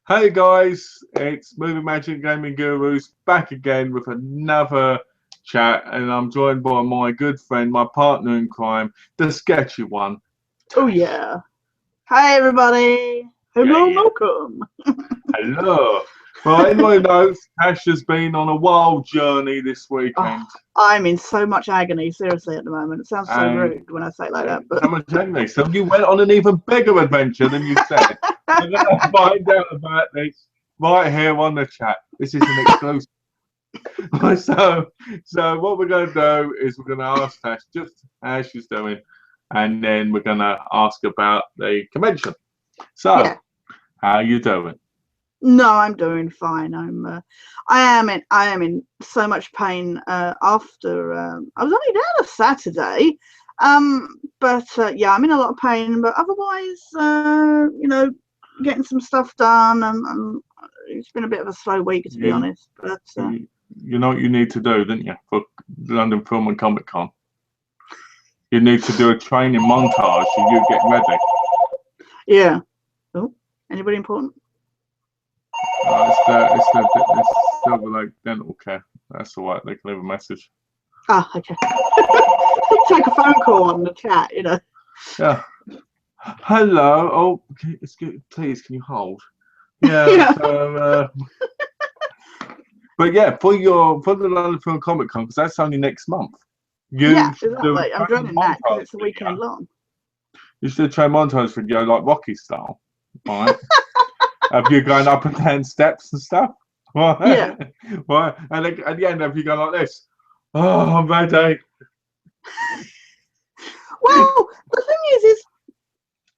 Hey guys, it's Movie Magic Gaming Gurus back again with another chat, and I'm joined by my good friend, my partner in crime, the sketchy one. Oh Tash. yeah. Hi everybody. Yeah, Hello, yeah. welcome. Hello. Well, anyone knows, Tash has been on a wild journey this Oh, weekend, I'm in so much agony, seriously, at the moment. It sounds so and rude when I say it like that, but so much angry. So you went on an even bigger adventure than you said. We're going to find out about this right here on the chat. This is an exclusive. So what we're going to do is we're going to ask Tash just how she's doing, and then we're going to ask about the convention. So, yeah. how are you doing? No, I'm doing fine. I am in so much pain after I was only there a Saturday. But yeah, I'm in a lot of pain, but otherwise getting some stuff done and it's been a bit of a slow week, to be You, honest. But you know what you need to do, didn't you, for London Film and Comic Con? You need to do a training montage of you getting ready. yeah. Oh, anybody important? It's Silver Lake Dental Care. That's all right. They can leave a message. Ah, okay. Take a phone call on the chat, Yeah. Hello. Oh, please, can you hold? Yeah. Yeah. But yeah, for the London Film Comic Con, because that's only next month. Yeah, You should do a exactly. I'm training dreading that because montage it's a video. weekend long. You should do a training montage video like Rocky style, right? Of you going up and down steps and stuff, right? Yeah. Right, and then at the end of you go like this. Oh, I'm ready. Well, the thing is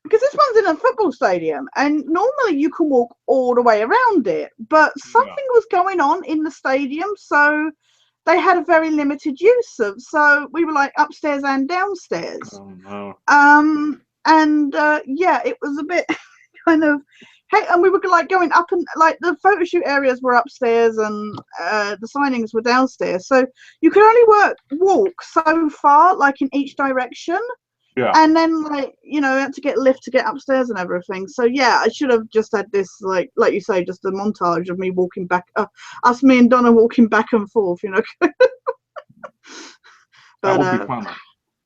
because this one's in a football stadium, and normally you can walk all the way around it, but Yeah. something was going on in the stadium, so they had a very limited use of. So we were like upstairs and downstairs. Oh no. And yeah, it was a bit kind of hey, and we were like going up, and like the photo shoot areas were upstairs and the signings were downstairs, so you could only walk so far, like in each direction, Yeah. and then like had to get a lift to get upstairs and everything. So yeah, I should have just had this like you say, just a montage of me walking back, me and Donna walking back and forth, That but would be fun.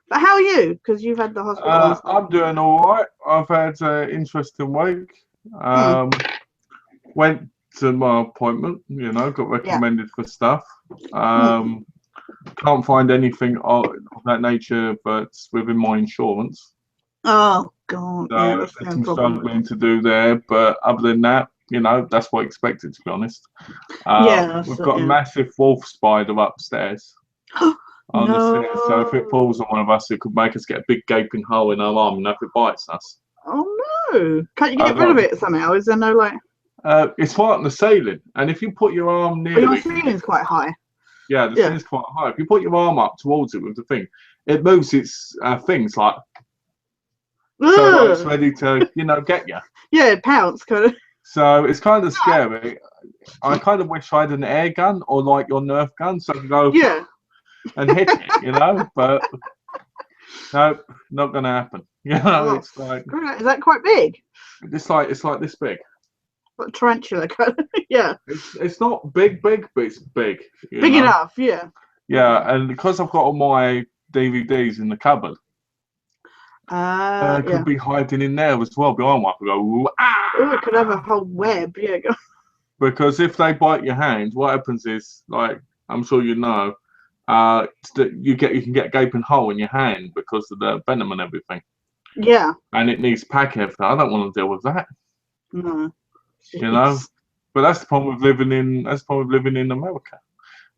but how are you, because you've had the hospital and stuff? I'm doing all right. I've had an interesting week. Hmm. Went to my appointment. Got Yeah. recommended for stuff. Hmm. Can't find anything of that nature, but within my insurance. Oh god, yeah, So that's the there's only some problem. struggling to do there, but other than that, that's what I expected, to be honest. Yeah, We've so, got a yeah. massive wolf spider upstairs on the stairs, so if it No. falls on one of us, it could make us get a big gaping hole in our arm, and if it bites us. Oh no. Can't you I've get rid of got, it somehow? Is there no like it's right on the ceiling, and if you put your arm oh, near your it, ceiling's quite high. yeah, the Yeah. ceiling's quite high. If you put your arm up towards it with the thing, it moves its things like so, like it's Ugh. ready to, get you. Yeah, pounce kind of. So it's kind of scary. I kind of wish I had an air gun or like your Nerf gun, so I could go Yeah. and hit it, But no, not gonna happen. Oh, It's like is that quite big? it's like this big. Like tarantula kind of. Yeah. It's not big, but it's big. Big enough, yeah. Yeah, and because I've got all my DVDs in the cupboard, it Yeah. could be hiding in there as well behind one. I could go Oh, it could have a ah! whole web. Yeah. Because if they bite your hand, what happens is, like I'm sure you know, you can get a gaping hole in your hand because of the venom and everything, Yeah. and it needs pack everything. I don't want to deal with that, No. you know. Jeez. But that's the problem with living in America.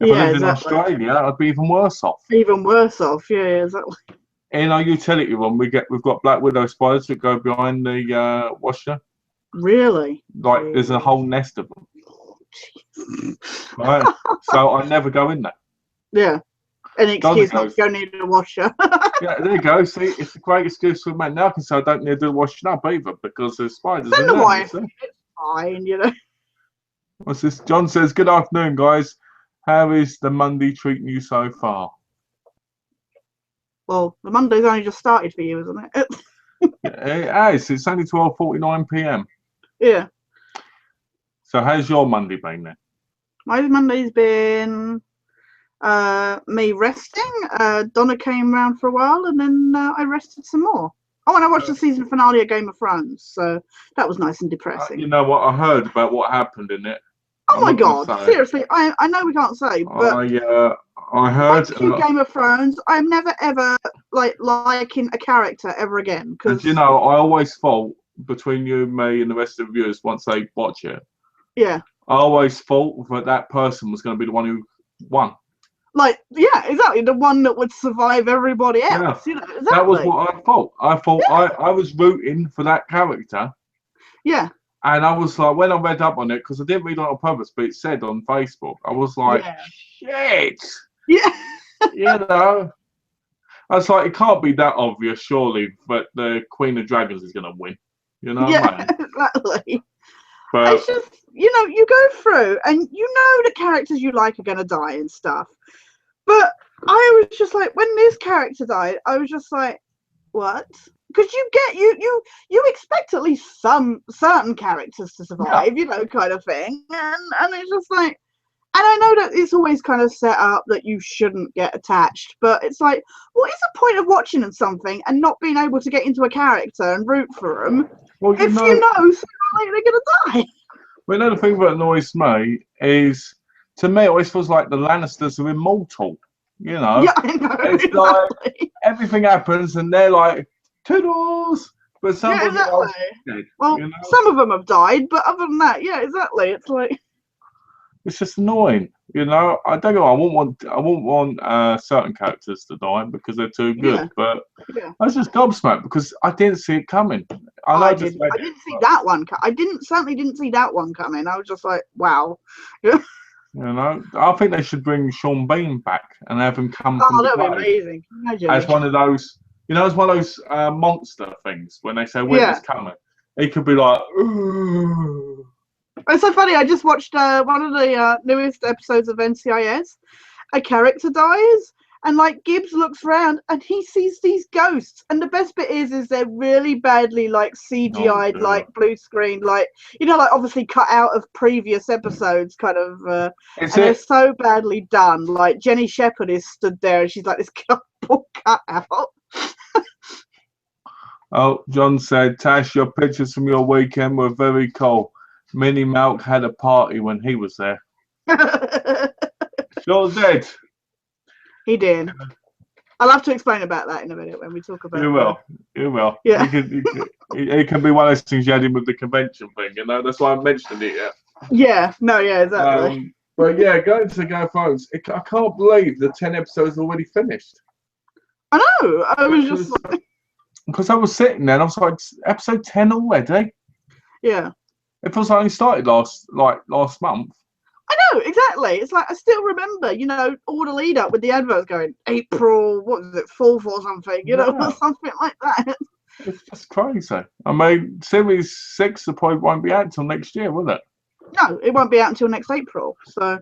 If I Yeah, lived in exactly. Australia, I'd be even worse off. Even worse off. Yeah, exactly. In our utility room, we've got black widow spiders that go behind the washer. Really? Like there's a Jeez. whole nest of them. Right, so I never go in there. Yeah. An Donna excuse not goes, to go near the washer. yeah, there you go. See, it's a great excuse for a man. Now I can say I don't need to do the washing up either because there's spiders Send in the there. wife. It's fine. What's this? John says, "Good afternoon, guys. How is the Monday treating you so far?" Well, the Monday's only just started for you, isn't it? It has. It's only 12:49 p.m. Yeah. So how's your Monday been then? My Monday's been me resting. Donna came round for a while, and then I rested some more. Oh, and I watched the season finale of Game of Thrones, so that was nice and depressing. You know what? I heard about what happened in it. Oh my God! Seriously, I know we can't say, but I heard. Thank you, Game of Thrones. I'm never ever liking a character ever again. Because you know, I always thought between you, me, and the rest of the viewers, once they watch it, yeah, I always thought that person was going to be the one who won. Like, yeah, exactly, the one that would survive everybody else. Yeah. You know, exactly. That was what I thought. I was rooting for that character. Yeah. And I was like, when I read up on it, because I didn't read it on purpose, but it said on Facebook, I was like, shit. Yeah. You know, I was like, it can't be that obvious, surely, but the Queen of Dragons is going to win. You know what I mean? Exactly. But it's just, you know, you go through and you know the characters you like are going to die and stuff. But I was just like, when this character died, I was just like, what? Because you expect at least some certain characters to survive, you know, kind of thing. And it's just like, and I know that it's always kind of set up that you shouldn't get attached, but it's like, what is the point of watching something and not being able to get into a character and root for them if you know sooner or later they're going to die? Well, another thing that annoys me is, to me, it always feels like the Lannisters are immortal. You know? Yeah, I know. It's exactly. like everything happens and they're like, toodles! But somebody else is dead. Well, you know? Some of them have died, but other than that, yeah, exactly. It's like, it's just annoying, you know. I don't know. I won't want certain characters to die because they're too good. But I was just gobsmacked because I didn't see it coming. I didn't see that one. Certainly didn't see that one coming. I was just like, wow. Yeah. You know, I think they should bring Sean Bean back and have him come from the that'd grave. Be amazing. Imagine as one of those, you know, as one of those monster things when they say winter's coming. It could be like, ooh. It's so funny. I just watched one of the newest episodes of NCIS. A character dies, and like Gibbs looks around and he sees these ghosts. And the best bit is they're really badly like CGI'd, like blue screen, like, you know, like obviously cut out of previous episodes, kind of. And they're so badly done. Like Jenny Shepherd is stood there and she's like this couple cut out. Oh, John said, Tash, your pictures from your weekend were very cool. Minnie Malk had a party when he was there. Sure did. He did. I'll have to explain about that in a minute when we talk about it. You will. Yeah. It can be one of those things you had in with the convention thing, you know? That's why I mentioned it yet. Yeah. No, yeah, exactly. But yeah, going to Game of Thrones, I can't believe the 10 episodes already finished. I know. I was just like... Because I was sitting there and I was like, episode 10 already? Yeah. It feels like it started last month. I know, exactly. It's like, I still remember, you know, all the lead up with the adverts going, April, what was it, 4th or something, you know, something like that. It's just crazy. I mean, Series 6 probably won't be out until next year, will it? No, it won't be out until next April, so.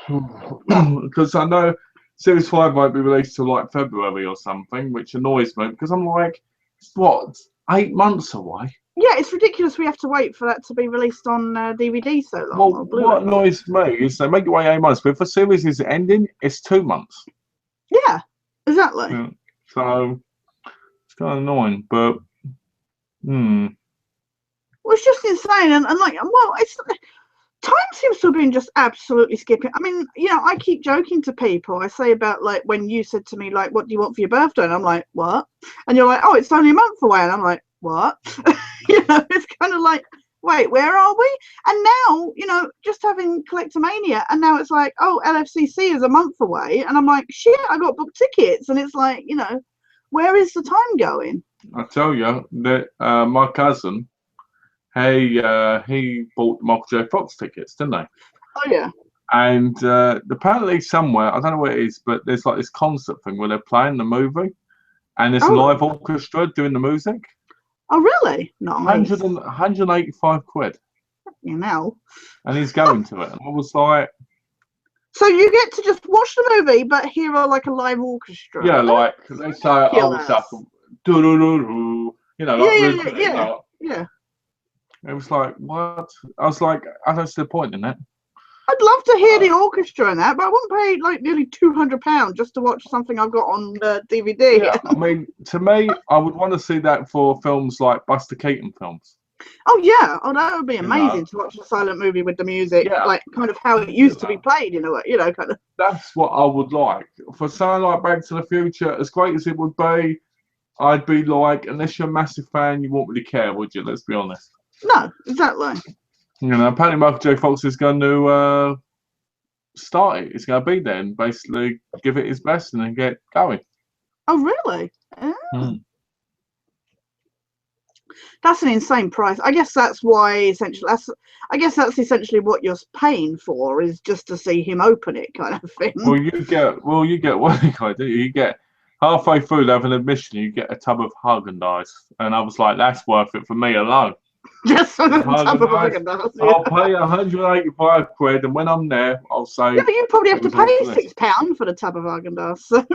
Because I know Series 5 won't be released till like February or something, which annoys me because I'm like, what, 8 months away? Yeah, it's ridiculous we have to wait for that to be released on DVD so long. Well, what annoys me is they make it wait 8 months, but if a series is ending, it's 2 months. Yeah, exactly. Yeah. So it's kind of annoying, but well, it's just insane, and like, well, it's time seems to have been just absolutely skipping. I mean, you know, I keep joking to people. I say about like when you said to me like, "What do you want for your birthday?" And I'm like, "What?" And you're like, "Oh, it's only a month away," and I'm like, "What?" You know, it's kind of like, wait, where are we? And now, you know, just having Collectomania, and now it's like, oh, LFCC is a month away, and I'm like, shit, I got booked tickets, and it's like, you know, where is the time going? I tell you that my cousin, he bought the Michael J. Fox tickets, didn't they? Oh yeah. And apparently somewhere, I don't know where it is, but there's like this concert thing where they're playing the movie, and there's a live orchestra doing the music. Oh, really? Nice. 185 quid. You know. And he's going to it. And I was like... So you get to just watch the movie, but hear like a live orchestra. Yeah, like, they say old stuff. You know, like... Yeah. It was like, what? I was like, I don't see the point in that. I'd love to hear the orchestra in that, but I wouldn't pay like nearly £200 just to watch something I've got on DVD. Yeah, I mean, to me, I would want to see that for films like Buster Keaton films. Oh yeah, that would be amazing to watch a silent movie with the music, like kind of how it used to be played in a way, kind of. That's what I would like. For something like Back to the Future, as great as it would be, I'd be like, unless you're a massive fan, you won't really care, would you? Let's be honest. No, exactly. Apparently Michael J. Fox is going to start it. He's going to be there and basically give it his best and then get going. Oh, really? That's an insane price. I guess that's why essentially. I guess that's essentially what you're paying for, is just to see him open it, kind of thing. Well, you get what you do. You get halfway through they have an admission, you get a tub of Haagen-Dazs, and I was like, that's worth it for me alone. Just for the tub of Haagen-Dazs. I'll pay 185 quid, and when I'm there, I'll say. Yeah, but you probably have to pay £6 for the tub of Haagen-Dazs. So.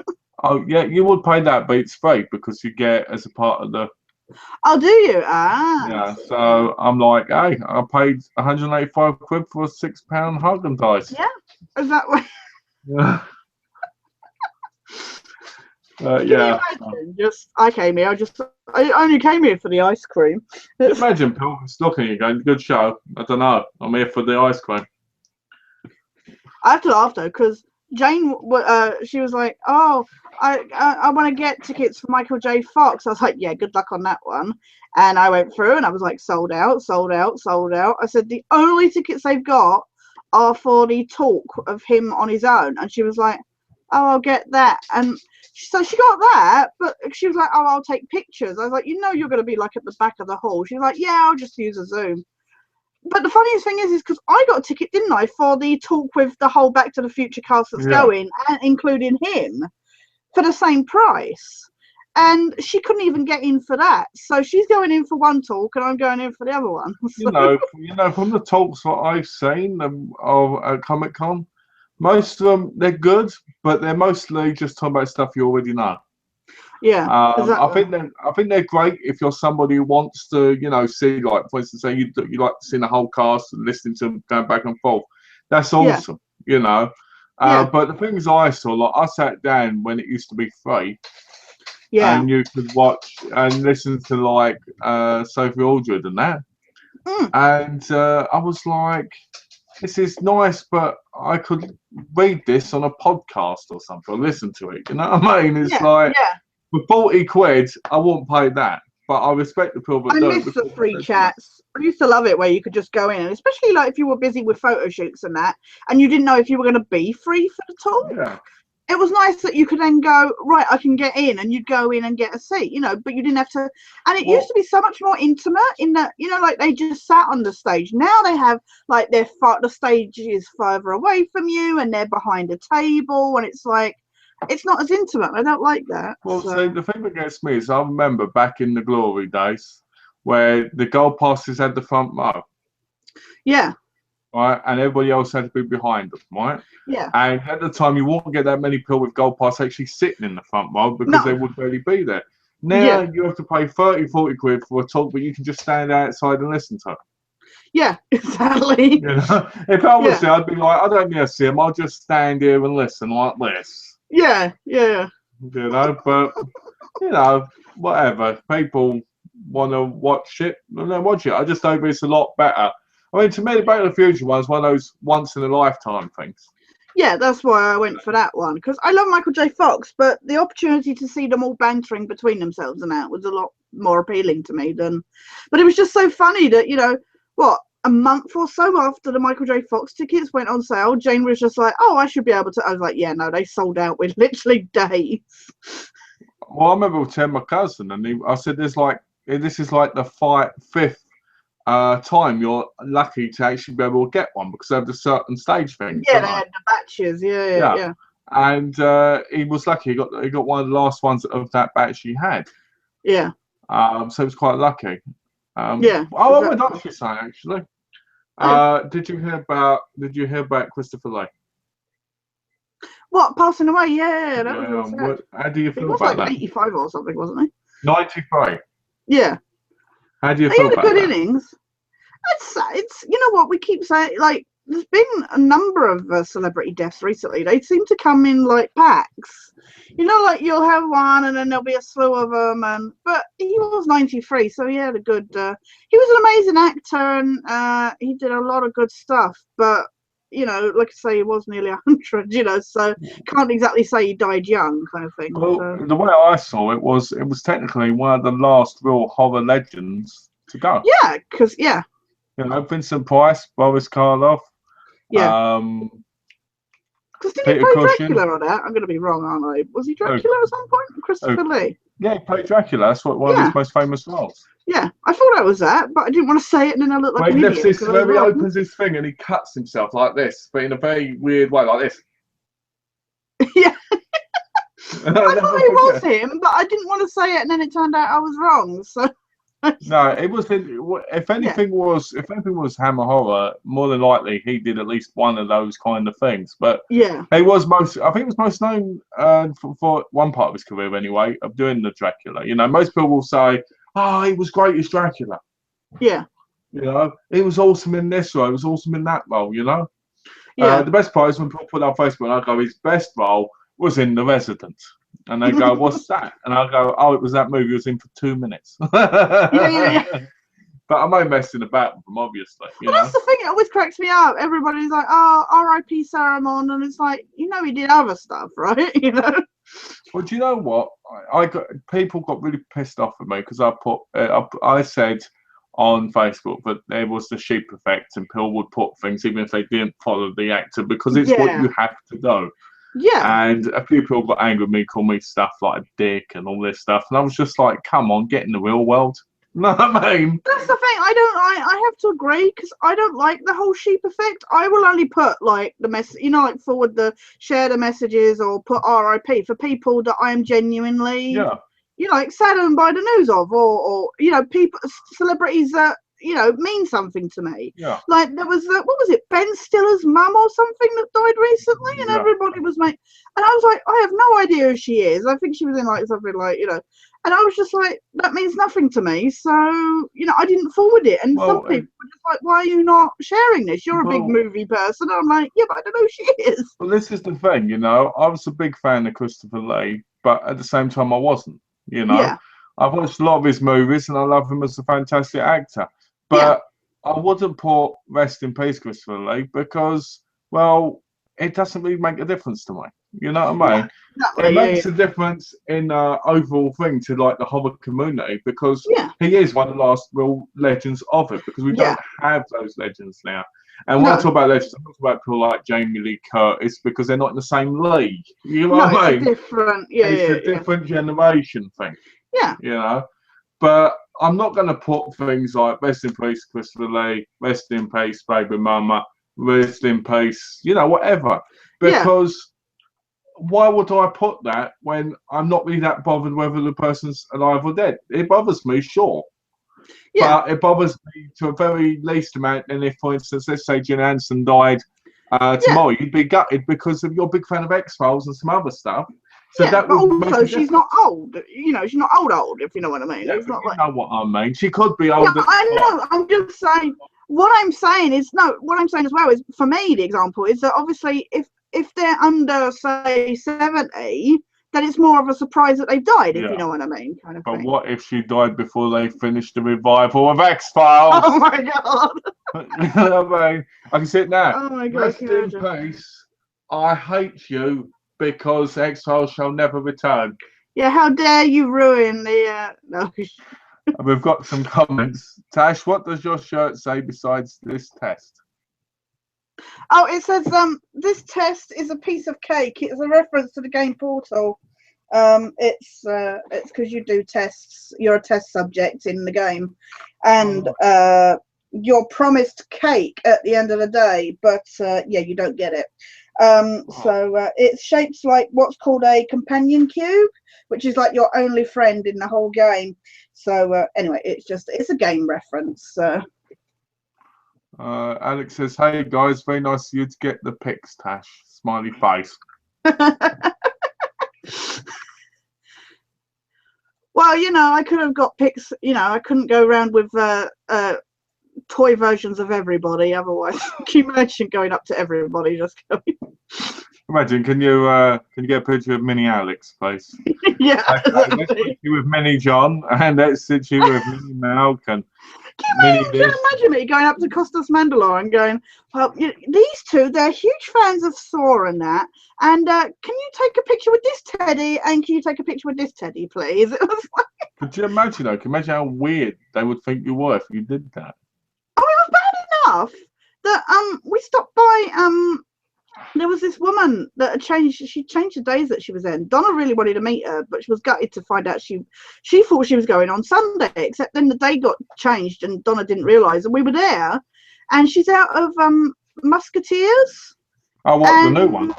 Oh yeah, you would pay that, but it's free because you get as a part of the. Oh, do you? Ah. Yeah, so I'm like, hey, I paid 185 quid for a £6 Haagen-Dazs. Yeah, is that way? Yeah. Yeah. I came here. I only came here for the ice cream. Imagine people looking at you going, "Good show." I don't know. I'm here for the ice cream. I have to laugh though, because Jane, she was like, "Oh, I want to get tickets for Michael J. Fox." I was like, "Yeah, good luck on that one." And I went through, and I was like, "Sold out, sold out, sold out." I said, "The only tickets they've got are for the talk of him on his own." And she was like, "Oh, I'll get that." And so she got that, but she was like, "Oh, I'll take pictures." I was like, "You're going to be like at the back of the hall." She was like, "Yeah, I'll just use a Zoom." But the funniest thing is because I got a ticket, didn't I, for the talk with the whole Back to the Future cast that's going, and including him, for the same price. And she couldn't even get in for that. So she's going in for one talk, and I'm going in for the other one. So. From the talks that I've seen of Comic-Con, most of them, they're good, but they're mostly just talking about stuff you already know. Yeah, exactly. I think they're great if you're somebody who wants to, see, like, for instance, say you like seeing the whole cast and listening to them going back and forth. That's awesome, But the things I saw, like, I sat down when it used to be free. Yeah. And you could watch and listen to, like, Sophie Aldred and that. And I was like, this is nice, but I could read this on a podcast or something, or listen to it. You know what I mean? It's for 40 quid, I won't pay that. But I respect the people that do. I miss the free chats. I used to love it where you could just go in, and especially like if you were busy with photo shoots and that, and you didn't know if you were going to be free for the talk. Yeah. It was nice that you could then go, right, I can get in, and you'd go in and get a seat, but you didn't have to. And it used to be so much more intimate in that, like they just sat on the stage. Now they have like the stage is further away from you, and they're behind a table, and it's like, it's not as intimate. I don't like that. Well, so the thing that gets me is I remember back in the glory days where the goal passes had the front row. Yeah. Right, and everybody else had to be behind them, right? Yeah. And at the time, you won't get that many people with goal pass actually sitting in the front row because they would barely be there. Now you have to pay 30, 40 quid for a talk, but you can just stand outside and listen to it. Yeah, exactly. If I was there, I'd be like, I don't need to see them. I'll just stand here and listen like this. Yeah. But whatever. People want to watch it, and then watch it. I just hope it's a lot better. I mean, to me, the Back to the Future one's one of those once-in-a-lifetime things. Yeah, that's why I went for that one, because I love Michael J. Fox, but the opportunity to see them all bantering between themselves and that was a lot more appealing to me than. But it was just so funny that, a month or so after the Michael J. Fox tickets went on sale, Jane was just like, "Oh, I should be able to." I was like, "Yeah, no, they sold out with literally days." Well, I remember telling my cousin, and I said, this is like the fifth time you're lucky to actually be able to get one because they have the certain stage things. Yeah, they had the batches. Yeah. And he was lucky. He got one of the last ones of that batch he had. Yeah. So he was quite lucky. Yeah. Oh, I would actually say actually. Did you hear about Christopher Lee? What, passing away? Yeah, that was real sad. How do you feel about that? He was like 85 or something, wasn't he? 93. Yeah. How do you feel about that? He had a good innings. it's, you know what, we keep saying, like, there's been a number of celebrity deaths recently. They seem to come in like packs. You know, like you'll have one and then there'll be a slew of them. But he was 93, so he had a good. He was an amazing actor and he did a lot of good stuff. But you know, like I say, he was nearly 100. You know, so can't exactly say he died young, kind of thing. Well, So. the way I saw it was technically one of the last real horror legends to go. Yeah, because You know, Vincent Price, Boris Karloff. Yeah. Because didn't he Peter play Cushing. Dracula on that? I'm going to be wrong, aren't I? Was he Dracula at some point? Christopher Lee. Yeah, he played Dracula. That's one of his most famous roles. Yeah, I thought I was that, but I didn't want to say it, and then I look like an idiot. He opens his thing and he cuts himself like this, but in a very weird way, like this. Yeah. I thought it was him, but I didn't want to say it, and then it turned out I was wrong. So. No, it wasn't. If anything was Hammer Horror, more than likely he did at least one of those kind of things. But yeah, he was most. I think he was most known for one part of his career anyway, of doing the Dracula. You know, most people will say, "Oh, he was great as Dracula." Yeah. You know, he was awesome in this role. He was awesome in that role. You know. Yeah. The best part is when people put on Facebook and I go, his best role was in The Resident. And they go, what's that? And I go, oh, it was that movie. It was in for 2 minutes. Yeah. But I'm only messing about with them, obviously. Well, that's the thing. It always cracks me up. Everybody's like, oh, R.I.P. Saruman. And it's like, you know, he did other stuff, right? You know? Well, do you know what? People got really pissed off at me because I said on Facebook that there was the sheep effect and people would put things even if they didn't follow the actor because it's what you have to do. Yeah. And a few people got angry with me, called me stuff like a dick and all this stuff. And I was just like, come on, get in the real world. You know what I mean? That's the thing. I have to agree because I don't like the whole sheep effect. I will only put like the message, you know, like share the messages or put RIP for people that I am genuinely, you know, like saddened by the news of, or you know, people, celebrities that, you know, mean something to me. Yeah. Like there was what was it, Ben Stiller's mum or something that died recently, and everybody was and I was like, I have no idea who she is. I think she was in like something like, you know, and I was just like, that means nothing to me. So, you know, I didn't forward it. And some people were just like, why are you not sharing this? You're a big movie person. And I'm like, yeah, but I don't know who she is. Well, this is the thing, you know, I was a big fan of Christopher Lee, but at the same time I wasn't, you know. Yeah. I've watched a lot of his movies and I love him as a fantastic actor. But I wouldn't put rest in peace Christopher Lee because, well, it doesn't really make a difference to me. You know what I mean? It makes a difference in overall thing to like the horror community because he is one of the last real legends of it because we don't have those legends now. And when I talk about legends, I'm talking about people like Jamie Lee Curtis because they're not in the same league. You know what I mean? It's different. It's a different generation thing. Yeah. You know? But I'm not going to put things like rest in peace Christopher Lee, rest in peace baby mama, rest in peace, you know, whatever. Because why would I put that when I'm not really that bothered whether the person's alive or dead? It bothers me, sure. Yeah. But it bothers me to a very least amount. And if, for instance, let's say Jen Aniston died tomorrow, you'd be gutted because you're a big fan of X-Files and some other stuff. So that but also she's not old. You know, she's not old, if you know what I mean. Yeah, it's not you know what I mean. She could be older. Yeah, I know. I'm just saying. What I'm saying as well is, for me, the example is that obviously if they're under, say, 70, then it's more of a surprise that they've died, if you know what I mean, kind of thing. But what if she died before they finished the revival of X-Files? Oh my god! You know what I mean? I can see it now. Oh my god! Rest in peace. I hate you. Because X-Files shall never return. Yeah, how dare you ruin the... No. We've got some comments. Tash, what does your shirt say besides this test? Oh, it says, this test is a piece of cake. It's a reference to the game Portal. It's because you do tests. You're a test subject in the game. And you're promised cake at the end of the day. But, you don't get it. So it's shaped like what's called a companion cube, which is like your only friend in the whole game. So anyway, it's a game reference. Alex says, hey guys, very nice of you to get the pics, Tash. Smiley face. Well, you know, I could have got pics, you know, I couldn't go around with toy versions of everybody. Otherwise, can you imagine going up to everybody just going? Imagine, can you get a picture of Mini Alex, please? Yeah. Okay, let's put you with Mini John, and let's sit you with Mini Malk and Can you imagine me going up to Costas Mandalore and going, well, these two, they're huge fans of Thor and that, and can you take a picture with this teddy, and can you take a picture with this teddy, please? It was like... Could you imagine, though? Can you imagine how weird they would think you were if you did that? Oh, it was bad enough that we stopped by there was this woman that had changed the days that she was in. Donna really wanted to meet her, but she was gutted to find out she thought she was going on Sunday, except then the day got changed and Donna didn't realise, and we were there, and she's out of Musketeers. Oh, what, the new one?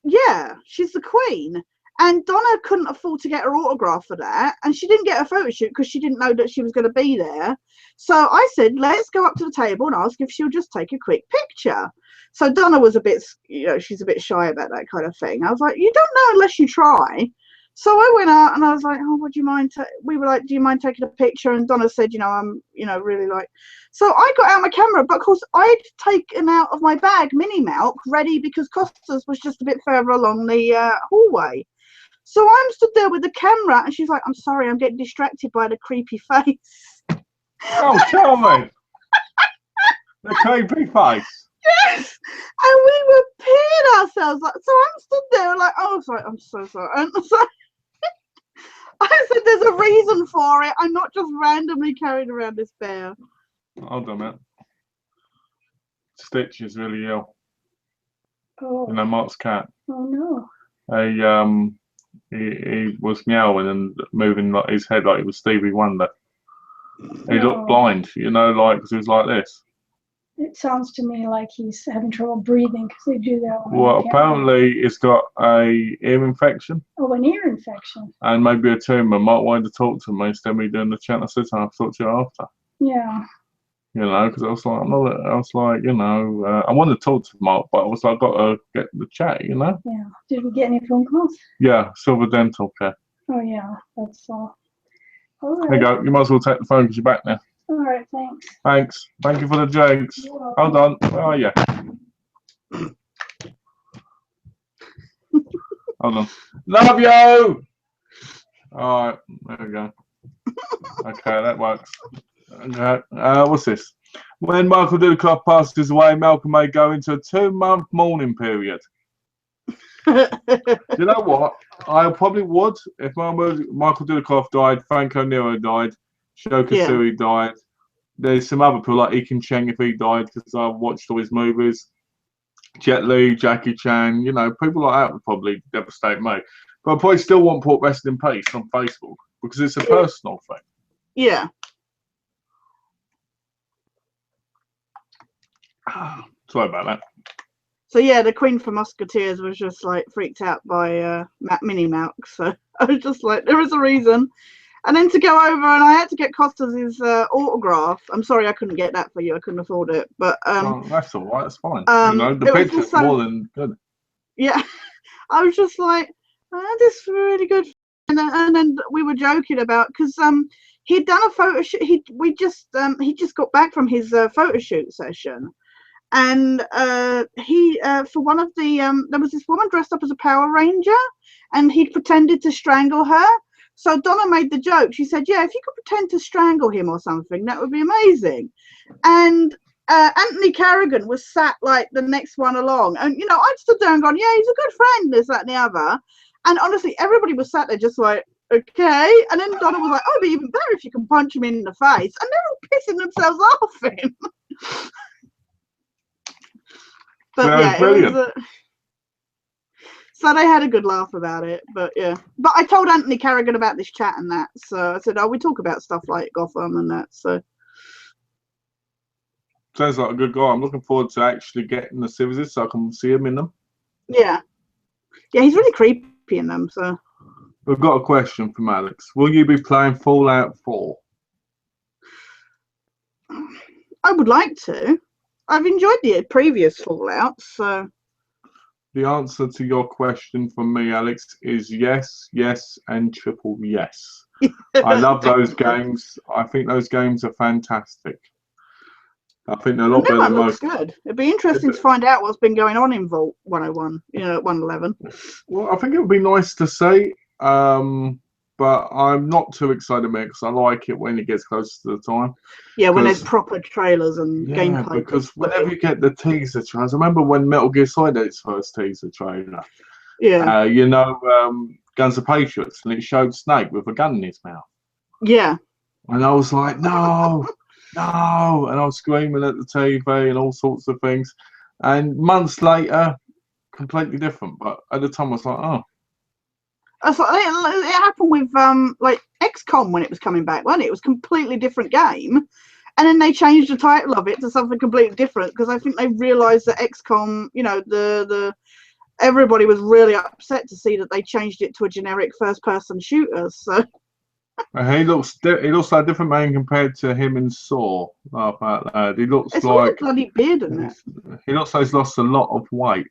Yeah, she's the Queen. And Donna couldn't afford to get her autograph for that, and she didn't get a photo shoot because she didn't know that she was going to be there. So I said, let's go up to the table and ask if she'll just take a quick picture. So Donna was a bit, she's a bit shy about that kind of thing. I was like, you don't know unless you try. So I went out and I was like, oh, would you mind? We were like, do you mind taking a picture? And Donna said, I'm, really like. So I got out my camera, but of course I'd taken out of my bag Mini Malk ready because Costas was just a bit further along the hallway. So I'm stood there with the camera, and she's like, I'm sorry, I'm getting distracted by the creepy face. Oh, tell me. The creepy face. Yes. And we were peeing ourselves. So I'm stood there like, oh, sorry, I'm so sorry. And so I said, there's a reason for it. I'm not just randomly carrying around this bear. Hold on a minute. Stitch is really ill. Oh. Mark's cat. Oh, no. He was meowing and moving like his head like he was Stevie Wonder. He looked blind, because he was like this. It sounds to me like he's having trouble breathing because they do that. Well, apparently he's got a ear infection. Oh, an ear infection. And maybe a tumour. Mark wanted to talk to me instead of me doing the chat. I said, I'll talk to you after. Yeah. Because I was like, I wanted to talk to Mark, but I was like, I've got to get the chat, Yeah. Did we get any phone calls? Yeah, Silver Dental Care. Oh, yeah. That's all. All right. There you go. You might as well take the phone because you're back now. All right. Thanks. Thanks. Thank you for the jokes. Hold on. Where are you? Hold on. Love you! All right. There we go. Okay, that works. Okay. What's this? When Michael Dudikoff passes away, Malcolm may go into a 2-month mourning period. You know what? I probably would if Michael Dudikoff died, Franco Nero died, Sho Kasui died. There's some other people like Ikin Cheng if he died because I've watched all his movies. Jet Li, Jackie Chan, people like that would probably devastate me. But I probably still want Port Rest in Peace on Facebook because it's a personal thing. Yeah. Sorry about that. So yeah, the Queen for Musketeers was just like freaked out by Mini Malk. So I was just like, there is a reason. And then to go over, and I had to get Costas' autograph. I'm sorry I couldn't get that for you. I couldn't afford it. But that's all right. That's fine. The picture's also, more than good. Yeah, I was just like, this is really good. And then we were joking about because he'd done a photo shoot. He just got back from his photo shoot session. And he for one of the there was this woman dressed up as a Power Ranger, and he pretended to strangle her. So Donna made the joke. She said, yeah, if you could pretend to strangle him or something, that would be amazing. And Anthony Carrigan was sat like the next one along, and I stood there and gone, yeah, he's a good friend, this, that, and the other. And honestly, everybody was sat there just like, okay. And then Donna was like, oh, it'd be even better if you can punch him in the face. And they're all pissing themselves off him. But yeah, it was, so they had a good laugh about it. But yeah, but I told Anthony Carrigan about this chat and that. So I said, oh, we talk about stuff like Gotham and that. So sounds like a good guy. I'm looking forward to actually getting the series so I can see him in them. Yeah, he's really creepy in them. So we've got a question from Alex. Will you be playing Fallout 4? I would like to. I've enjoyed the previous Fallout, so. The answer to your question from me, Alex, is yes, yes, and triple yes. I love those games. I think those games are fantastic. I think they're a The lot new better one than looks most. good. It'd be interesting to find out what's been going on in Vault 101, you know, at 111. Well, I think it would be nice to see, but I'm not too excited about it because I like it when it gets close to the time. Yeah, when there's proper trailers and gameplay. Because whenever you get the teaser trailers, I remember when Metal Gear Solid had its first teaser trailer. Yeah. You know, Guns of Patriots, and it showed Snake with a gun in his mouth. Yeah. And I was like, no, no, and I was screaming at the TV and all sorts of things. And months later, completely different. But at the time, I was like, oh. It happened with like XCOM when it was coming back, wasn't it? It was a completely different game, and then they changed the title of it to something completely different because I think they realised that XCOM, you know, the everybody was really upset to see that they changed it to a generic first-person shooter. So He looks like a different man compared to him in Saw. He looks it's all like the bloody beard in it. he looks like he's lost a lot of weight.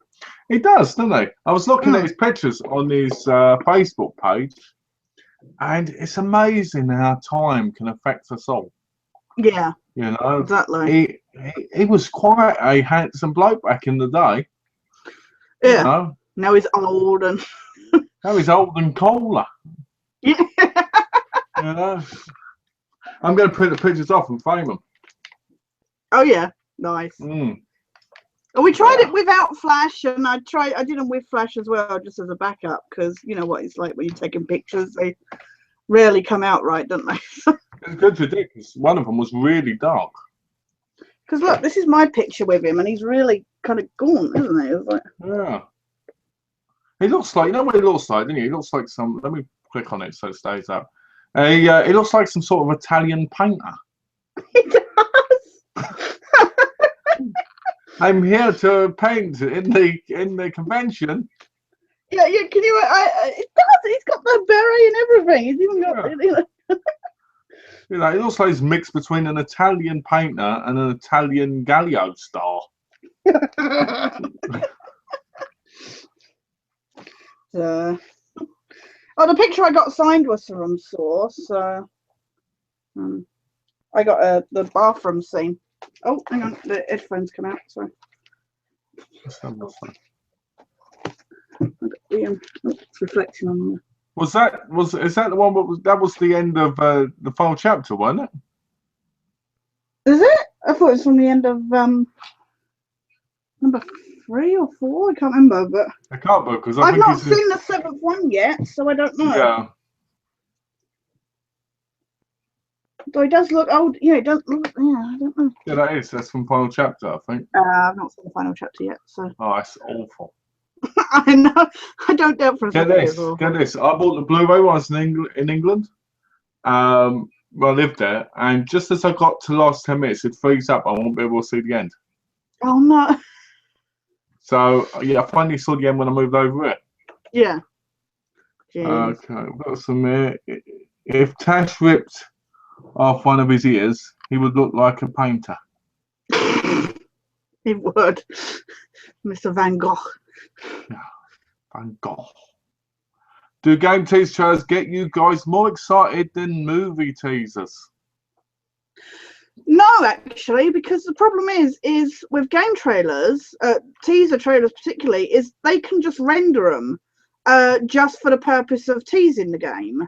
He does, doesn't he? I was looking at his pictures on his Facebook page, and it's amazing how time can affect us all. Yeah. You know, exactly. He was quite a handsome bloke back in the day. Yeah. You know? Now he's old and now he's old and cooler. Yeah. You know, I'm going to print the pictures off and frame them. Oh yeah, nice. We tried it without Flash, and I did them with Flash as well, just as a backup, because you know what it's like when you're taking pictures; they rarely come out right, don't they? It's good to do because one of them was really dark. Because look, this is my picture with him, and he's really kind of gaunt, isn't he? It's like... Yeah. He looks like, you know what he looks like, doesn't he? He looks like some. Let me click on it so it stays up. He looks like some sort of Italian painter. He does. I'm here to paint in the convention. Yeah, can you? It does. He's got the beret and everything. He's even got. You know, it looks like he's mixed between an Italian painter and an Italian Galileo star. Oh, the picture I got signed was from Source. I got the bathroom scene. Oh, hang on, the headphones come out. Sorry. Let's have a look. It's reflecting on the... Is that the one that was the end of the final chapter, wasn't it? Is it? I thought it was from the end of number 3 or 4. I can't remember, but I can't because I've not seen the 7th one yet, so I don't know. Yeah. Though it does look old. Yeah, it does look. Yeah, I don't know. Yeah, that's from final chapter, I think. I've not seen the final chapter yet, so. Oh, it's awful. I know. I don't doubt for a second. Get this. I bought the Blu-ray ones in England. Well, I lived there, and just as I got to the last 10 minutes, it freezed up. I won't be able to see the end. Oh no. So yeah, I finally saw the end when I moved over it. Yeah. Jeez. Okay, we've got some. If Tash ripped off one of his ears, he would look like a painter. He would, Mr. Van Gogh. Yeah, Van Gogh. Do game teaser trailers get you guys more excited than movie teasers? No, actually, because the problem is with game trailers, teaser trailers particularly, is they can just render them just for the purpose of teasing the game.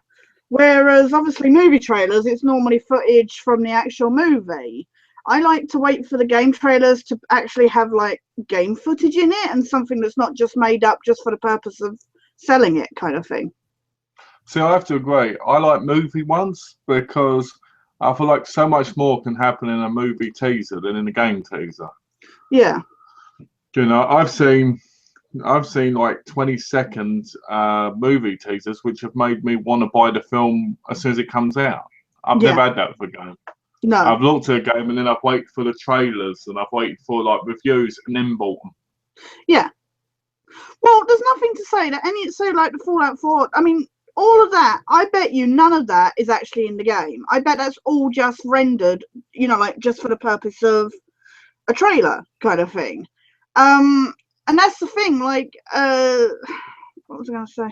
Whereas obviously movie trailers, it's normally footage from the actual movie. I like to wait for the game trailers to actually have like game footage in it and something that's not just made up just for the purpose of selling it, kind of thing. See, I have to agree. I like movie ones because I feel like so much more can happen in a movie teaser than in a game teaser. Yeah. You know, I've seen like 20-second movie teasers which have made me want to buy the film as soon as it comes out. I've never had that for a game. No. I've looked at a game and then I've waited for the trailers and I've waited for like reviews and then bought them. Yeah. Well, there's nothing to say that like the Fallout 4, I mean, all of that, I bet you none of that is actually in the game. I bet that's all just rendered, you know, like just for the purpose of a trailer kind of thing. And that's the thing, like, what was I going to say?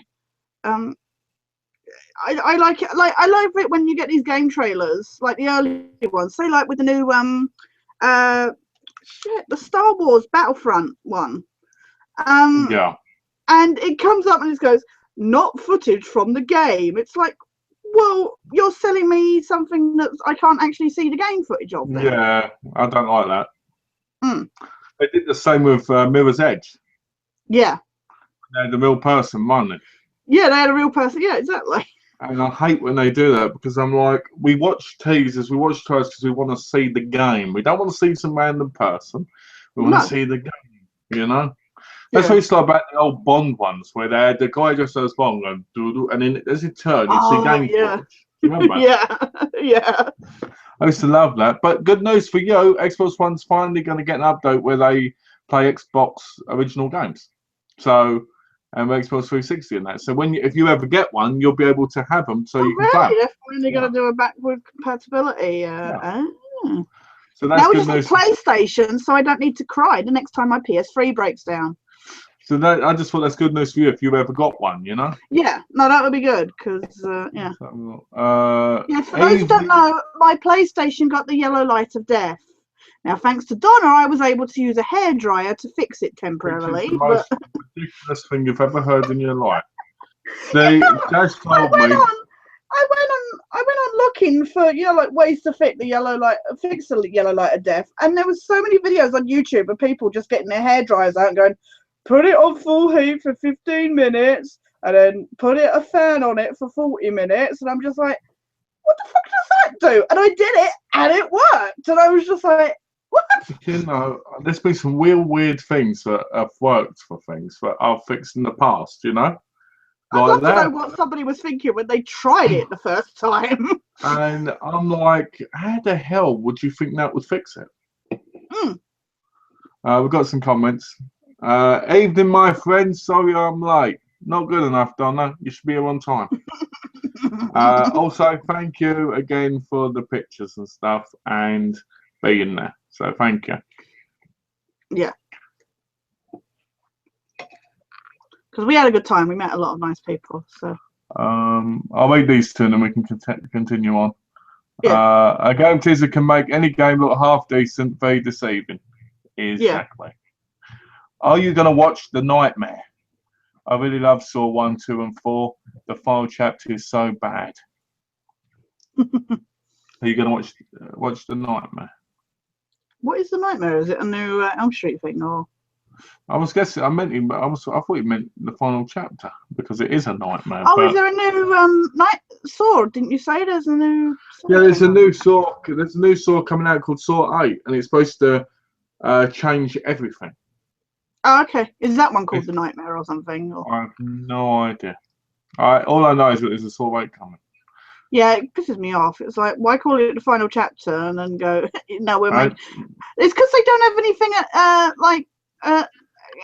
I like it. Like, I love it when you get these game trailers, like the early ones. Say, like with the new the Star Wars Battlefront one. Yeah. And it comes up and it goes, not footage from the game. It's like, well, you're selling me something that I can't actually see the game footage of. Then. Yeah, I don't like that. Mm. They did the same with Mirror's Edge. Yeah. They had the real person, wasn't it? Yeah, they had a real person. Yeah, exactly. And I hate when they do that because I'm like, we watch teasers, we watch trailers because we want to see the game. We don't want to see some random person. We want to see the game, you know? That's what it's like about the old Bond ones where they had the guy just as Bond going, doo-doo, and then as it turned, you'd see game footage. Remember? Yeah. I used to love that. But good news for you, Xbox One's finally going to get an update where they play Xbox original games. So, and Xbox 360 and that. So if you ever get one, you'll be able to have them so you can play. They're finally going to do a backward compatibility. So that's now good we news. just have PlayStation, so I don't need to cry the next time my PS3 breaks down. So I just thought that's good news for you if you ever got one, you know? Yeah, no, that would be good because yeah. For those who don't know, my PlayStation got the yellow light of death. Now, thanks to Donna, I was able to use a hairdryer to fix it temporarily. Which is the most ridiculous thing you've ever heard in your life. Tash told me. I went on looking for like ways to fix the yellow light of death, and there was so many videos on YouTube of people just getting their hair dryers out and going, put it on full heat for 15 minutes, and then put a fan on it for 40 minutes, and I'm just like, what the fuck does that do? And I did it, and it worked, and I was just like, what? You know, there's been some weird things that have worked for things that I've fixed in the past, you know? I'd love to know what somebody was thinking when they tried it the first time. And I'm like, how the hell would you think that would fix it? We've got some comments. Evening, my friend. Sorry I'm late. Not good enough, Donna. You should be here on time. Also, thank you again for the pictures and stuff and being there. So thank you. Yeah. Because we had a good time. We met a lot of nice people. So I'll read these two and then we can continue on. Yeah. A game teaser can make any game look half decent, very deceiving. Exactly. Yeah. Are you going to watch The Nightmare? I really love Saw 1, 2, and 4. The final chapter is so bad. Are you going to watch The Nightmare? What is The Nightmare? Is it a new Elm Street thing or? I was guessing. I thought you meant the final chapter because it is a nightmare. Oh, is there a new Saw? Didn't you say there's a new? Yeah, there's a new Saw. There's a new Saw coming out called Saw 8, and it's supposed to change everything. Oh, okay. Is that one called The Nightmare or something? Or? I have no idea. All I know is that there's a Saw 8 coming. Yeah, it pisses me off. It's like, why call it the final chapter and then go, no, we're making... It's because they don't have anything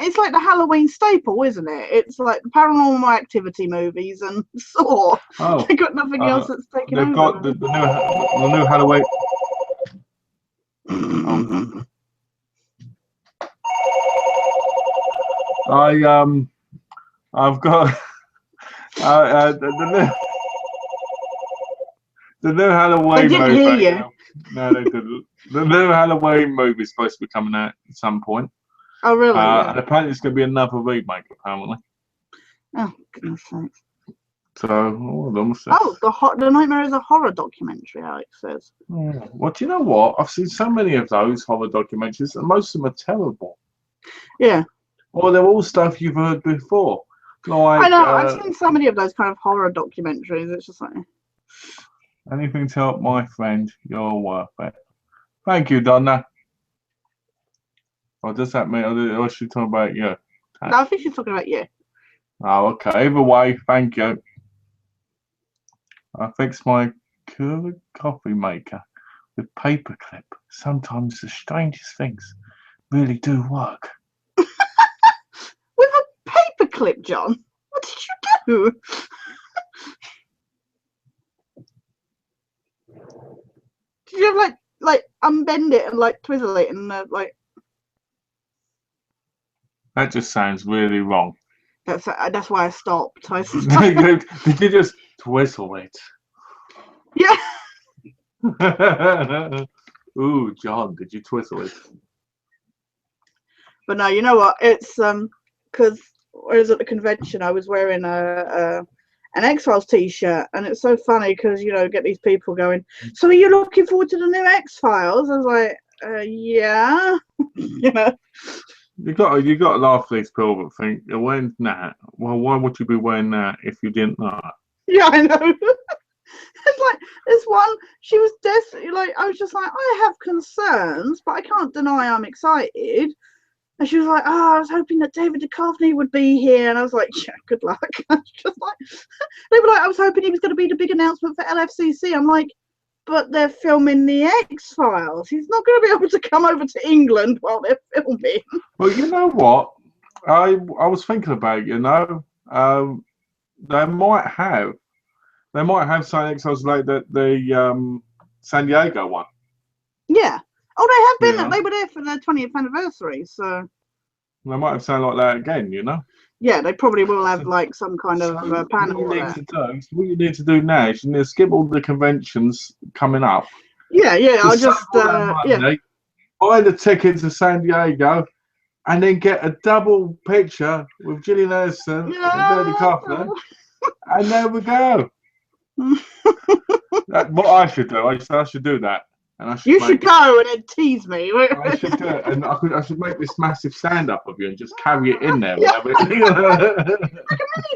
it's like the Halloween staple, isn't it? It's like the Paranormal Activity movies and Saw. Oh, they've got nothing else that's taken over. They've got the new Halloween. I've got the new Halloween movie. Hear you. No, they didn't. The new Halloween movie is supposed to be coming out at some point. Oh, really? And apparently it's going to be another remake, apparently. Oh, goodness sakes. So, The Nightmare is a horror documentary, Alex says. Well, do you know what? I've seen so many of those horror documentaries, and most of them are terrible. Yeah. Or they're all stuff you've heard before. Like, I know, I've seen so many of those kind of horror documentaries. It's just like... Anything to help my friend, you're worth it. Thank you, Donna. Or does that mean, or is she talking about you? No, I think she's talking about you. Oh, okay. Either way, thank you. I fixed my Keurig coffee maker with paperclip. Sometimes the strangest things really do work. With a paperclip, John? What did you do? Did you have like unbend it and like twizzle it and like? That just sounds really wrong. That's why I stopped. Did you just twizzle it? Yeah. Ooh, John, did you twizzle it? But no, you know what? It's because I was at the convention, I was wearing an X-Files t-shirt, and it's so funny because get these people going, so are you looking forward to the new X-Files? I was like, yeah. You got to laugh at these people that think you're wearing that. Well, why would you be wearing that if you didn't know it? Yeah, I know. It's like this one, she was desperately like, I was just like, I have concerns, but I can't deny I'm excited. And she was like, oh, I was hoping that David Duchovny would be here. And I was like, yeah, good luck. I was just like, they were like, I was hoping he was going to be the big announcement for LFCC. I'm like, but they're filming the X-Files. He's not going to be able to come over to England while they're filming. Well, you know what? I was thinking about, they might have some X-Files like the San Diego one. Yeah. Oh, they have been. They were there for their 20th anniversary, so they might have something like that again. Yeah, they probably will have like some kind of panel. What you need to do now is you need to skip all the conventions coming up. Yeah. I'll just buy the ticket to San Diego, and then get a double picture with Gillian Anderson and David Duchovny, and there we go. What I should do, I should do that. And you should go and then tease me. I should do it, and I should make this massive stand up of you and just carry it in there. Like a mini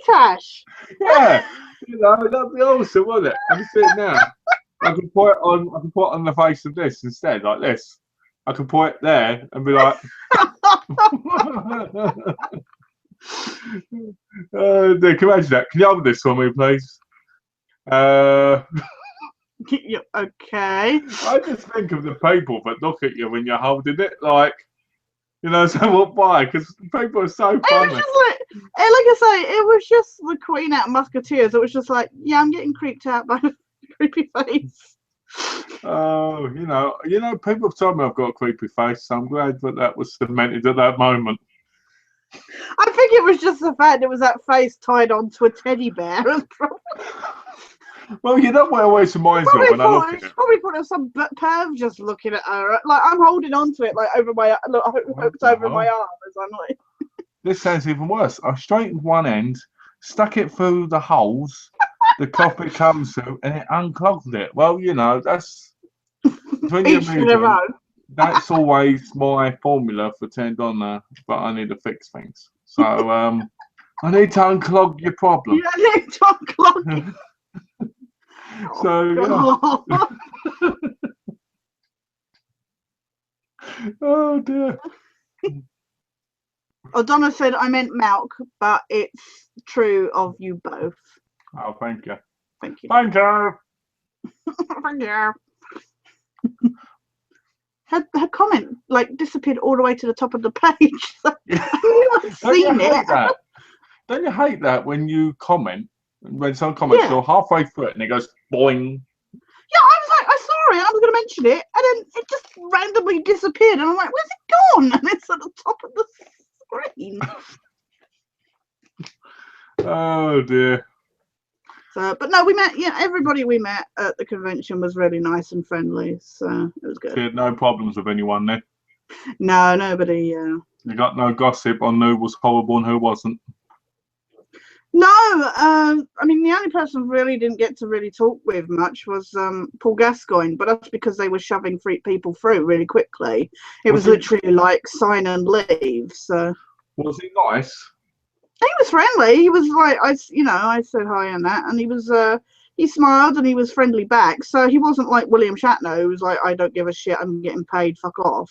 Tash. Yeah, that'd be awesome, wouldn't it? I can see it now. I can put it on the face of this instead, like this. I can put it there and be like, can you imagine that? Can you hold this for me, please? Okay. I just think of the people that look at you when you're holding it, like, so what by? Because people are so funny. It was just like I say, it was just the Queen out of Musketeers. It was just like, yeah, I'm getting creeped out by the creepy face. Oh, people have told me I've got a creepy face, so I'm glad that was cemented at that moment. I think it was just the fact it was that face tied onto a teddy bear. Well, you know what always reminds me of when I look at it. Probably thought it was some perv just looking at her. Like, I'm holding on to it, like, over my, look, I hope it's over my arm as I'm like. This sounds even worse. I straightened one end, stuck it through the holes the coffee comes through, and it unclogged it. Well, that's that's always my formula for turned on but I need to fix things. So I need to unclog your problem. Yeah, I need to unclog it. So oh dear. Donna said I meant milk, but it's true of you both. Oh, thank you. Thank you. Thank you. Thank you. Her comment disappeared all the way to the top of the page. So I've seen it. Don't you hate that when you comment? When someone comments, you're halfway through it and it goes boing. Yeah, I was like, I saw it, and I was going to mention it, and then it just randomly disappeared, and I'm like, where's it gone? And it's at the top of the screen. Oh dear. So, but no, we met. Yeah, everybody we met at the convention was really nice and friendly, so it was good. You had no problems with anyone there? No, nobody. You got no gossip on who was horrible and who wasn't? No, I mean, the only person really didn't get to really talk with much was Paul Gascoigne, but that's because they were shoving people through really quickly. It was literally like sign and leave. So was he nice? He was friendly. He was like, I said hi and that, and he was he smiled and he was friendly back. So he wasn't like William Shatner, who was like, I don't give a shit, I'm getting paid, fuck off.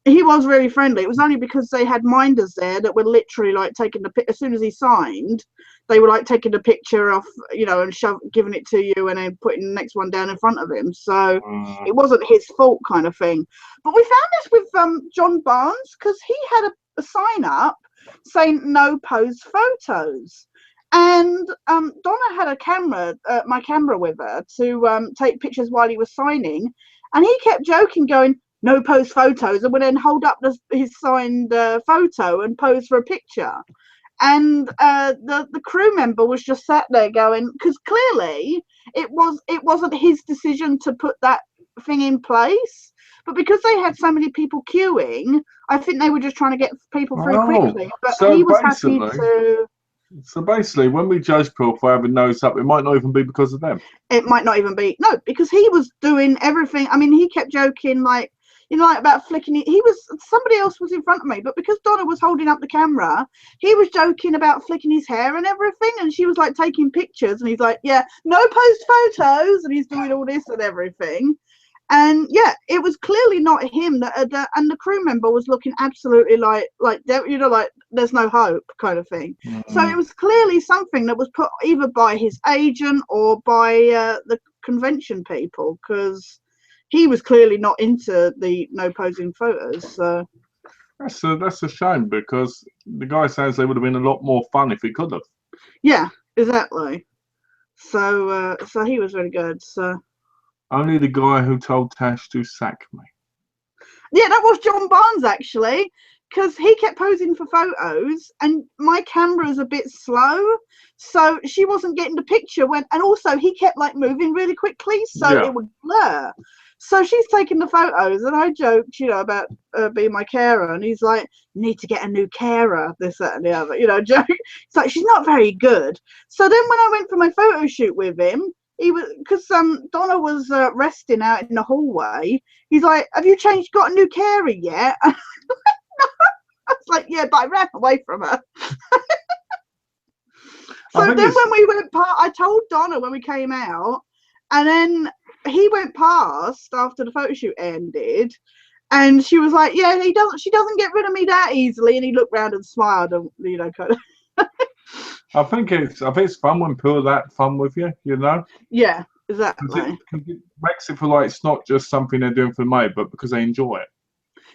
He was really friendly. It was only because they had minders there that were literally like taking the as soon as he signed, they were like taking the picture off, and giving it to you and then putting the next one down in front of him. So it wasn't his fault kind of thing. But we found this with John Barnes, because he had a sign up saying no pose photos. And Donna had my camera with her to take pictures while he was signing, and he kept joking, going, no pose photos, and would then hold up his signed photo and pose for a picture. And the crew member was just sat there going, because clearly it wasn't his decision to put that thing in place. But because they had so many people queuing, I think they were just trying to get people through quickly. But so he was happy to. So basically, when we judge people for having nose up, it might not even be because of them. It might not even be. No, because he was doing everything. I mean, he kept joking, like, you know, like about flicking it. Somebody else was in front of me, but because Donna was holding up the camera, he was joking about flicking his hair and everything. And she was like taking pictures, and he's like, yeah, no post photos. And he's doing all this and everything. And yeah, it was clearly not him and the crew member was looking absolutely like you know, like there's no hope kind of thing. So it was clearly something that was put either by his agent or by the convention people, because he was clearly not into the no posing photos. So that's a shame, because the guy says they would have been a lot more fun if he could have. Yeah, exactly. So so he was really good. So. Only the guy who told Tash to sack me. Yeah, that was John Barnes, actually, because he kept posing for photos and my camera's a bit slow, so she wasn't getting the picture and also he kept like moving really quickly, so it would blur. So she's taking the photos, and I joked, you know, about being my carer, and he's like, need to get a new carer, this, that, and the other, you know, joke. It's like, she's not very good. So then when I went for my photo shoot with him, he was, because Donna was resting out in the hallway. He's like, "Have you got a new carer yet?" No. I was like, "Yeah, but I ran away from her." So then when we went past, I told Donna when we came out, and then he went past after the photo shoot ended, and she was like, "Yeah, she doesn't get rid of me that easily." And he looked round and smiled, and you know, kind of. I think it's fun when people are that fun with you, you know? Yeah, exactly. It makes it feel like it's not just something they're doing for me, but because they enjoy it.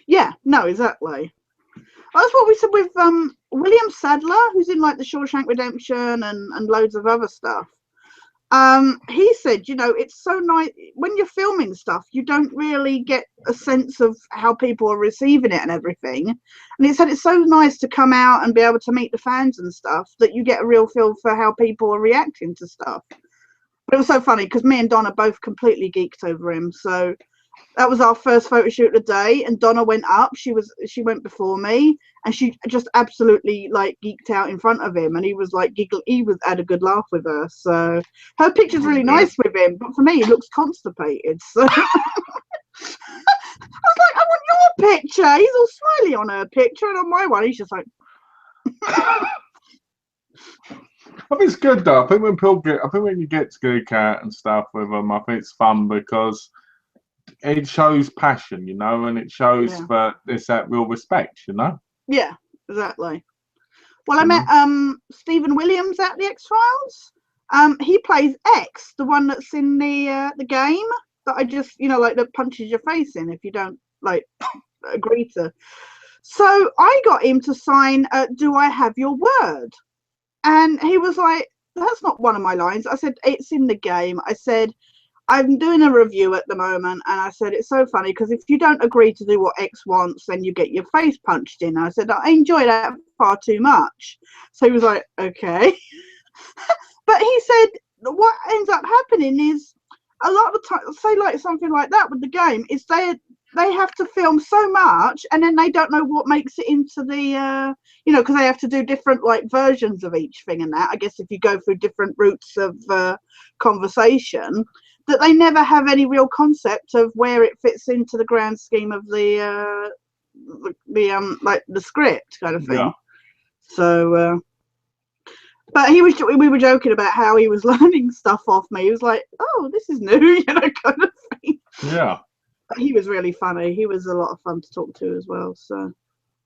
Yeah, no, exactly. That's what we said with William Sadler, who's in like the Shawshank Redemption and loads of other stuff. He said, you know, it's so nice when you're filming stuff, you don't really get a sense of how people are receiving it and everything. And he said it's so nice to come out and be able to meet the fans and stuff that you get a real feel for how people are reacting to stuff. But it was so funny because me and Donna both completely geeked over him. So that was our first photo shoot of the day, and Donna went up. She went before me, and she just absolutely like geeked out in front of him, and he was like giggling. He had a good laugh with her. So her picture's really nice with him, but for me, he looks constipated. So I was like, I want your picture. He's all smiley on her picture, and on my one, he's just like. I think it's good though. I think when you get to geek out and stuff with them, I think it's fun because it shows passion, you know, and it shows that there's that real respect, you know. Yeah, exactly. Well, I met Stephen Williams at the X-Files. He plays X, the one that's in the game that I just, you know, like that punches your face in if you don't like agree to. So I got him to sign "Do I Have Your Word?" And he was like, "That's not one of my lines." I said, "It's in the game." I said, "I'm doing a review at the moment," and I said, "It's so funny because if you don't agree to do what X wants, then you get your face punched in." I said, "I enjoy that far too much." So he was like, "Okay." But he said what ends up happening is a lot of the time, say like something like that with the game, is they have to film so much and then they don't know what makes it into the you know, because they have to do different like versions of each thing and that. I guess if you go through different routes of conversation, that they never have any real concept of where it fits into the grand scheme of the like the script kind of thing. Yeah. So but we were joking about how he was learning stuff off me. He was like, "Oh, this is new," you know, kind of thing. Yeah. But he was really funny. He was a lot of fun to talk to as well. So.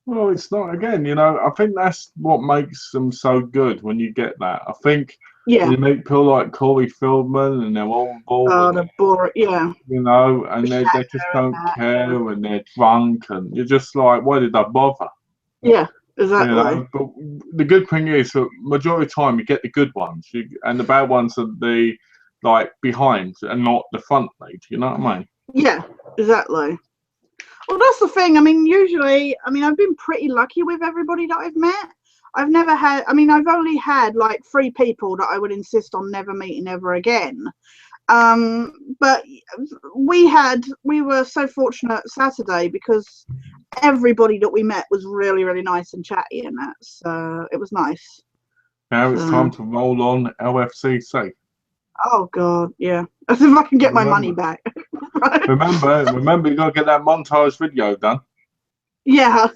Well, it's not, again, you know, I think that's what makes them so good when you get that. I think you meet people like Corey Feldman and they're all on board. Oh, they're boring, yeah. You know, and they just don't care and they're drunk and you're just like, why did I bother? Yeah, exactly. You know? But the good thing is that majority of the time you get the good ones and the bad ones are the, like, behind and not the front lead, you know what I mean? Yeah, exactly. Well, that's the thing. I mean, usually, I mean, I've been pretty lucky with everybody that I've met. I've never had, I mean, I've only had like 3 people that I would insist on never meeting ever again. But we were so fortunate Saturday because everybody that we met was really, really nice and chatty and that, so it was nice. Now it's time to roll on LFCC. Oh God, yeah. As if I can get my money back. remember, you got to get that montage video done. Yeah.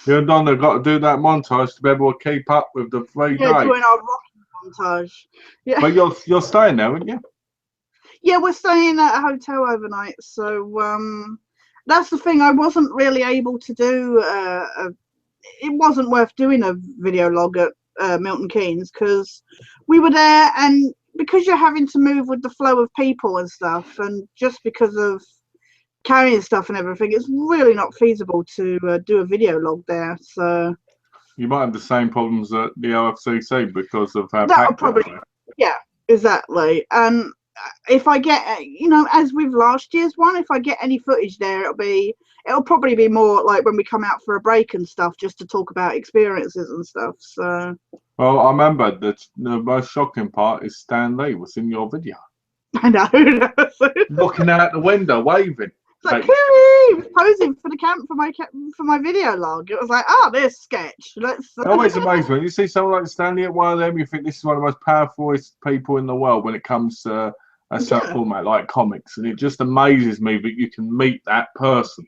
You and Donna got to do that montage to be able to keep up with the 3 days. Doing our rock montage. Yeah. But you're staying there, aren't you? Yeah, we're staying at a hotel overnight, so that's the thing. I wasn't really able to do. It wasn't worth doing a video log at Milton Keynes because we were there, and because you're having to move with the flow of people and stuff, and just because of carrying stuff and everything, it's really not feasible to do a video log there. So you might have the same problems at the LFCC because of how that'll packed probably, yeah, exactly. And if I get, as with last year's one, if I get any footage there, it'll probably be more like when we come out for a break and stuff, just to talk about experiences and stuff. So. Well, I remember that the most shocking part is Stan Lee was in your video. I know. Looking out the window, waving. It's like, he was posing for the for my video log. It was like, there's Sketch. Let's. It always amazes me. You see someone like Stanley at one of them, you think this is one of the most powerful people in the world when it comes to a certain format like comics, and it just amazes me that you can meet that person.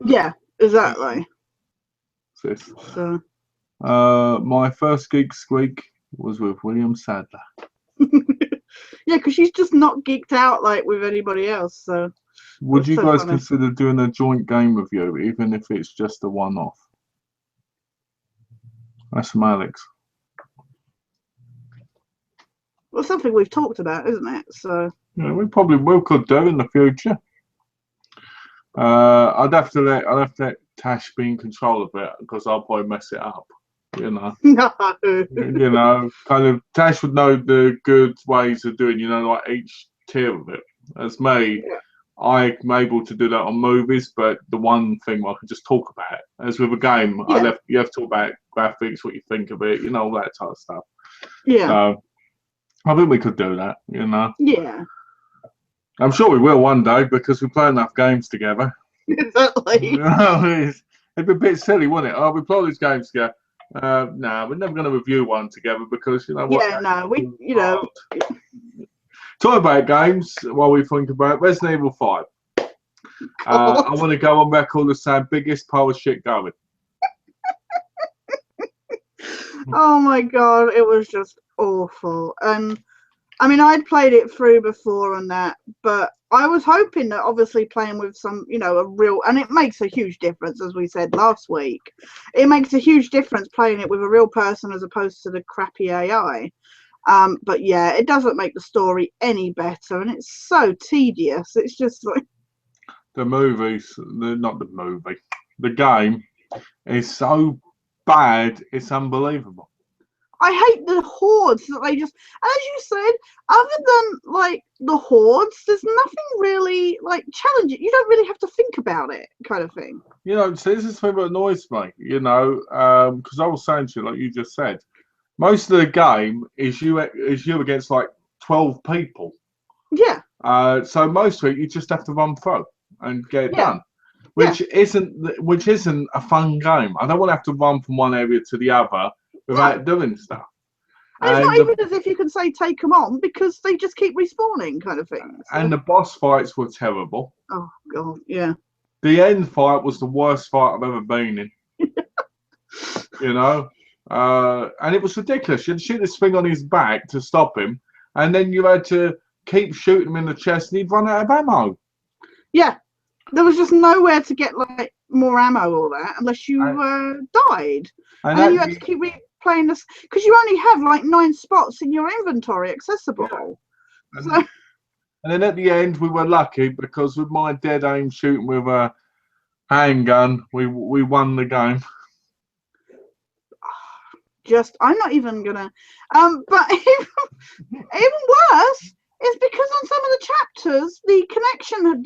Yeah, exactly. So. My first Geek Squeak was with William Sadler. Yeah, because she's just not geeked out like with anybody else. So. Would you guys consider doing a joint game review, even if it's just a one-off? That's from Alex. Well, something we've talked about, isn't it? So. Yeah, we probably could do in the future. I'd have to let Tash be in control of it because I'll probably mess it up. No. Kind of Tash would know the good ways of doing, like each tier of it. As me, I'm able to do that on movies, but the one thing I can just talk about it. As with a game, you have to talk about graphics, what you think of it, all that type of stuff. Yeah. So I think we could do that, Yeah. I'm sure we will one day because we play enough games together. Exactly. It'd be a bit silly, wouldn't it? Oh, we play all these games together. No, we're never going to review one together because what? Yeah, no, Talk about games while we think about Resident Evil 5. I want to go on record as saying biggest pile of shit going. Oh my God, it was just awful. And I mean, I'd played it through before and that, but I was hoping that obviously playing with some, a real, and it makes a huge difference, as we said last week. It makes a huge difference playing it with a real person as opposed to the crappy AI. But yeah, it doesn't make the story any better, and it's so tedious. It's just like the game is so bad, it's unbelievable. I hate the hordes that they just, as you said, other than like the hordes, there's nothing really like challenging. You don't really have to think about it, kind of thing. So this is the thing that annoys me, because I was saying to you, like you just said, most of the game is you against like 12 people. Yeah. So most of it you just have to run through and get it done, which isn't a fun game. I don't want to have to run from one area to the other without doing stuff. And it's not even as if you can say take them on because they just keep respawning, kind of thing. So. And the boss fights were terrible. Oh God, yeah. The end fight was the worst fight I've ever been in. And it was ridiculous. You had to shoot this thing on his back to stop him, and then you had to keep shooting him in the chest, and he'd run out of ammo. Yeah. There was just nowhere to get like more ammo or that unless you died. And then you had to keep replaying this because you only have like 9 spots in your inventory accessible. Yeah. And then at the end, we were lucky because with my dead aim shooting with a handgun, we won the game. I'm not even gonna. But even worse is because on some of the chapters, the connection had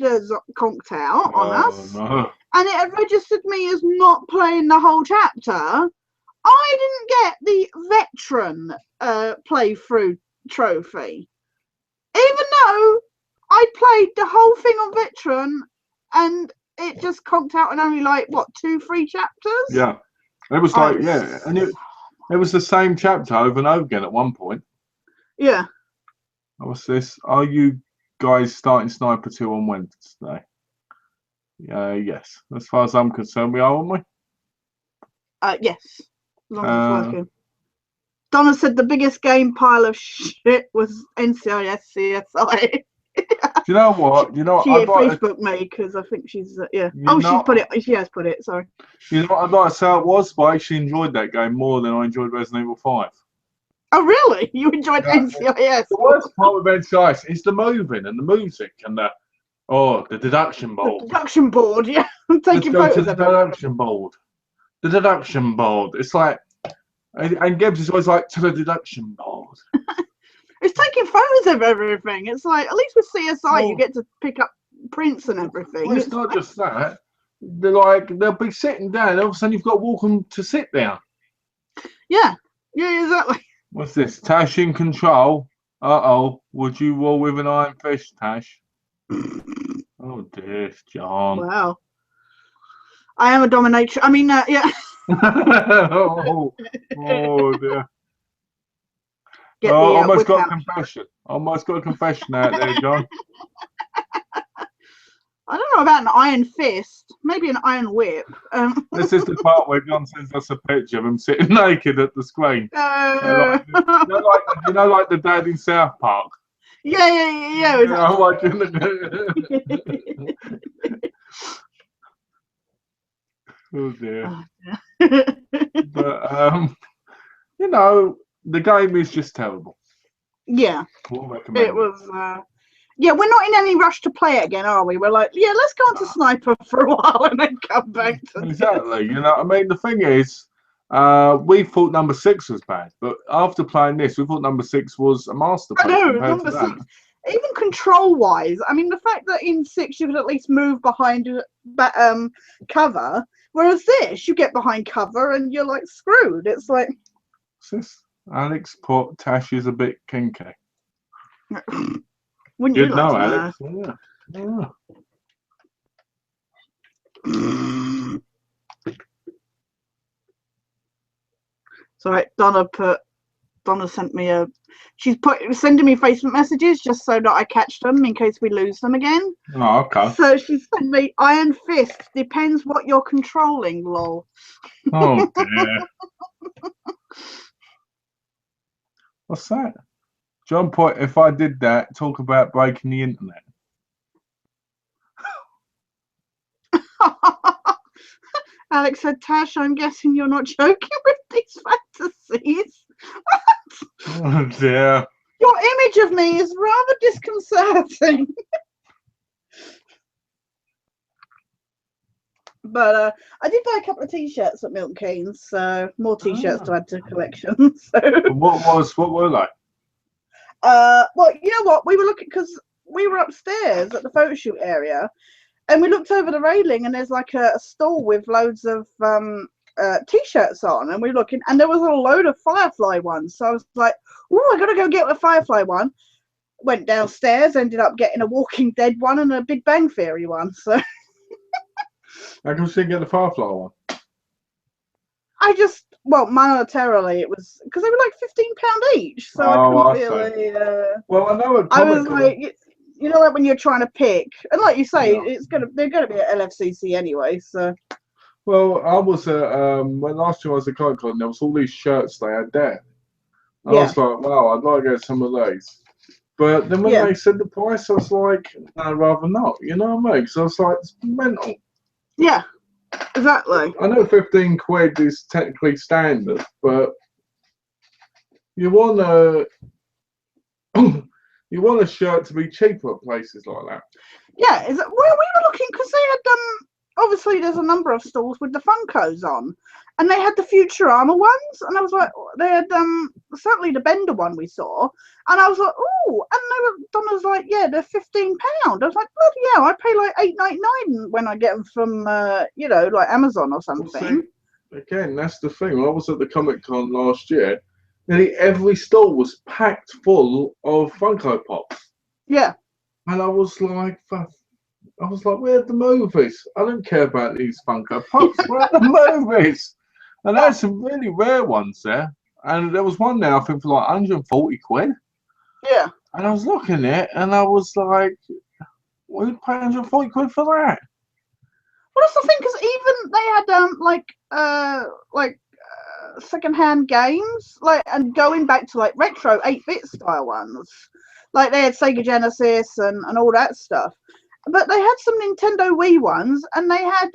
conked out on us, and it had registered me as not playing the whole chapter. I didn't get the veteran playthrough trophy. Even though I played the whole thing on Veteran, and it just conked out in only like what 2-3 chapters. Yeah, it was like and it was the same chapter over and over again at one point. Yeah. What's this? Are you guys starting Sniper 2 on Wednesday? Yes. As far as I'm concerned, we are, aren't we? Yes. As long as it's working. Donna said the biggest game pile of shit was NCIS CSI. Do you know what? She Facebook me because I think she's she's put it. She has put it. Sorry. You know what I'd like to say it was, but I actually enjoyed that game more than I enjoyed Resident Evil 5. Oh really? You enjoyed NCIS? The worst part of NCIS is the moving and the music and the deduction board. The deduction board, yeah. I'm taking Let's go photos to the of it. deduction board. The deduction board. It's like, and Gibbs is always like, to the deduction board. It's taking photos of everything. It's like, at least with CSI, you get to pick up prints and everything. Well, it's not just that. They'll be sitting down, and all of a sudden you've got to walk them to sit down. Yeah, exactly. What's this? Tash in control. Would you roll with an iron fist, Tash? Oh dear, John. Wow. I am a dominatrix. I mean, yeah. oh dear. Almost got a confession. Almost got a confession out there, John. I don't know about an iron fist. Maybe an iron whip. This is the part where John sends us a picture of him sitting naked at the screen. Like the dad in South Park. Yeah. I'm watching oh dear. But the game is just terrible. Yeah. It was. Yeah, we're not in any rush to play it again, are we? We're like, yeah, let's go on to Sniper for a while and then come back to exactly. I mean, the thing is, we thought number 6 was bad, but after playing this, we thought number 6 was a masterpiece. I know, number 6. Even control-wise, I mean, the fact that in 6 you could at least move behind cover, whereas this, you get behind cover and you're like screwed. It's like. Sis, Alex put Tash is a bit kinky. Wouldn't you like to Alex? know? Yeah. Sorry, Donna sent me she's sending me Facebook messages just so that I catch them in case we lose them again. Oh, okay. So she sent me iron fist. Depends what you're controlling, lol. Oh dear. What's that? John put, if I did that, talk about breaking the internet. Alex said, Tash, I'm guessing you're not joking with these fantasies. Oh dear. Your image of me is rather disconcerting. But I did buy a couple of t-shirts at Milton Keynes, so more t-shirts to add to the collection. So. What were they? Well, you know what? We were looking because we were upstairs at the photo shoot area, and we looked over the railing, and there's like a stall with loads of t-shirts on, and we were looking, and there was a load of Firefly ones. So I was like, "Oh, I gotta go get a Firefly one." Went downstairs, ended up getting a Walking Dead one and a Big Bang Theory one. So. How come you didn't get the Firefly one? Monetarily it was because they were like £15 each, so I couldn't really. Well, I know. I was like, you know, like when you're trying to pick, and like you say, they're gonna be at LFCC anyway. So. Well, I was when last year I was at Comic-Con, there was all these shirts they had there. I was like, wow, I'd like to get some of these. But then when they said the price, I was like, no, I'd rather not. You know what I mean? So I was like, it's mental. Yeah. Exactly. I know 15 quid is technically standard, but you want a shirt to be cheaper at places like that. Yeah, we were looking because they had obviously there's a number of stalls with the Funkos on, and they had the Futurama ones, and I was like, they had certainly the Bender one we saw, and I was like, oh, and Donna's like, yeah, they're £15. I was like, bloody hell, I pay like $8.99 when I get them from like Amazon or something. Well, see, again, that's the thing. When I was at the Comic-Con last year, nearly every stall was packed full of Funko Pops. Yeah. And I was like, where are the movies? I don't care about these Funko Pops. Where are the movies? And there's some really rare ones there. And there was one there, I think, for like 140 quid. Yeah. And I was looking at it, and I was like, "What you pay 140 quid for that?" Well, that's the thing, because even they had second-hand games, like, and going back to like retro 8-bit style ones, like they had Sega Genesis and all that stuff. But they had some Nintendo Wii ones, and they had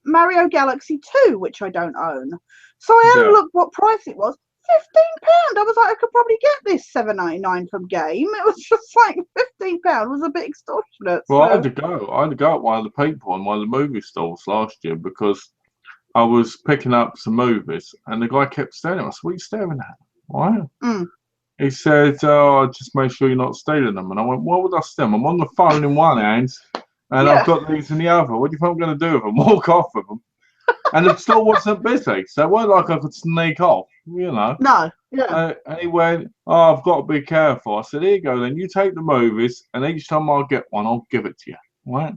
Mario Galaxy 2, which I don't own. So I had a look what price it was. £15. I was like, I could probably get this $7.99 from Game. It was just like £15 was a bit extortionate. Well, so. I had to go at one of the people in one of the movie stalls last year because I was picking up some movies, and the guy kept staring at me. I said, "What are you staring at?" Why? He said, "Oh, just make sure you're not stealing them." And I went, "What would I steal them? I'm on the phone in one hand, and I've got these in the other. What do you think I'm going to do with them? Walk off with them?" And the store wasn't busy, so it wasn't like I could sneak off, you know. No, yeah. And he went, "Oh, I've got to be careful." I said, "Here you go, then. You take the movies, and each time I get one, I'll give it to you." Right?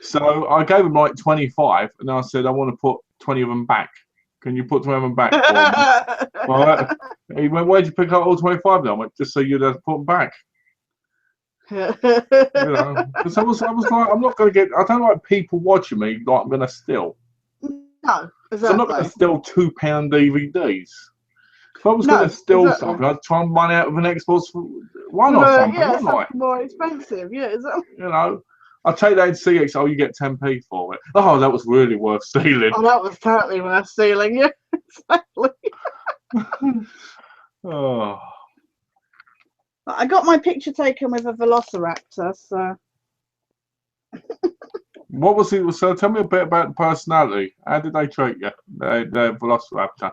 So I gave him like 25, and I said, "I want to put 20 of them back. Can you put 20 of them back for me?" Right? He went, "Where'd you pick up all 25 then?" I went, "Just so you'd have to put them back." You know, because I was like, I'm not going to get. I don't like people watching me like I'm going to steal. No, exactly. So I'm not going to steal £2 DVDs. If I was going to steal something, I'd try and run out of an Xbox One or something. Yeah, something more expensive. Yeah, exactly. You know, I'll take that in CX. Oh, you get 10p for it. Oh, that was really worth stealing. Oh, that was totally worth stealing. Yeah, exactly. Oh. I got my picture taken with a Velociraptor, so. What was it? So tell me a bit about the personality. How did they treat you, the Velociraptor?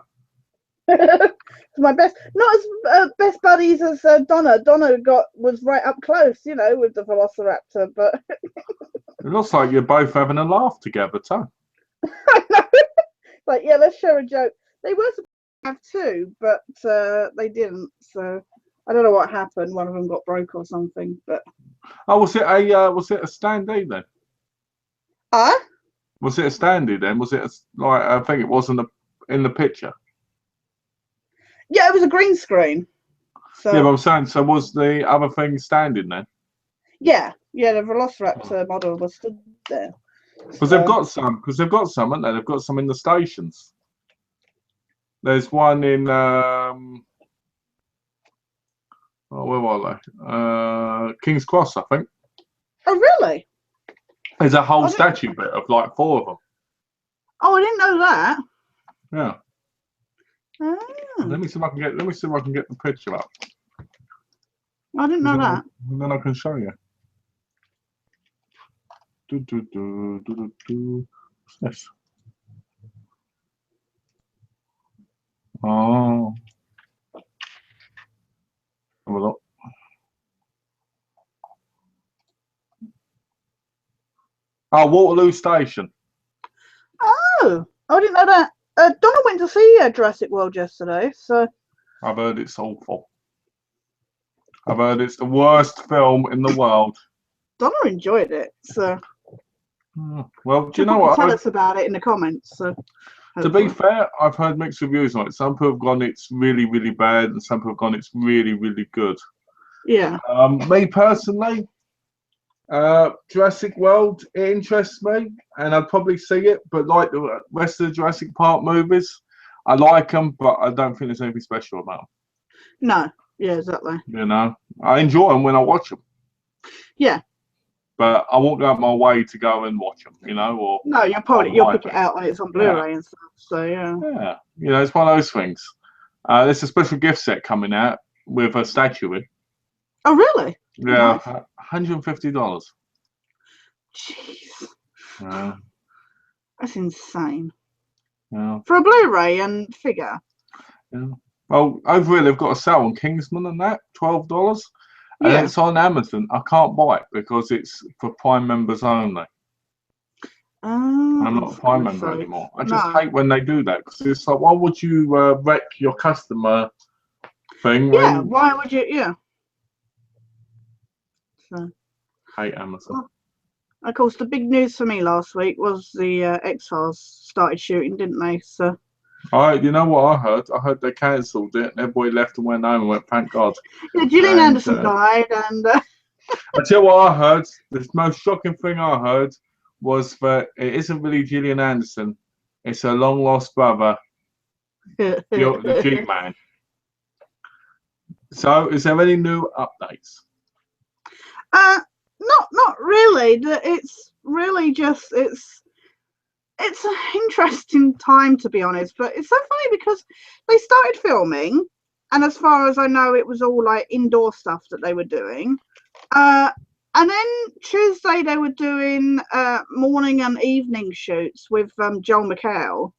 My best, not as best buddies as Donna. Donna was right up close, you know, with the Velociraptor, but. It looks like you're both having a laugh together, too. I know. Like, yeah, let's share a joke. They were supposed to have two, but they didn't. So I don't know what happened. One of them got broke or something. But was it a standee then? Was it a standee then? Was it I think it wasn't in the picture. Yeah, it was a green screen. So yeah, but I'm saying, so was the other thing standing then? Yeah, the Velociraptor model was stood there. Because they've got some, haven't they? They've got some in the stations. There's one in where were they? King's Cross, I think. Oh, really? There's a whole statue bit of like 4 of them. Oh, I didn't know that. Yeah. Oh. Let me see if I can get the picture up. I didn't know that. And then I can show you. What's this? Oh. Have a look. Oh, Waterloo Station. Oh, I didn't know that. Donna went to see Jurassic World yesterday, so. I've heard it's awful. I've heard it's the worst film in the world. Donna enjoyed it, so. Well, do you know what? Tell us about it in the comments. So. To be fair, I've heard mixed reviews on it. Some people have gone it's really, really bad, and some people have gone it's really, really good. Yeah. Me personally, Jurassic World, it interests me, and I'd probably see it. But like the rest of the Jurassic Park movies, I like them, but I don't think there's anything special about them. No. Yeah, exactly. You know, I enjoy them when I watch them. Yeah. But I won't go out my way to go and watch them, you know. Or no, you'll pick it out when it's on Blu-ray and stuff. So yeah. Yeah, you know, it's one of those things. There's a special gift set coming out with a statue in. Oh really? Yeah, $150. Jeez. Yeah. That's insane. Yeah. For a Blu-ray and figure. Yeah. Well, over here they've got a sale on Kingsman and that, $12. And it's on Amazon. I can't buy it because it's for Prime members only. I'm not a Prime member anymore. I just hate when they do that because it's like, why would you wreck your customer thing? Yeah, why would you? Yeah. So. Hate Amazon. Of course, the big news for me last week was the X-Files started shooting, didn't they? So. You know what I heard? I heard they cancelled it, and everybody left and went home and went, thank God. Yeah, Gillian Anderson died, and. I tell you what I heard. The most shocking thing I heard was that it isn't really Gillian Anderson. It's her long lost brother, the G-Man. So, is there any new updates? Not really. It's really just it's an interesting time, to be honest. But it's so funny because they started filming, and as far as I know, it was all like indoor stuff that they were doing. And then Tuesday they were doing morning and evening shoots with Joel McHale.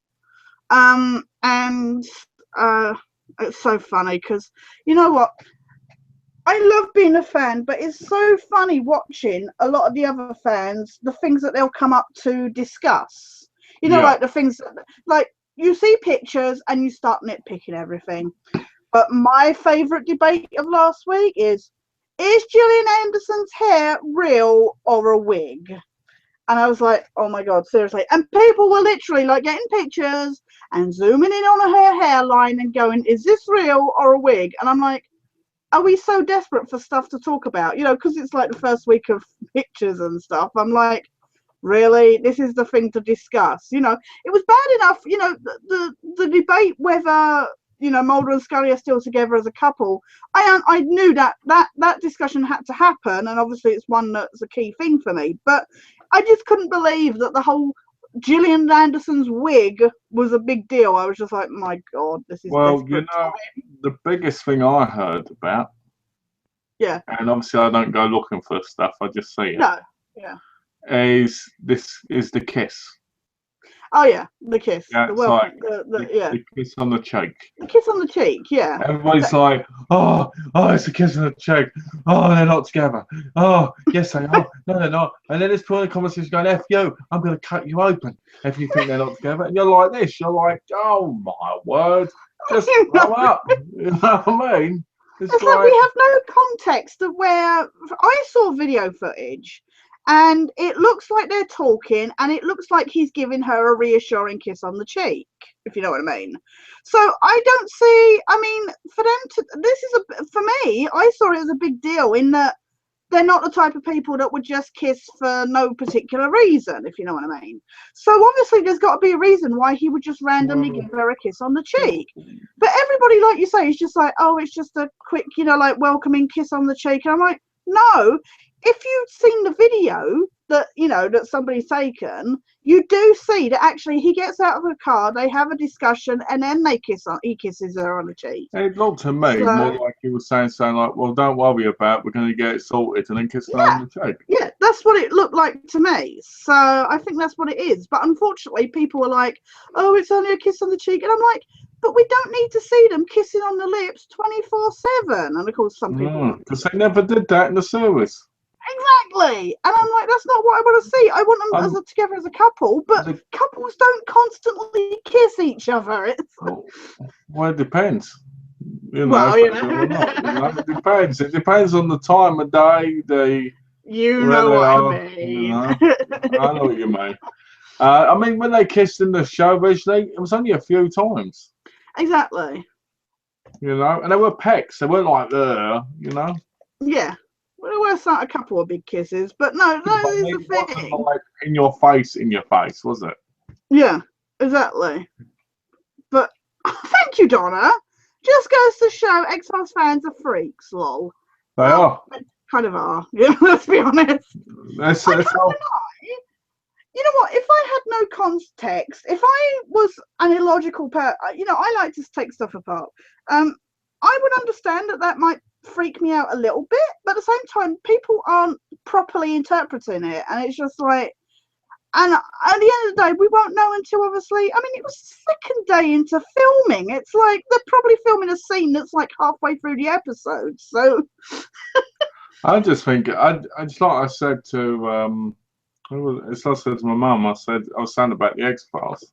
And it's so funny because you know what? I love being a fan, but it's so funny watching a lot of the other fans, the things that they'll come up to discuss. You know, like the things that, like you see pictures and you start nitpicking everything. But my favourite debate of last week is Gillian Anderson's hair real or a wig? And I was like, oh my God, seriously. And people were literally like getting pictures and zooming in on her hairline and going, is this real or a wig? And I'm like, are we so desperate for stuff to talk about? You know, because it's like the first week of pictures and stuff. I'm like, really? This is the thing to discuss? You know, it was bad enough, you know, the debate whether, you know, Mulder and Scully are still together as a couple. I knew that discussion had to happen, and obviously it's one that's a key thing for me. But I just couldn't believe that the whole Gillian Anderson's wig was a big deal. I was just like, my God, this is desperate. You know, the biggest thing I heard about, and obviously I don't go looking for stuff, I just see it. Is the kiss. Oh yeah, the kiss. Yeah, the kiss on the cheek. The kiss on the cheek, yeah. Everybody's like, oh, it's a kiss on the cheek. Oh, they're not together. Oh, yes they are. No, they're not. And then there's people in the conversation going, F you, I'm going to cut you open if you think they're not together. And you're like this. You're like, oh my word, just grow up. You know what I mean? It's like we have no context of where I saw video footage. And it looks like they're talking, and it looks like he's giving her a reassuring kiss on the cheek, if you know what I mean. So I don't see, I mean, for them to, for me, I saw it as a big deal in that they're not the type of people that would just kiss for no particular reason, if you know what I mean. So obviously there's got to be a reason why he would just randomly give her a kiss on the cheek. But everybody, like you say, is just like, oh, it's just a quick, you know, like welcoming kiss on the cheek. And I'm like, no. If you've seen the video that, you know, that somebody's taken, you do see that actually he gets out of the car, they have a discussion, and then he kisses her on the cheek. It looked to me more like he was saying like, well, don't worry about it, we're going to get it sorted, and then kiss her on the cheek. Yeah, that's what it looked like to me. So I think that's what it is. But unfortunately, people are like, oh, it's only a kiss on the cheek. And I'm like, but we don't need to see them kissing on the lips 24/7. And of course, some people... Because they never did that in the series. Exactly, and I'm like, that's not what I want to see. I want them together as a couple, but couples don't constantly kiss each other. Well, it depends. You know, it depends. It depends on the time of day. You know what I mean. You know? I know what you mean. I mean, when they kissed in the show originally, it was only a few times. Exactly. You know, and they were pecks. They weren't like you know. Yeah. Well, there were a couple of big kisses, but no, that is the thing. It wasn't like in your face, was it? Yeah, exactly. But thank you, Donna. Just goes to show X-Files fans are freaks, lol. They are. They kind of are. Yeah, let's be honest. That's you know what? If I had no context, if I was an illogical person, you know, I like to take stuff apart. I would understand that might freak me out a little bit, but at the same time, people aren't properly interpreting it, and it's just like, and at the end of the day, we won't know until obviously, I mean, it was the second day into filming. It's like they're probably filming a scene that's like halfway through the episode. So I just think it's like I said to it's like I said to my mum. I was saying about the X-Files.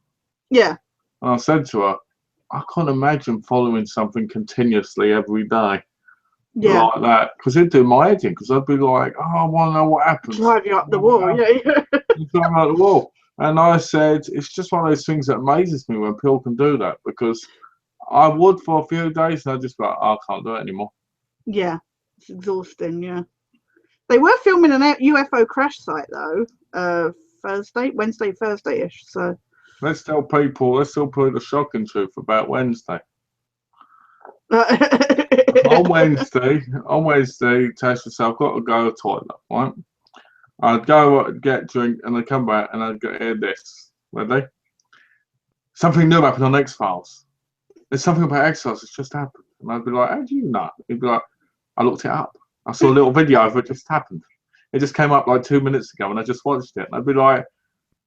Yeah. And I said to her, I can't imagine following something continuously every day. like that, because it'd do my head in, because I'd be like, oh, I want to know what happens. Drive you up the wall, yeah. Drive up the wall. And I said, it's just one of those things that amazes me when people can do that, because I would for a few days, and I'd just be like, oh, I can't do it anymore. Yeah, it's exhausting, yeah. They were filming an UFO crash site, though, Wednesday, Thursday-ish, so. Let's tell people the shocking truth about Wednesday. on Wednesday, Tash would say, I've got to go to the toilet, right? I'd go get a drink, and I'd come back, and I'd hear this. Ready? Something new happened on X-Files. There's something about X-Files that's just happened. And I'd be like, how do you know? He'd be like, I looked it up. I saw a little video of it just happened. It just came up like 2 minutes ago, and I just watched it. And I'd be like,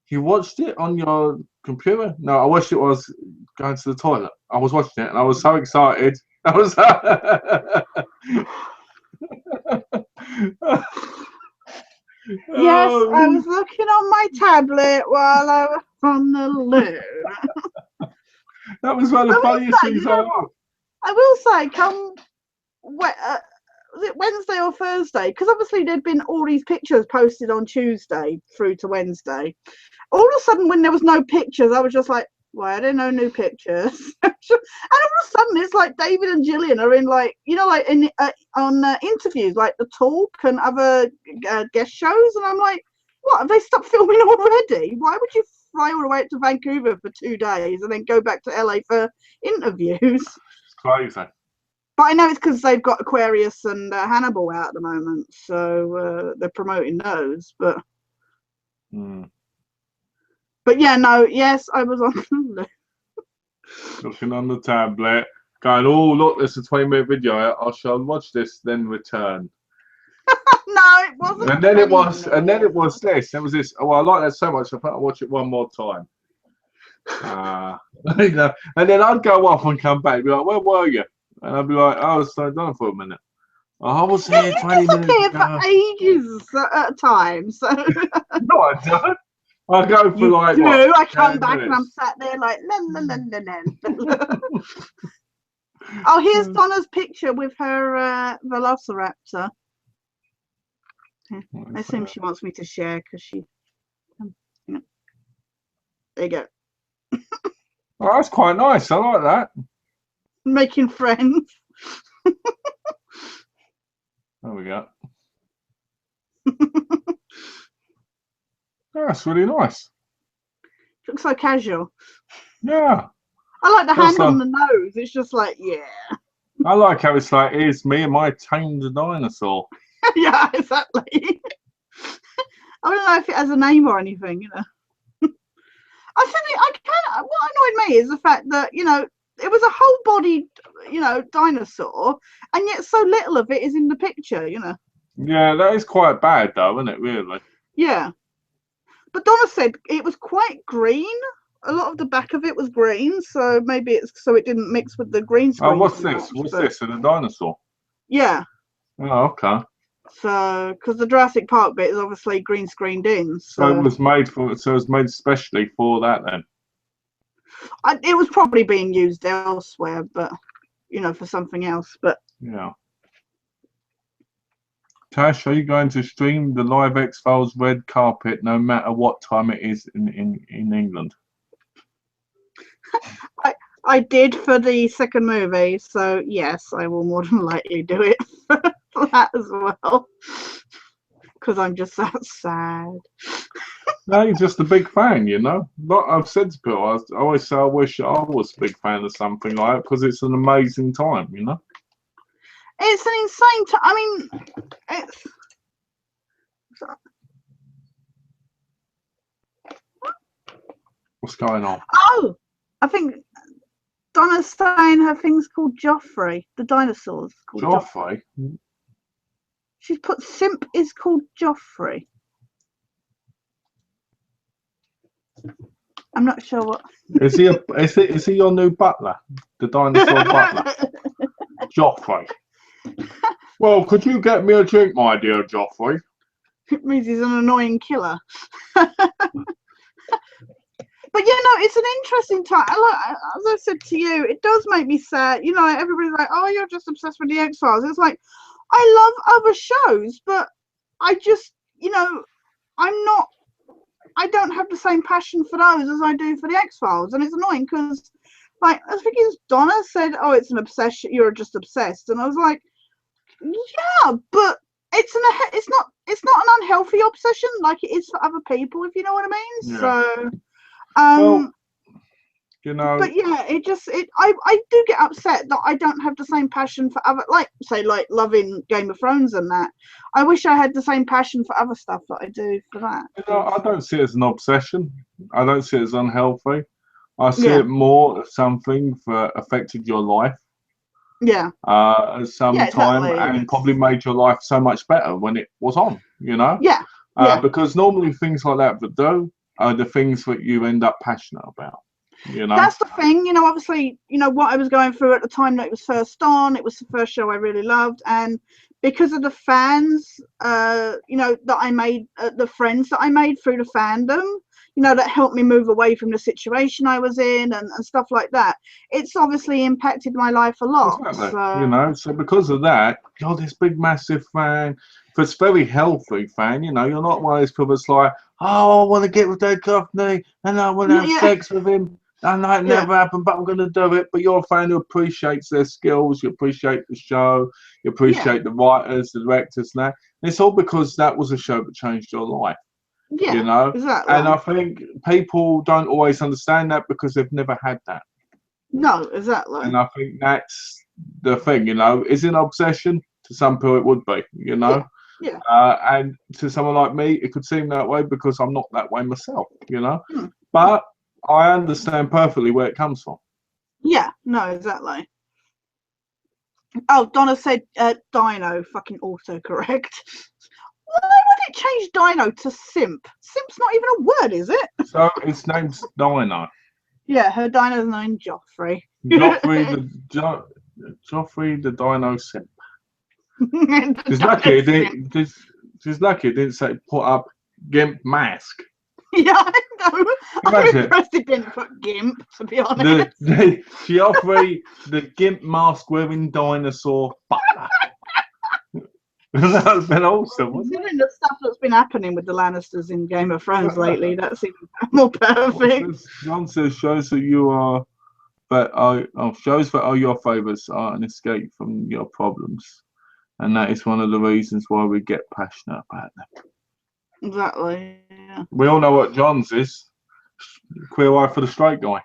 you watched it on your computer? No, I watched it while I was going to the toilet. I was watching it, and I was so excited. I was Yes, I was looking on my tablet while I was on the loo. That was one of the funniest things I heard. I will say, come was it Wednesday or Thursday? Because obviously there'd been all these pictures posted on Tuesday through to Wednesday. All of a sudden, when there was no pictures, I was just like, why are there no new pictures? And all of a sudden, it's like David and Gillian are in, like, you know, like in on interviews, like The Talk and other guest shows. And I'm like, what? Have they stopped filming already? Why would you fly all the way to Vancouver for 2 days and then go back to LA for interviews? It's crazy. But I know it's because they've got Aquarius and Hannibal out at the moment, so they're promoting those. But but yeah, no, yes, I was on looking on the tablet, going, oh look, there's a 20-minute video. I shall watch this, then return. No, it wasn't. And then it was this. There was this. Oh, I like that so much. I thought I'd watch it one more time. You know, and then I'd go off and come back. And be like, where were you? And I'd be like, oh, I was slowed down for a minute. Oh, I was here 20 minutes ago. For ages at a time. So no, I don't. I go for like. No, I come back and I'm sat there like. Oh, here's Donna's picture with her Velociraptor. I assume she wants me to share because she. There you go. Oh, that's quite nice. I like that. Making friends. There we go. That's really nice. Looks so casual. Yeah. I like the hand on the nose. It's just like, yeah. I like how it's like, here's me and my tamed dinosaur. Yeah, exactly. I don't know if it has a name or anything, you know. What annoyed me is the fact that, you know, it was a whole bodied, you know, dinosaur, and yet so little of it is in the picture, you know. Yeah, that is quite bad though, isn't it, really? Yeah. But Donna said it was quite green. A lot of the back of it was green, so maybe it's so it didn't mix with the green screen. Oh, what's this? What's this? In a dinosaur? Yeah. Oh, okay. So, because the Jurassic Park bit is obviously green screened in. So it was made especially for that then. It was probably being used elsewhere, but you know, for something else. But yeah. Tash, are you going to stream the live X-Files red carpet no matter what time it is in England? I did for the second movie, so yes, I will more than likely do it for that as well. Because I'm just that sad. No, you're just a big fan, you know. Like I've said to people, I always say I wish I was a big fan of something like that because it's an amazing time, you know. It's an insane time. I mean, it's. What's going on? Oh, I think Donna's saying her thing's called Joffrey. The dinosaur's called Joffrey. She's put Simp is called Joffrey. I'm not sure what. Is he your new butler? The dinosaur butler? Joffrey. Well, could you get me a drink, my dear Joffrey? It means he's an annoying killer. But you know, it's an interesting time. As I said to you, it does make me sad. You know, everybody's like, "Oh, you're just obsessed with the X-Files." It's like, I love other shows, but I just, you know, I don't have the same passion for those as I do for the X-Files, and it's annoying because, like, I think it's Donna said, "Oh, it's an obsession. You're just obsessed," and I was like, "Yeah, but it's not an unhealthy obsession like it is for other people, if you know what I mean." Yeah. So, well, you know, but yeah, I do get upset that I don't have the same passion for other, like, say, like loving Game of Thrones and that. I wish I had the same passion for other stuff that I do for that. you know, I don't see it as an obsession. I don't see it as unhealthy. I see Yeah. it more as something that affected your life. Yeah. At some time, exactly. and probably made your life so much better when it was on. You know. Yeah. Because normally things like that do are the things that you end up passionate about. You know. That's the thing, you know, obviously, you know, what I was going through at the time that it was first on, it was the first show I really loved, and because of the fans, you know, that I made, the friends that I made through the fandom, you know, that helped me move away from the situation I was in and stuff like that, it's obviously impacted my life a lot. Exactly. So, You know, so because of that, you're this big, massive fan. If it's very healthy fan, you know, you're not one of those people that's like, oh, I want to get with Dave Coffney and I want to have sex with him. And that never happened, but I'm going to do it. But you're a fan who appreciates their skills, you appreciate the show, you appreciate the writers, the directors, and that. And it's all because that was a show that changed your life. Yeah, you know, exactly. And I think people don't always understand that because they've never had that. No, exactly. And I think that's the thing, you know, is an obsession. To some people, it would be, you know. Yeah. And to someone like me, it could seem that way because I'm not that way myself, you know. But I understand perfectly where it comes from. Yeah, no, exactly. Oh, Donna said Dino, fucking autocorrect. Why would it change Dino to Simp? Simp's not even a word, is it? So its name's Dino. Yeah, her dino's named Joffrey. Joffrey the Dino Simp. She's lucky it didn't say put up Gimp mask. Yeah, I know. Imagine. I'm impressed it didn't put Gimp, to be honest. Joffrey the Gimp mask wearing dinosaur butler. That would have been awesome, wouldn't it? Considering the stuff that's been happening with the Lannisters in Game of Thrones lately, that's even more perfect. John says shows that are your favourites are an escape from your problems, and that is one of the reasons why we get passionate about them. Exactly. Yeah. We all know what John's is. Queer eye for the straight guy.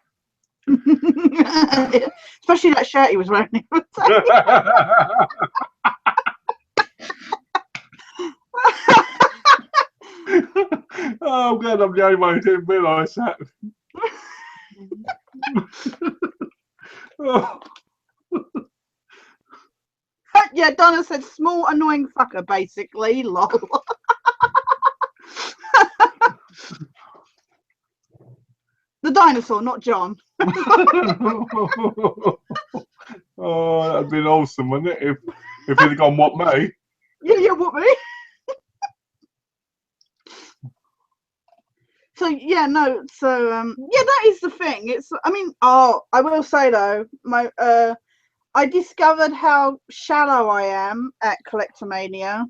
Especially that shirt he was wearing. Oh, I'm glad I'm the only one who didn't realise that. Oh. Yeah, Donna said small annoying fucker, basically. Lol. The dinosaur, not John. Oh, that'd been awesome, wouldn't it? If he'd have gone, what, me? Yeah, what, me? So yeah, no. So yeah, that is the thing. It's. I mean, I will say though, I discovered how shallow I am at Collectomania.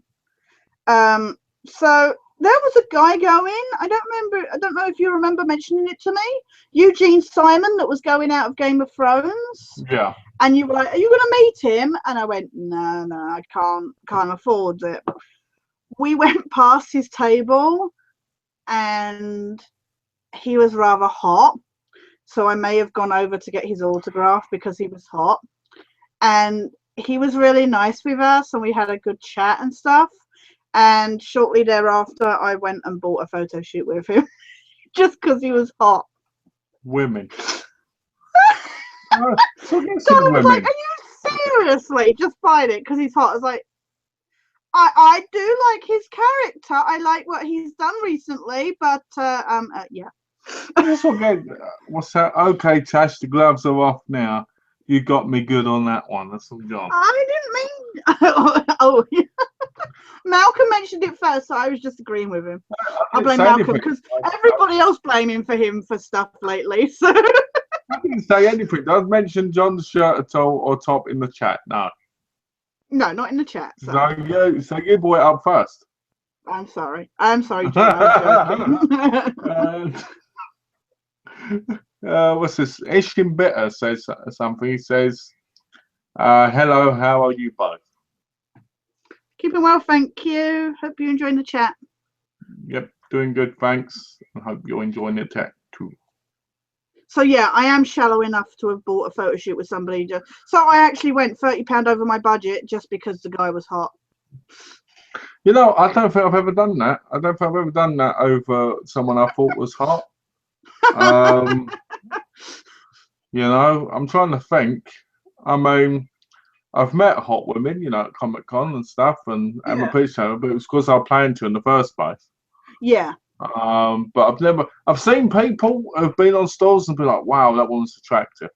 So there was a guy going. I don't know if you remember mentioning it to me. Eugene Simon, that was going out of Game of Thrones. Yeah. And you were like, "Are you going to meet him?" And I went, "No, I can't afford it." We went past his table, and he was rather hot. So I may have gone over to get his autograph because he was hot. And he was really nice with us, and we had a good chat and stuff. And shortly thereafter, I went and bought a photo shoot with him just because he was hot. Women. So I was like, "Are you seriously just buying it because he's hot?" I was like, I do like his character. I like what he's done recently, but yeah. What's that? Okay, Tash, the gloves are off now. You got me good on that one. That's all gone. I didn't mean. Oh, yeah. Malcolm mentioned it first, so I was just agreeing with him. I blame Malcolm because everybody else blaming for him for stuff lately. So I didn't say anything. Don't mention John's shirt at all or top in the chat. No. No, not in the chat. So you brought it up first. I'm sorry. John. I was joking. What's this? Ishkin Bitter says something. He says, hello, how are you both? Keeping well, thank you. Hope you're enjoying the chat. Yep, doing good, thanks. I hope you're enjoying the chat too. So yeah, I am shallow enough to have bought a photo shoot with somebody. So I actually went £30 over my budget just because the guy was hot. You know, I don't think I've ever done that. I don't think I've ever done that over someone I thought was hot. You know, I'm trying to think. I mean, I've met hot women, you know, at Comic-Con and stuff, and at my pitch channel, but it was because I was planning to in the first place. Yeah. But I've seen people who've been on stalls and be like, wow, that one's attractive.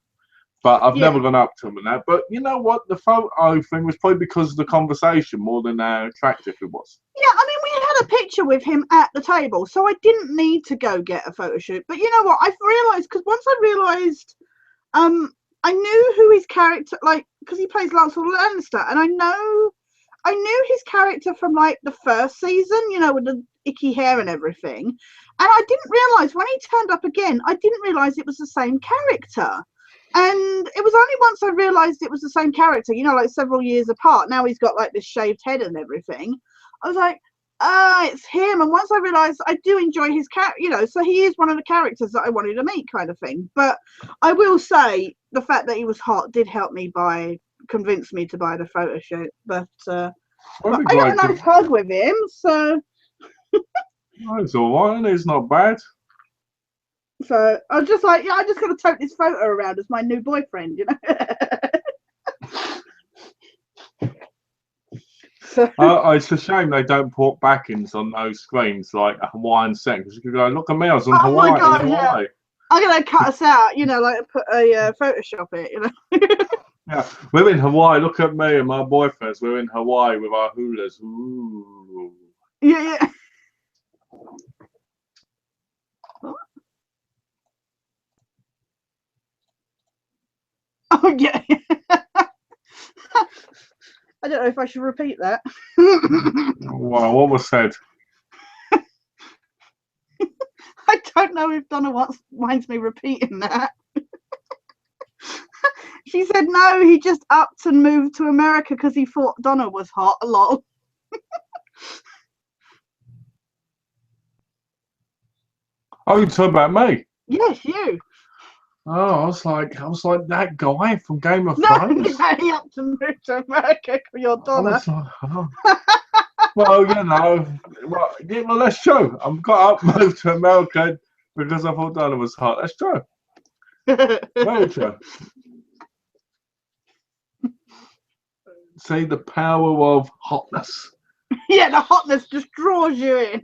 But I've never gone up to them and that. But you know what? The photo thing was probably because of the conversation more than how attractive it was. Yeah, I mean, we had a picture with him at the table, so I didn't need to go get a photo shoot. But you know what? I've realised, because once I realised, I knew who his character, like, because he plays Lancel Lannister, and I knew his character from, like, the first season, you know, with the icky hair and everything. And I didn't realise, when he turned up again, I didn't realise it was the same character. And it was only once I realised it was the same character, you know, like several years apart. Now he's got like this shaved head and everything. I was like, it's him. And once I realised I do enjoy his character, you know, so he is one of the characters that I wanted to meet kind of thing. But I will say the fact that he was hot did help me convince me to buy the photo shoot. But I got a nice hug with him, so. It's all right, it's not bad. So I was just like, yeah, I just got to tote this photo around as my new boyfriend, you know. So, it's a shame they don't put backings on those screens like a Hawaiian setting, because you could go, look at me, I was on Hawaii. My God, Hawaii. Yeah. I'm gonna cut us out, you know, like put a Photoshop it, you know. Yeah, we're in Hawaii. Look at me and my boyfriends. We're in Hawaii with our hulas. Ooh. Yeah. Oh yeah. I don't know if I should repeat that. Wow, what was said? I don't know if Donna minds me repeating that. She said no, he just upped and moved to America because he thought Donna was hot. A lot. Oh, you're talking about me? Yes, you. Oh, I was like that guy from Game of Thrones. No, he upped and moved to America for your Donna. Like, oh. Well, you know, well, that's true. I've got up, moved to America because I thought Donna was hot. That's true. Very true. See the power of hotness. Yeah, the hotness just draws you in.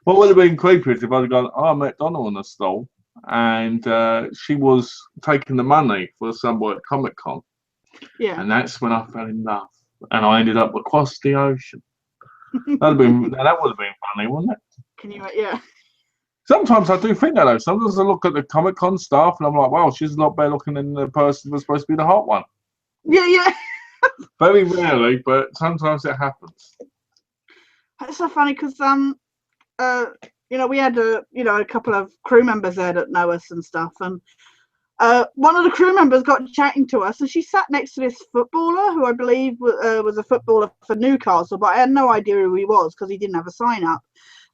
What would have been creepy if I'd gone, I met Donna on the stall and she was taking the money for somewhere at Comic-Con. Yeah. And that's when I fell in love. And I ended up across the ocean. That would have been funny, wouldn't it? Can you, yeah. Sometimes I do think that though. Sometimes I look at the Comic-Con staff and I'm like, wow, she's a lot better looking than the person that's supposed to be the hot one. Yeah. Very rarely, but sometimes it happens. It's so funny because you know, we had a couple of crew members there that know us and stuff, and one of the crew members got chatting to us, and she sat next to this footballer who I believe was a footballer for Newcastle, but I had no idea who he was because he didn't have a sign up.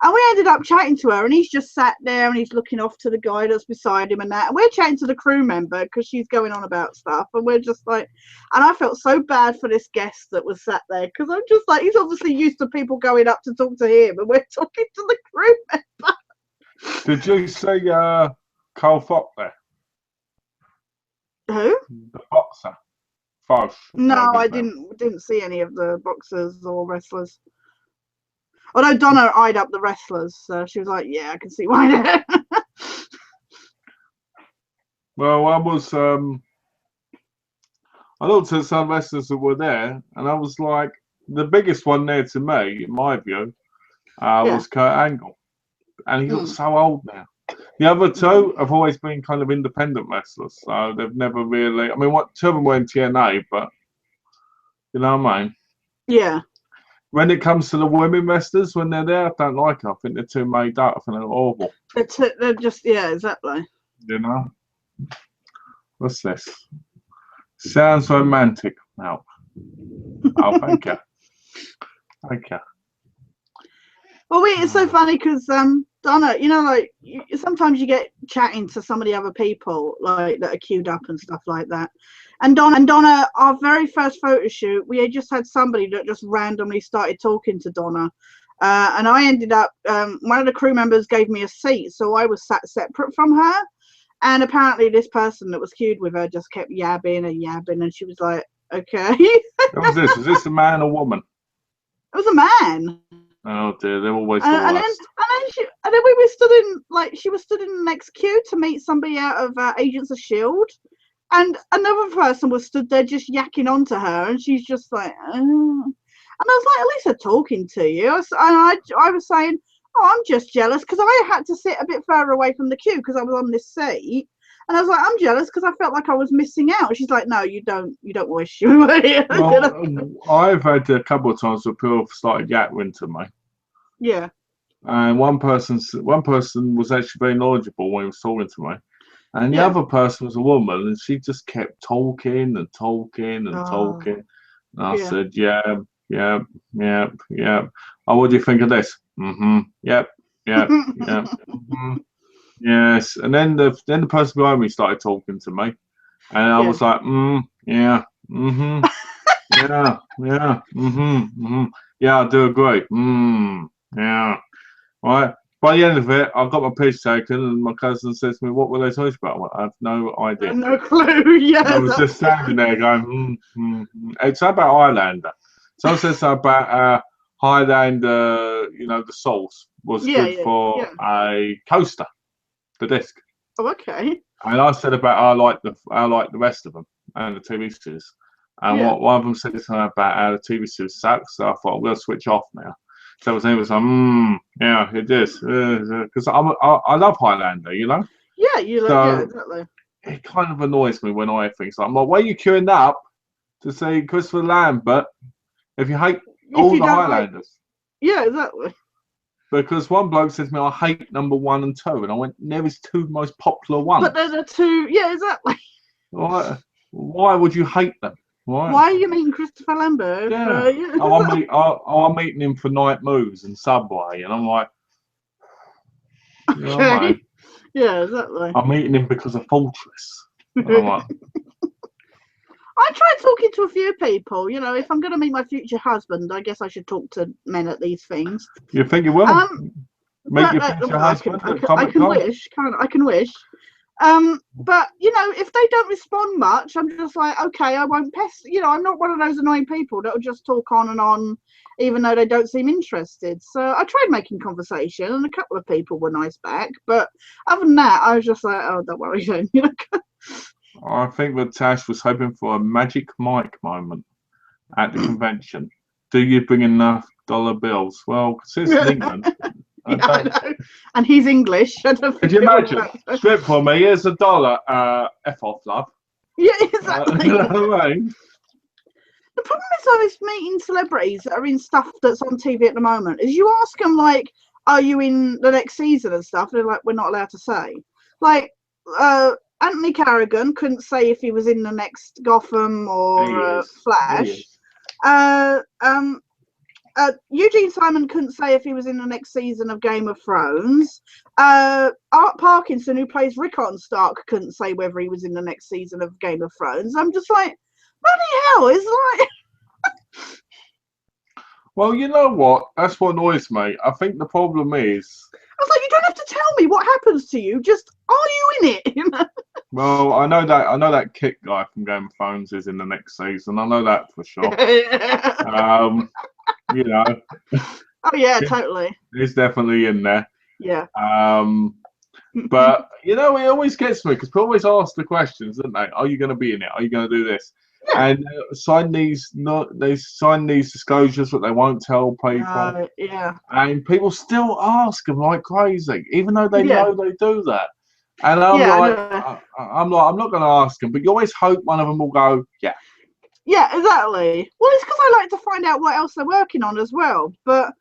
And we ended up chatting to her, and he's just sat there and he's looking off to the guy that's beside him and that. And we're chatting to the crew member because she's going on about stuff. And we're just like, and I felt so bad for this guest that was sat there because I'm just like, he's obviously used to people going up to talk to him, and we're talking to the crew member. Did you see Carl Fox there? Who? The boxer. Fox. No, I didn't see any of the boxers or wrestlers. Although Donna eyed up the wrestlers, so she was like, yeah, I can see why there. Well, I was I looked at some wrestlers that were there, and I was like, the biggest one there to me, in my view, was Kurt Angle, and he looks so old now. The other two have always been kind of independent wrestlers, so they've never really. I mean, two of them were in TNA, but you know what I mean? Yeah. When it comes to the women wrestlers, when they're there, I don't like them. I think they're too made up. I think they're awful. They're just, yeah, exactly. You know? What's this? Sounds romantic. No. Oh, thank you. Thank you. Well, it's so funny because Donna, you know, like sometimes you get chatting to some of the other people like that are queued up and stuff like that. And Donna, our very first photo shoot, we had just had somebody that just randomly started talking to Donna, and I ended up one of the crew members gave me a seat, so I was sat separate from her. And apparently, this person that was queued with her just kept yabbing, and she was like, "Okay." What was this? Is this a man or woman? It was a man. Oh dear, they're always the and worst. then we were stood in, like, she was stood in the next queue to meet somebody out of Agents of S.H.I.E.L.D. And another person was stood there just yakking onto her, and she's just like, And I was like, at least they're talking to you. I was saying, oh, I'm just jealous because I had to sit a bit further away from the queue because I was on this seat. And I was like, I'm jealous because I felt like I was missing out. She's like, no, you don't wish you were here. Well, I've had a couple of times where people have started yapping to me. Yeah. And one person was actually very knowledgeable when he was talking to me. And the other person was a woman, and she just kept talking and talking and talking. And I said, yeah. Oh, what do you think of this? Yep. Yes. And then the person behind me started talking to me, and I was like, yeah, yeah, I do agree. Yeah. Right. By the end of it, I got my piece taken, and my cousin says to me, "What were they talking about?" Well, I have no idea. No clue. Yeah. I was just standing there going, It's about Highlander. Someone says about Highlander. You know, the sauce was good for a coaster, the disc. Oh, okay. And I said about I like the rest of them and the TV series. And what one of them said something about how the TV series sucks. So I thought I'm gonna switch off now. So it was like, yeah, it is, because I love Highlander, you know. Yeah, yeah, exactly. It kind of annoys me when I hear things like, why are you queuing up to see Christopher Lambert if you hate all the Highlanders? Yeah, exactly. Because one bloke says to me, I hate number 1 and 2, and I went, they're his two most popular ones. But they're the two, yeah, exactly. Why would you hate them? Why are you meeting Christopher Lambert? Yeah. I'm meeting him for Night Moves and Subway, and I'm like, you know what I mean? Yeah, exactly. I'm meeting him because of Fortress. I'm like, I tried talking to a few people. You know, if I'm going to meet my future husband, I guess I should talk to men at these things. You think you will? Meet your future husband? I can wish. I can wish. But you know, if they don't respond much, I'm just like, okay, I won't pester. You know, I'm not one of those annoying people that will just talk on and on, even though they don't seem interested. So I tried making conversation, and a couple of people were nice back. But other than that, I was just like, oh, don't worry, you know. I think that Tash was hoping for a magic mic moment at the convention. Do you bring enough dollar bills? Well, since England. I know. And he's English. Could you imagine? Strip for me, here's $1. F off, love. Yeah, exactly. You know what I mean? The problem is always meeting celebrities that are in stuff that's on TV at the moment is you ask them, like, are you in the next season and stuff? They're like, we're not allowed to say. Like, Anthony Carrigan couldn't say if he was in the next Gotham or Flash. Eugene Simon couldn't say if he was in the next season of Game of Thrones. Art Parkinson, who plays Rickon Stark, couldn't say whether he was in the next season of Game of Thrones. I'm just like, bloody hell, it's like... Well, you know what? That's what annoys me. I think the problem is... I was like, you don't have to tell me what happens to you. Just, are you in it? Well, I know that Kit guy from Game of Thrones is in the next season. I know that for sure. You know. Oh yeah, totally. He's definitely in there. Yeah. But you know, it always gets me because people always ask the questions, don't they? Are you going to be in it? Are you going to do this? and they sign these disclosures that they won't tell people. Yeah. And people still ask them like crazy, even though they know they do that. And I'm I'm not going to ask them, but you always hope one of them will go, yeah. Yeah, exactly. Well, it's because I like to find out what else they're working on as well. But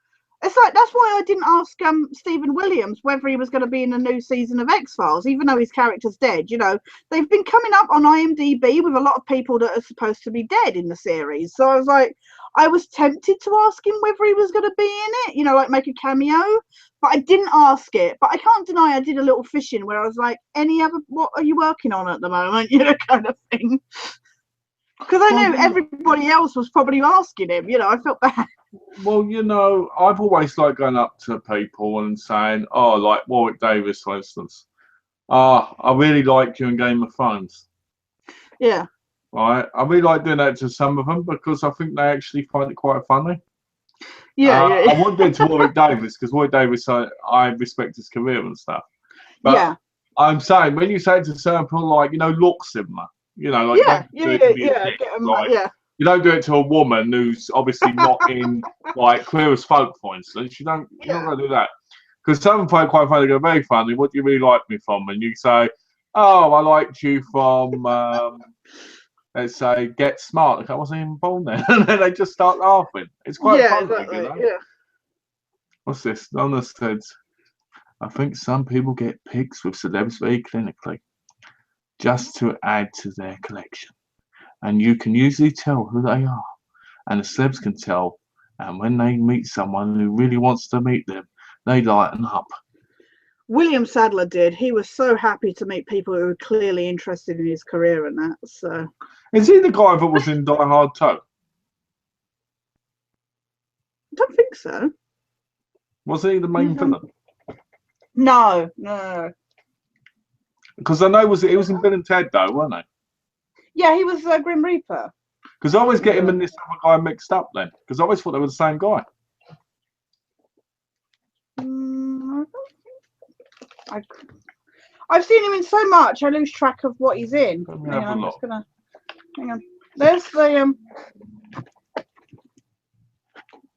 it's like that's why I didn't ask Stephen Williams whether he was going to be in a new season of X-Files, even though his character's dead. You know, they've been coming up on IMDb with a lot of people that are supposed to be dead in the series. So I was like, I was tempted to ask him whether he was going to be in it, you know, like make a cameo, but I didn't ask it. But I can't deny I did a little fishing where I was like, what are you working on at the moment, you know, kind of thing. Because I knew everybody else was probably asking him, you know, I felt bad. Well, you know, I've always liked going up to people and saying, oh, like Warwick Davis, for instance. I really liked you in Game of Thrones. Yeah. Right? I really like doing that to some of them because I think they actually find it quite funny. Yeah. I wouldn't do it to Warwick Davis because Warwick Davis, I respect his career and stuff. But I'm saying, when you say it to certain people, like, you know, look similar. You know, like you don't do it to a woman who's obviously not in like Queer as Folk, for instance. You're not going to do that because some of them find quite funny. Go very funny. What do you really like me from? And you say, "Oh, I liked you from let's say Get Smart." Like I wasn't even born then, and then they just start laughing. It's quite funny, exactly. you know. What's this? Donna said, "I think some people get pics with celebs very clinically, just to add to their collection. And you can usually tell who they are. And the celebs can tell. And when they meet someone who really wants to meet them, they lighten up." William Sadler did. He was so happy to meet people who were clearly interested in his career and that. So. Is he the guy that was in Die Hard 2? I don't think so. Was he the main villain? No. Because I know he was in Bill and Ted though, wasn't he? Yeah, he was Grim Reaper. Because I always get him and this other guy mixed up then. Because I always thought they were the same guy. I've seen him in so much, I lose track of what he's in. I'm just gonna hang on. There's the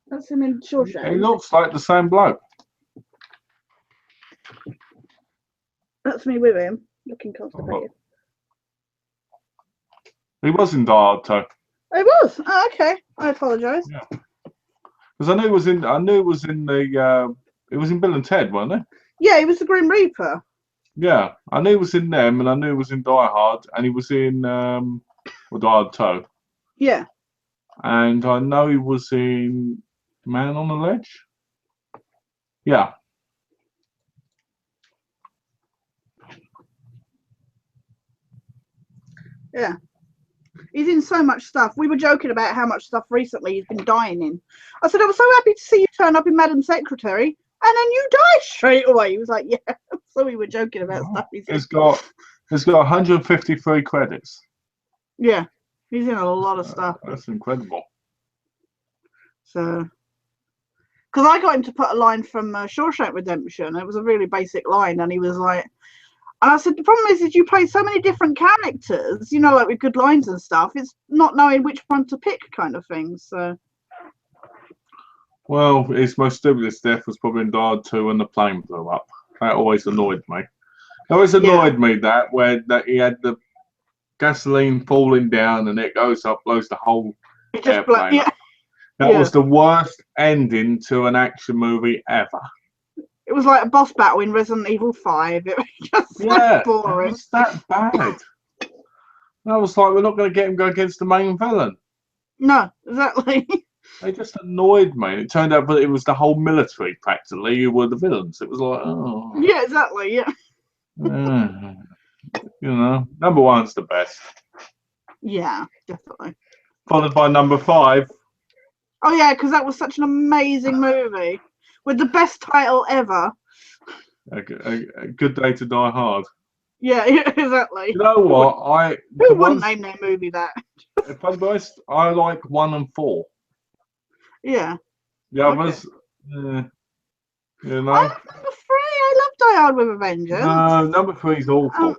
that's him in Shawshank. He looks like the same bloke. That's me with him, looking constipated. He was in Die Hard 2. He was. Oh, okay. I apologise. Yeah. Because I knew it was in. It was in Bill and Ted, wasn't it? Yeah, he was the Grim Reaper. Yeah, I knew he was in them, and I knew he was in Die Hard, and he was in Die Hard 2. Yeah. And I know he was in Man on the Ledge. Yeah. Yeah. He's in so much stuff. We were joking about how much stuff recently he's been dying in. I said, I was so happy to see you turn up in Madam Secretary, and then you die straight away. He was like, yeah. So we were joking about stuff. It's got 153 credits. Yeah. He's in a lot of stuff. That's incredible. So, because I got him to put a line from Shawshank Redemption. It was a really basic line, and he was like, and I said, the problem is you play so many different characters, you know, like with good lines and stuff. It's not knowing which one to pick, kind of thing. So. Well, his most stupidest death was probably in Die Hard 2 when the plane blew up. That always annoyed me. It always annoyed me that he had the gasoline falling down and it goes up, blows the whole airplane up. That was the worst ending to an action movie ever. It was like a boss battle in Resident Evil 5. It was just so boring. It was that bad. I was like, we're not going to get him go against the main villain. No, exactly. They just annoyed me. It turned out that it was the whole military, practically, who were the villains. It was like, oh. Yeah, exactly, yeah. You know, number one's the best. Yeah, definitely. Followed by number 5. Oh, yeah, because that was such an amazing movie. With the best title ever. A Good Day to Die Hard. Yeah, exactly. You know what? Who wouldn't name their movie that? If I'm honest, I like 1 and 4. Yeah. The others, you know. I love number 3. I love Die Hard with a Vengeance. No, number 3 is awful.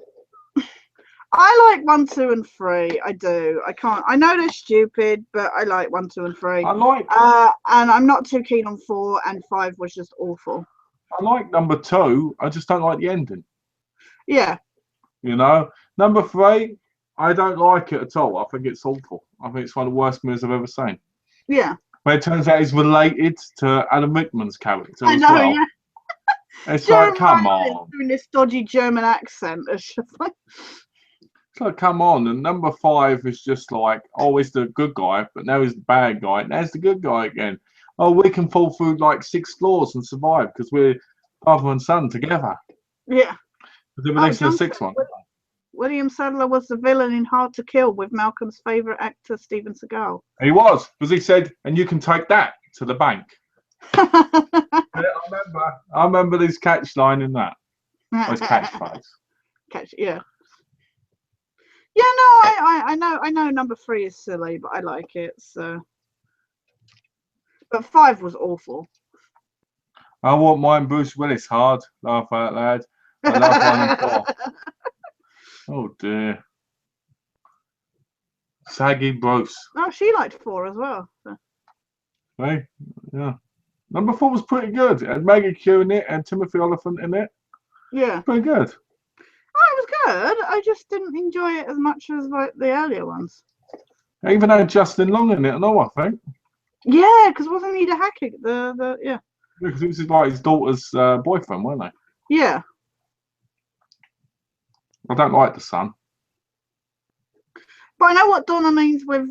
I like 1, 2, and 3. I do. I can't. I know they're stupid, but I like 1, 2, and 3. I like. And I'm not too keen on 4, and 5 was just awful. I like number 2. I just don't like the ending. Yeah. You know, number 3. I don't like it at all. I think it's awful. I think it's one of the worst movies I've ever seen. Yeah. But it turns out it's related to Alan Rickman's character I as know. well. Yeah. It's like, come Rylan's on. doing this dodgy German accent. It's just like. It's like, come on. And number 5 is just like, oh, he's the good guy, but now he's the bad guy. Now he's the good guy again. Oh, we can fall through like 6 floors and survive because we're father and son together. Yeah. But then releasing the 6th one. William Sadler was the villain in Hard to Kill with Malcolm's favourite actor, Steven Seagal. He was, because he said, and you can take that to the bank. I remember his catch line in that. Or his catchphrase. Yeah. Yeah, no, I know number 3 is silly, but I like it, so. But 5 was awful. I want mine Bruce Willis hard. Laugh out loud. I love 1 and 4. Oh dear. Saggy Bruce. Oh, she liked 4 as well. So. Hey, yeah. Number 4 was pretty good. It had Maggie Q in it and Timothy Oliphant in it. Yeah. Pretty good. Oh, it was good. I just didn't enjoy it as much as like the earlier ones. It even had Justin Long in it and all, I think. Yeah, because wasn't he the hacker? Yeah. Because it was like his daughter's boyfriend, weren't they? Yeah. I don't like the son. But I know what Donna means with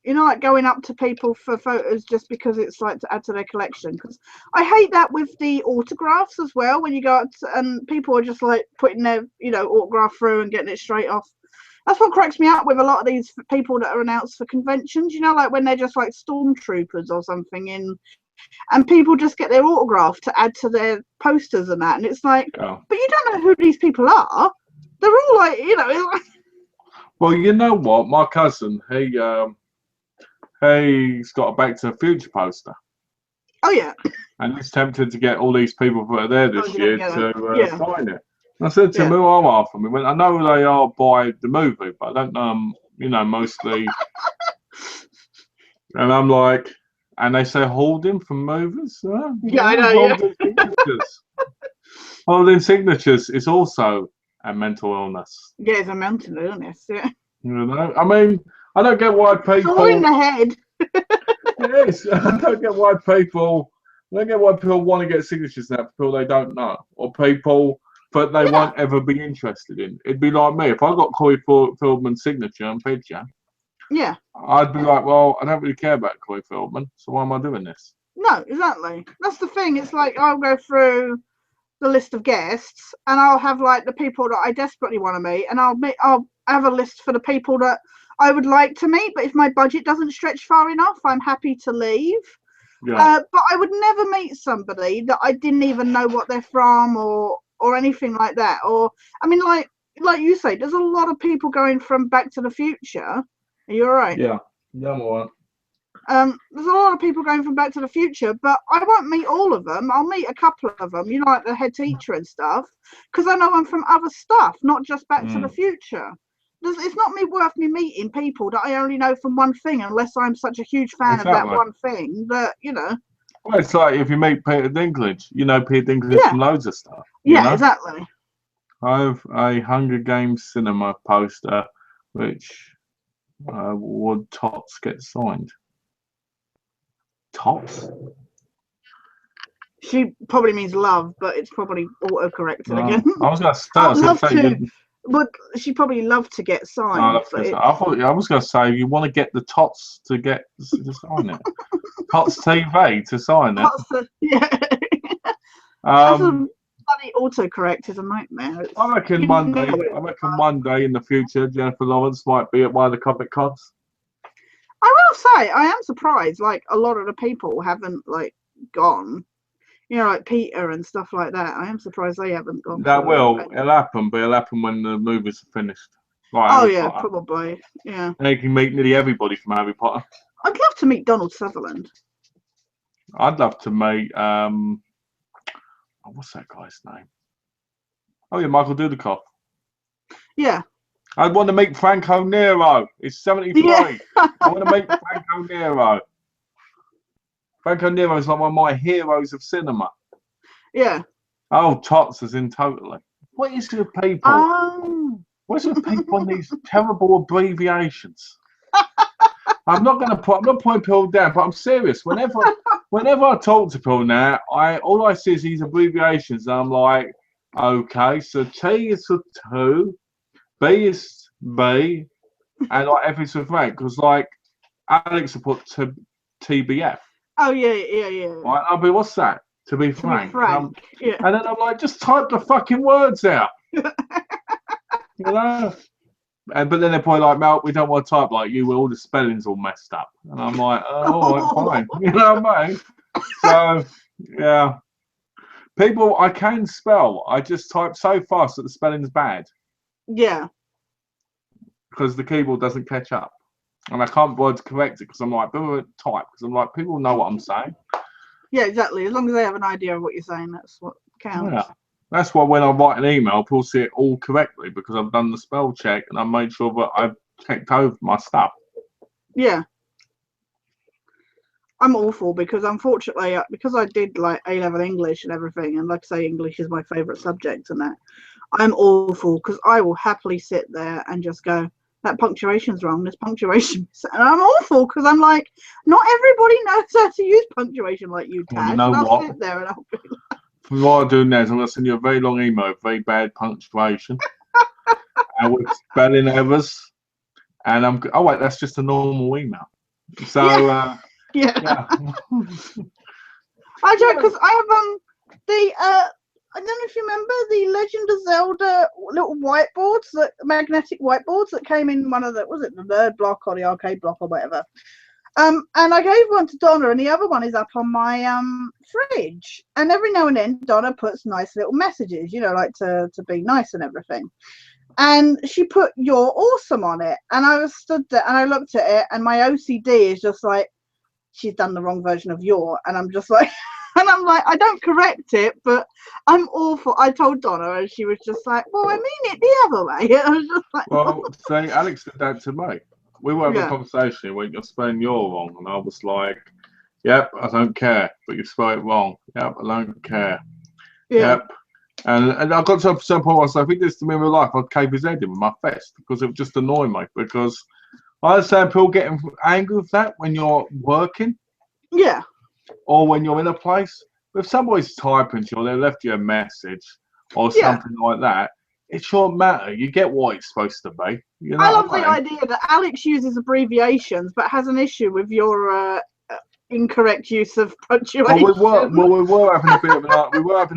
like going up to people for photos just because it's like to add to their collection. Because I hate that with the autographs as well. When you go up to, and people are just like putting their autograph through and getting it straight off. That's what cracks me up with a lot of these people that are announced for conventions. Like when they're just like stormtroopers or something and people just get their autograph to add to their posters and that. And it's like, but you don't know who these people are. They're all like, Well, you know what? My cousin, he's got a Back to the Future poster. Oh, yeah. And he's tempted to get all these people that are there this year to sign it. And I said to him, who are half of them? He went, I know they are by the movie, but I don't know, mostly. And I'm like, and they say holding from movies? Yeah, I know, signatures. Holding signatures is also a mental illness. Yeah, it's a mental illness, yeah. I mean, I don't get why people. It's all in the head. It is. I don't get why people want to get signatures now for people they don't know, or people that they won't ever be interested in. It'd be like me if I got Corey Feldman's signature and picture. Yeah. I'd be like, well, I don't really care about Corey Feldman, so why am I doing this? No, exactly. That's the thing. It's like I'll go through the list of guests and I'll have like the people that I desperately want to meet, and I'll have a list for the people that I would like to meet, but if my budget doesn't stretch far enough, I'm happy to leave. Yeah. But I would never meet somebody that I didn't even know what they're from or anything like that. Or I mean, like you say, there's a lot of people going from Back to the Future. Are you all right? Yeah. Yeah, I'm all right. There's a lot of people going from Back to the Future, but I won't meet all of them. I'll meet a couple of them, like the head teacher and stuff, because I know I'm from other stuff, not just Back to the Future. It's not worth me meeting people that I only know from one thing, unless I'm such a huge fan of that one thing that, Well, it's like if you meet Peter Dinklage, Peter Dinklage from loads of stuff. Yeah, exactly. I have a Hunger Games cinema poster, which would Tots get signed? Tots? She probably means love, but it's probably auto-corrected again. I was going to say, but she probably loved to get signed. I was going to say you want to get the Tots to sign it. Tots TV to sign it. Yeah. That's a bloody autocorrect is a nightmare. I reckon one day in the future, Jennifer Lawrence might be at one of the Comic Cons. I will say I am surprised. Like a lot of the people haven't gone. Like Peter and stuff like that. I am surprised they haven't gone. It'll happen, but it'll happen when the movies are finished. Like Harry Potter. Probably. Yeah. And you can meet nearly everybody from Harry Potter. I'd love to meet Donald Sutherland. I'd love to meet what's that guy's name? Oh yeah, Michael Dudikoff. Yeah. I want to meet Franco Nero. It's 73. Yeah. I want to meet Franco Nero. Franco Nero is like one of my heroes of cinema. Yeah. Oh, tots as in totally. What is with people? What's with people on these terrible abbreviations? I'm not putting people down, but I'm serious. Whenever I talk to people now, all I see is these abbreviations, and I'm like, okay, so T is for 2, B is B, and like F is for Frank, because like Alex will put TBF. Oh yeah. Right, I'll be, what's that? To be frank. Yeah. And then I'm like, just type the fucking words out. You know? But then they're probably like, Mel, we don't want to type like you, where all the spelling's all messed up. And I'm like, oh, all right, fine. You know what I mean? So, yeah. People, I can spell. I just type so fast that the spelling's bad. Yeah. Because the keyboard doesn't catch up. And I can't bother to correct it because I'm like, type. Because I'm like, people know what I'm saying. Yeah, exactly. As long as they have an idea of what you're saying, that's what counts. Yeah. That's why when I write an email, people see it all correctly because I've done the spell check and I made sure that I've checked over my stuff. Yeah. I'm awful because unfortunately, because I did like A-level English and everything, and like I say, English is my favourite subject and that, I'm awful because I will happily sit there and just go, that punctuation's wrong, there's punctuation. And I'm awful because I'm like, not everybody knows how to use punctuation like you, Tash. Well, you know and I'll what? sit there and I'll be like, what I'll do now is I'm going to send you a very long email with very bad punctuation and with spelling errors. And oh wait, that's just a normal email. So yeah. I joke because I have I don't know if you remember the Legend of Zelda little whiteboards, magnetic whiteboards that came in one of the, was it the nerd block or the arcade block or whatever. And I gave one to Donna, and the other one is up on my fridge. And every now and then, Donna puts nice little messages, you know, like to be nice and everything. And she put "You're awesome" on it, and I was stood there and I looked at it, and my OCD is just like, she's done the wrong version of "your," and I'm just like, and I'm like, I don't correct it, but I'm awful. I told Donna, and she was just like, well, I mean it the other way. And I was just like, well, say Alex did that to me. We were having a conversation when you're spelling "your" wrong, and I was like, "Yep, I don't care, but you spell it wrong. Yep, I don't care. Yep." And I got to a certain point where I was like, if he did this to me in real life, I'd cave his head in with my fist because it would just annoy me. Because I understand people getting angry with that when you're working. Yeah. Or when you're in a place. If somebody's typing to you or they left you a message or something like that, it shouldn't matter. You get what it's supposed to be. You know I love the idea that Alex uses abbreviations but has an issue with your incorrect use of punctuation. Well, we were having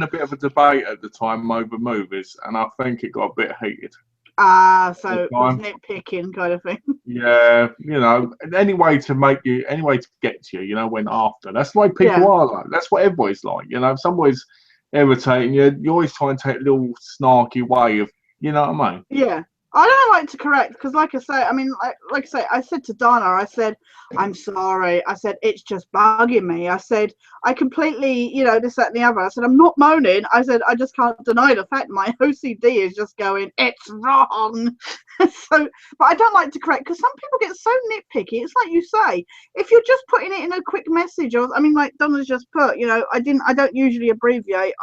a bit of a debate at the time over movies, and I think it got a bit heated. So it was nitpicking kind of thing. Yeah, you know, any way to get to you, you know, when after. That's the way people are like. That's what everybody's like. You know, if somebody's irritating you, you always try and take a little snarky way of, you know what I mean? Yeah. I don't like to correct because, like I say, I mean, like I say, I said to Donna, I said, I'm sorry. I said, it's just bugging me. I said, I completely, you know, this, that, and the other. I said, I'm not moaning. I said, I just can't deny the fact my OCD is just going, it's wrong. So, but I don't like to correct because some people get so nitpicky. It's like you say, if you're just putting it in a quick message, or I mean, like Donna's just put, you know, I don't usually abbreviate.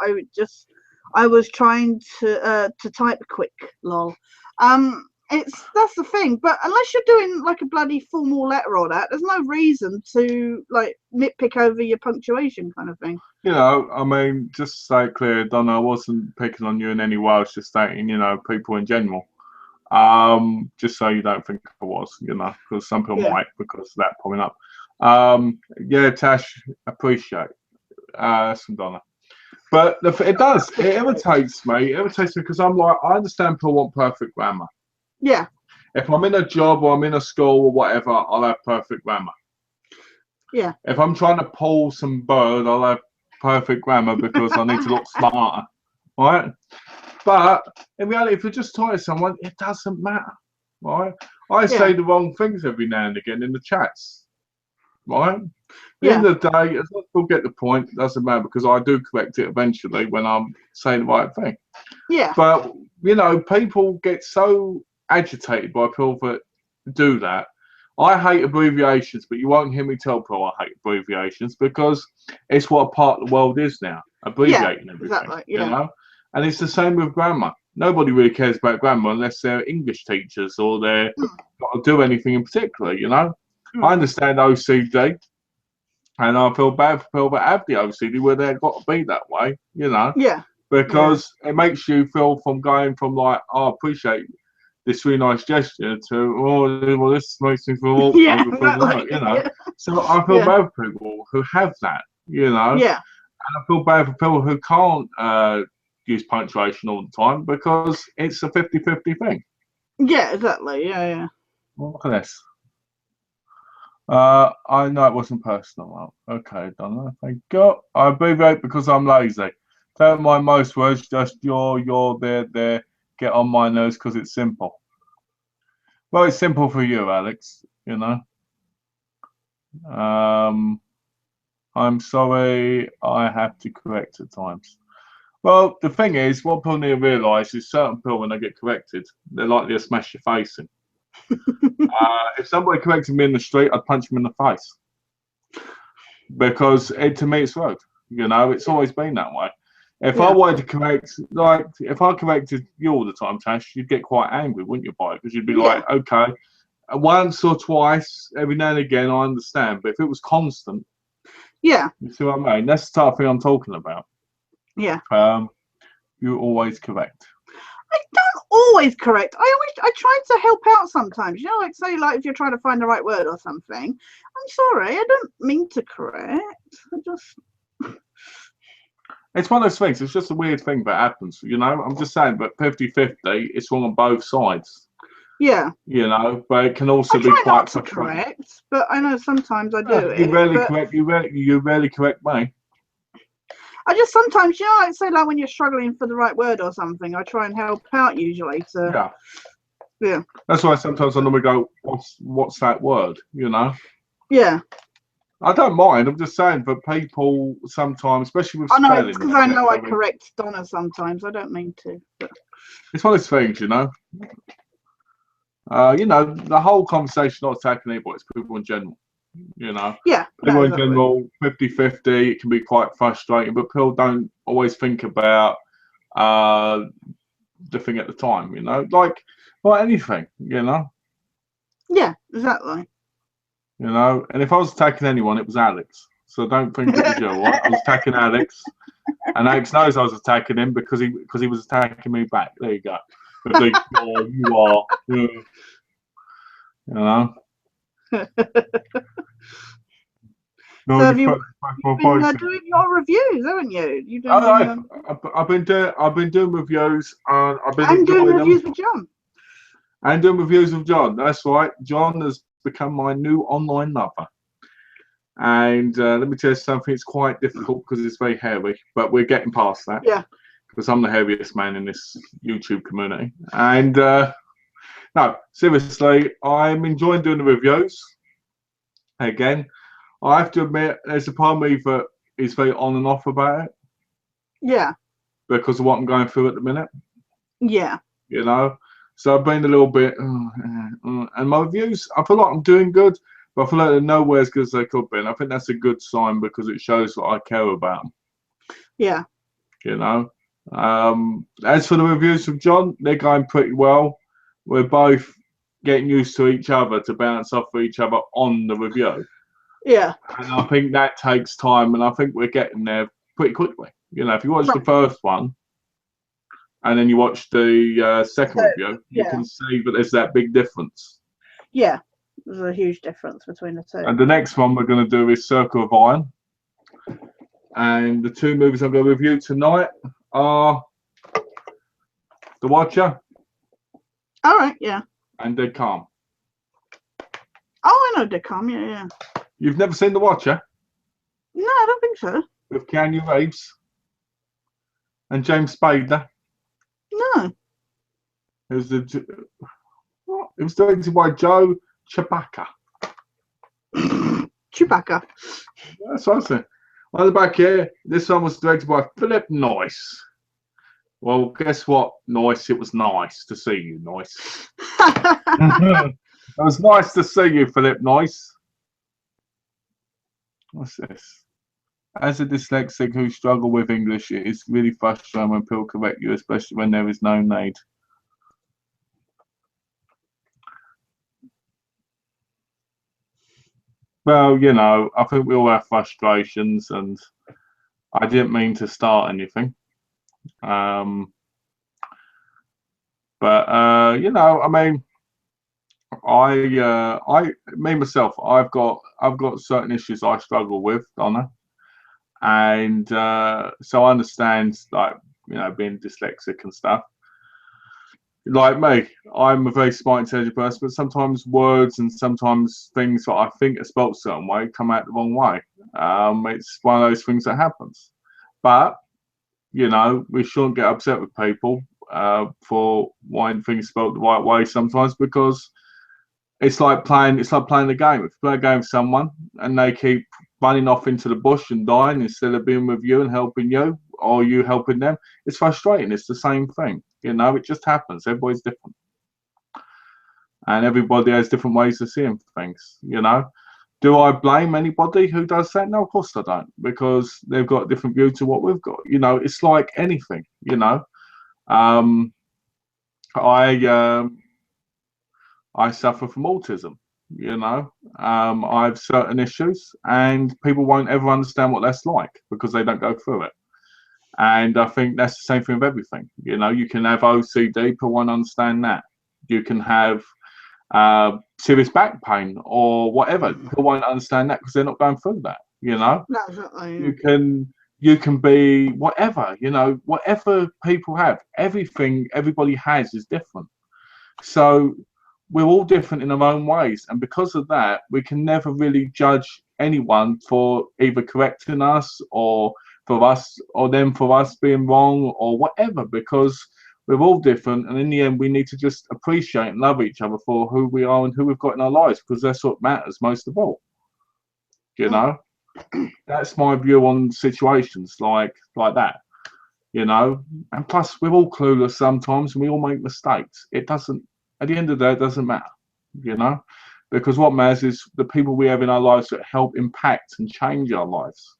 I was trying to type quick, lol. That's the thing, but unless you're doing like a bloody formal letter or that, there's no reason to like nitpick over your punctuation kind of thing. You know, I mean, just to say it clear, Donna, I wasn't picking on you in any way. I was just stating, you know, people in general. Just so you don't think I was, you know, because some people might because of that popping up. Yeah, Tash, appreciate that's from Donna. But it irritates me. It irritates me because I'm like, I understand people want perfect grammar. Yeah. If I'm in a job or I'm in a school or whatever, I'll have perfect grammar. Yeah. If I'm trying to pull some bird, I'll have perfect grammar because I need to look smarter. Right? But in reality, if you're just talking to someone, it doesn't matter. Right? I say the wrong things every now and again in the chats. Right? the end of the day, as long as people get the point, it doesn't matter because I do correct it eventually when I'm saying the right thing. Yeah. But, you know, people get so agitated by people that do that. I hate abbreviations, but you won't hear me tell people I hate abbreviations because it's what a part of the world is now, abbreviating everything, exactly, you know? And it's the same with grammar. Nobody really cares about grammar unless they're English teachers or they're got to do anything in particular, you know? I understand OCD, and I feel bad for people that have the OCD where they've got to be that way, you know? Yeah. Because it makes you feel from going from like, oh, I appreciate this really nice gesture to, oh, well, this makes me feel awkward, you know? So I feel bad for people who have that, you know? Yeah. And I feel bad for people who can't use punctuation all the time because it's a 50-50 thing. Yeah, exactly. Yeah. Look at this. I know it wasn't personal. Okay, Donna, thank God. I abbreviate because I'm lazy. Don't mind most words, just you're there. Get on my nerves because it's simple. Well, it's simple for you, Alex, you know. I'm sorry I have to correct at times. Well, the thing is, what people need to realise is certain people, when they get corrected, they're likely to smash your face in. If somebody corrected me in the street, I'd punch them in the face. Because to me, it's rude. You know, it's always been that way. If I wanted to correct, like, if I corrected you all the time, Tash, you'd get quite angry, wouldn't you, by it? Because you'd be like, okay, once or twice, every now and again, I understand. But if it was constant, you see what I mean? That's the type of thing I'm talking about. Yeah. You always correct. I don't always correct. I try to help out sometimes. You know, like say like if you're trying to find the right word or something. I'm sorry, I don't mean to correct. I just It's one of those things. It's just a weird thing that happens. You know, I'm just saying, but 50-50, it's wrong on both sides. Yeah. You know, but it can also be quite not to correct, but I know sometimes I do it. You rarely correct. You rarely correct me. I just sometimes, you know, like say like when you're struggling for the right word or something, I try and help out usually to. Yeah. That's why sometimes I normally go, what's that word? You know. Yeah. I don't mind. I'm just saying, but people sometimes, especially with spelling. I know, it's because I know I correct Donna sometimes. I don't mean to. But. It's one of those things, you know. You know, the whole conversation not attacking anybody, it's people in general. You know. Yeah. People in general, 50-50, it can be quite frustrating, but people don't always think about the thing at the time, you know, like anything, you know. Yeah, exactly. You know, and if I was attacking anyone, it was Alex. So don't think it was you. Right? I was attacking Alex, and Alex knows I was attacking him because he was attacking me back. There you go. You are, you know. So have you been doing your reviews, haven't you? I've been doing reviews, and I've been doing reviews with John. And doing reviews with John. That's right. John has become my new online lover. And let me tell you something. It's quite difficult because it's very hairy, but we're getting past that. Yeah. Because I'm the hairiest man in this YouTube community. And no, seriously, I'm enjoying doing the reviews. Again, I have to admit, there's a part of me that is very on and off about it. Yeah. Because of what I'm going through at the minute. Yeah. You know? So I've been a little bit, and my reviews, I feel like I'm doing good, but I feel like they're nowhere as good as they could be. And I think that's a good sign because it shows that I care about them. Yeah. You know? As for the reviews from John, they're going pretty well. We're both getting used to each other to bounce off of each other on the review. Yeah. And I think that takes time, and I think we're getting there pretty quickly. You know, if you watch the first one, and then you watch the second review, you can see that there's that big difference. Yeah, there's a huge difference between the two. And the next one we're going to do is Circle of Iron. And the two movies I'm going to review tonight are The Watcher. All right, yeah. And Dead Calm. Oh, I know Dead Calm, yeah. You've never seen The Watcher? No, I don't think so. With Keanu Reeves and James Spader. No. It was directed by Joe Chewbacca. Chewbacca. That's what I said. On the back here, this one was directed by Philip Noyce. Well, guess what, Noyce? It was nice to see you, Noyce. It was nice to see you, Philip Noyce. What's this? As a dyslexic who struggle with English, it is really frustrating when people correct you, especially when there is no need. Well, you know, I think we all have frustrations, and I didn't mean to start anything. But you know, I mean, me myself, I've got certain issues I struggle with, Donna, and so I understand, like, you know, being dyslexic and stuff. Like me, I'm a very smart, intelligent person, but sometimes words and sometimes things that I think are spelt a certain way come out the wrong way. It's one of those things that happens. But, you know, we shouldn't get upset with people for wanting things spelt the right way sometimes, because it's like playing the game. If you play a game with someone and they keep running off into the bush and dying instead of being with you and helping you, or you helping them, it's frustrating. It's the same thing. You know, it just happens. Everybody's different. And everybody has different ways of seeing things, you know. Do I blame anybody who does that? No, of course I don't, because they've got a different view to what we've got. You know, it's like anything, you know. I suffer from autism, you know. I have certain issues, and people won't ever understand what that's like because they don't go through it. And I think that's the same thing with everything. You know, you can have OCD, people won't understand that. You can have serious back pain or whatever, people won't understand that because they're not going through that. You know, No, exactly, yeah. You can be whatever. You know, whatever people have, everything everybody has is different. So we're all different in our own ways, and because of that, we can never really judge anyone for either correcting us or for us or them for us being wrong or whatever, because we're all different, and in the end we need to just appreciate and love each other for who we are and who we've got in our lives, because that's what matters most of all. You know, that's my view on situations like that. You know, and plus we're all clueless sometimes and we all make mistakes. It doesn't, at the end of the day, it doesn't matter, you know, because what matters is the people we have in our lives that help impact and change our lives.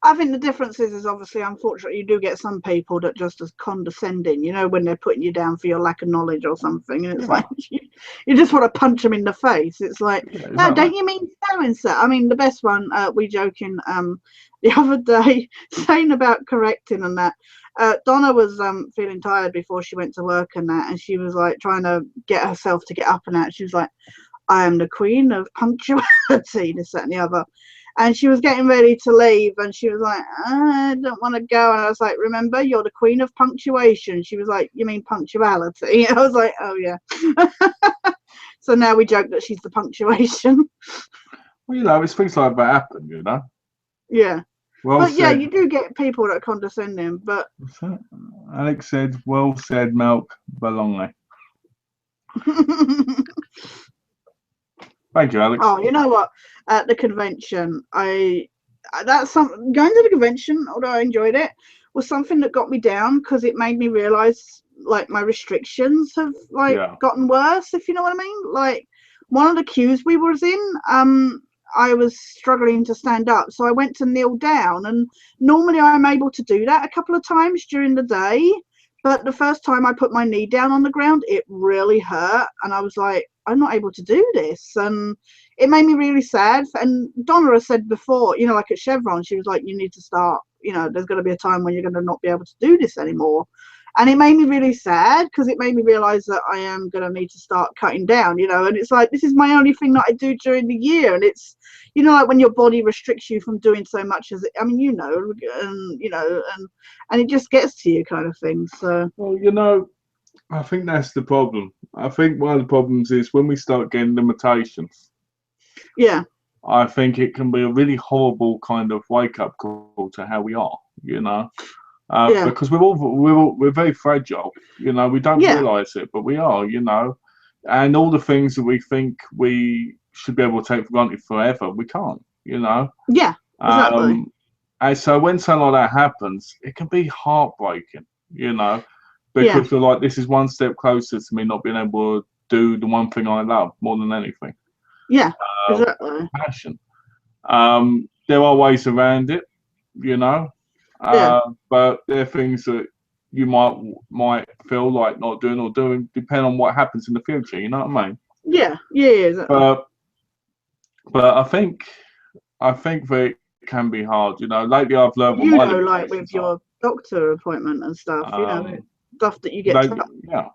I think the difference is obviously, unfortunately, you do get some people that just as condescending, you know, when they're putting you down for your lack of knowledge or something, and it's like you just want to punch them in the face. It's like, no, don't you mean so and so? I mean, the best one, we joking the other day, saying about correcting and that. Donna was feeling tired before she went to work and that, and she was like trying to get herself to get up and that. She was like, I am the queen of punctuality, this, that, and the other. And she was getting ready to leave, and she was like, I don't want to go. And I was like, remember, you're the queen of punctuation. She was like, you mean punctuality? I was like, oh, yeah. So now we joke that she's the punctuation. Well, you know, it's things like that happen, you know. Yeah. Well but said. yeah, you do get people that are condescending, but Alex said, well said, Milk Baloney. Thank you, Alex. Oh, you know what? At the convention, going to the convention, although I enjoyed it, was something that got me down, because it made me realize, like, my restrictions have gotten worse, if you know what I mean. Like, one of the queues we was in, I was struggling to stand up, so I went to kneel down, and normally I'm able to do that a couple of times during the day, but the first time I put my knee down on the ground, it really hurt, and I was like, I'm not able to do this, and it made me really sad. And Donna has said before, you know, like at Chevron, she was like, you need to start, you know, there's going to be a time when you're going to not be able to do this anymore. And it made me really sad, because it made me realize that I am going to need to start cutting down, you know. And it's like, this is my only thing that I do during the year. And it's, you know, like when your body restricts you from doing so much as it, I mean, you know, and, you know, and it just gets to you kind of thing. So, well, you know, I think that's the problem. I think one of the problems is when we start getting limitations. Yeah. I think it can be a really horrible kind of wake-up call to how we are, you know. Because we're very fragile, you know. We don't realise it, but we are, you know. And all the things that we think we should be able to take for granted forever. We can't, you know. Yeah, exactly. And so when something like that happens, it can be heartbreaking, you know, because you're like, this is one step closer to me not being able to do the one thing I love more than anything. Yeah, exactly. Passion. There are ways around it, you know, but there are things that you might feel like not doing or doing, depending on what happens in the future. You know what I mean? Yeah, exactly. But I think that it can be hard. You know, lately I've learned what my limitations like with your doctor appointment and stuff. You know, stuff that you get. Yeah,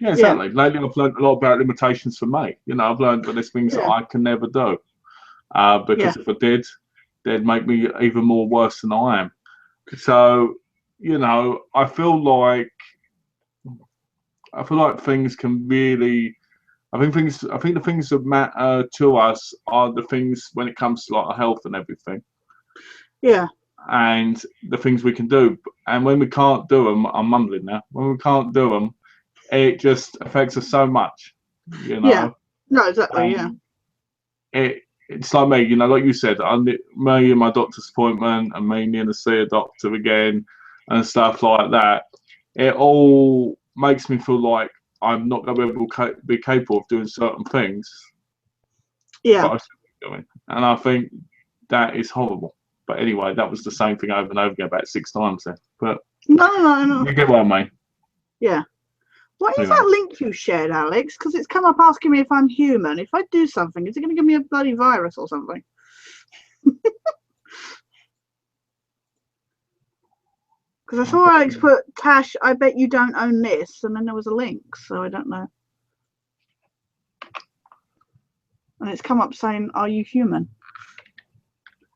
exactly. Lately I've learned a lot about limitations for me. You know, I've learned that there's things that I can never do. Because if I did, they'd make me even more worse than I am. So, you know, I feel like things can really. I think the things that matter to us are the things when it comes to like our health and everything. Yeah. And the things we can do, and when we can't do them, I'm mumbling now. When we can't do them, it just affects us so much. You know. Yeah. No, exactly. It's like me, you know, like you said, me and my doctor's appointment and me needing to see a doctor again and stuff like that. It all makes me feel like I'm not going to be able to be capable of doing certain things. Yeah. But I should be doing. And I think that is horrible. But anyway, that was the same thing over and over again about 6 times then. But no. You get what I mean? Yeah. What is that link you shared, Alex? Because it's come up asking me if I'm human. If I do something, is it going to give me a bloody virus or something? Because I saw Alex put, Tash, I bet you don't own this. And then there was a link, so I don't know. And it's come up saying, are you human?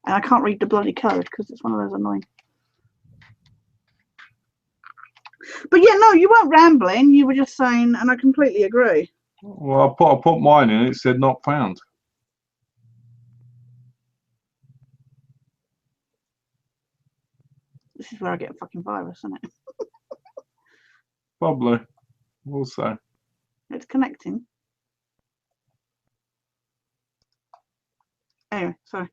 And I can't read the bloody code because it's one of those annoying. But yeah, no, you weren't rambling. You were just saying, and I completely agree. Well, I put mine in. It said not found. This is where I get a fucking virus, isn't it? Probably. We'll say. It's connecting. Anyway, sorry.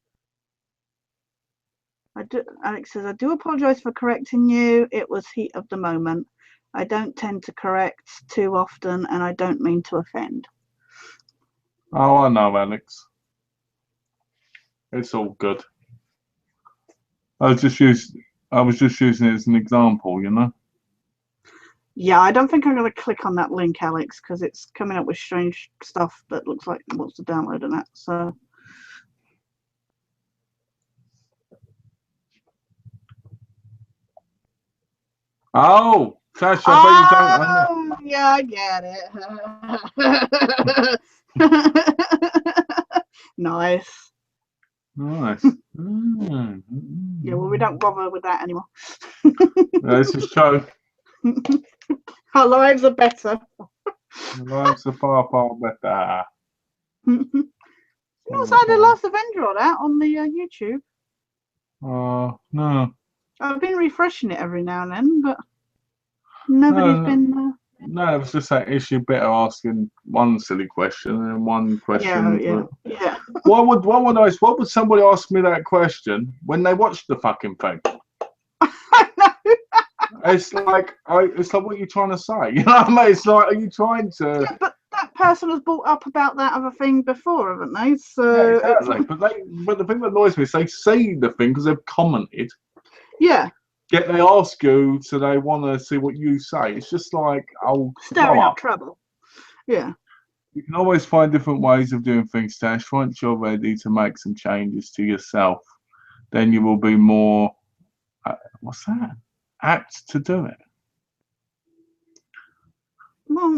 Alex says, I do apologise for correcting you. It was heat of the moment. I don't tend to correct too often, and I don't mean to offend. Oh, I know, Alex. It's all good. I was just using it as an example, you know. Yeah, I don't think I'm going to click on that link, Alex, because it's coming up with strange stuff that looks like it wants to download and that. So. Oh, Tash, I bet you don't. Yeah, I get it. Nice. Yeah, well, we don't bother with that anymore. This is true. Our lives are better. Our lives are far, far better. You also had The Last Avenger or that on the YouTube. No. I've been refreshing it every now and then, but nobody's been. No, it was just that issue better asking one silly question and one question. Yeah. What would somebody ask me that question when they watched the fucking thing? I know. It's like what are you trying to say? You know what I mean? It's like, are you trying to? Yeah, but that person has brought up about that other thing before, haven't they? So yeah, exactly. But the thing that annoys me is they see the thing because they've commented. Yeah. Yet they ask you, so they want to see what you say. It's just like, stirring up trouble. Yeah. You can always find different ways of doing things, Tash. Once you're ready to make some changes to yourself, then you will be more. What's that? Apt to do it. Well,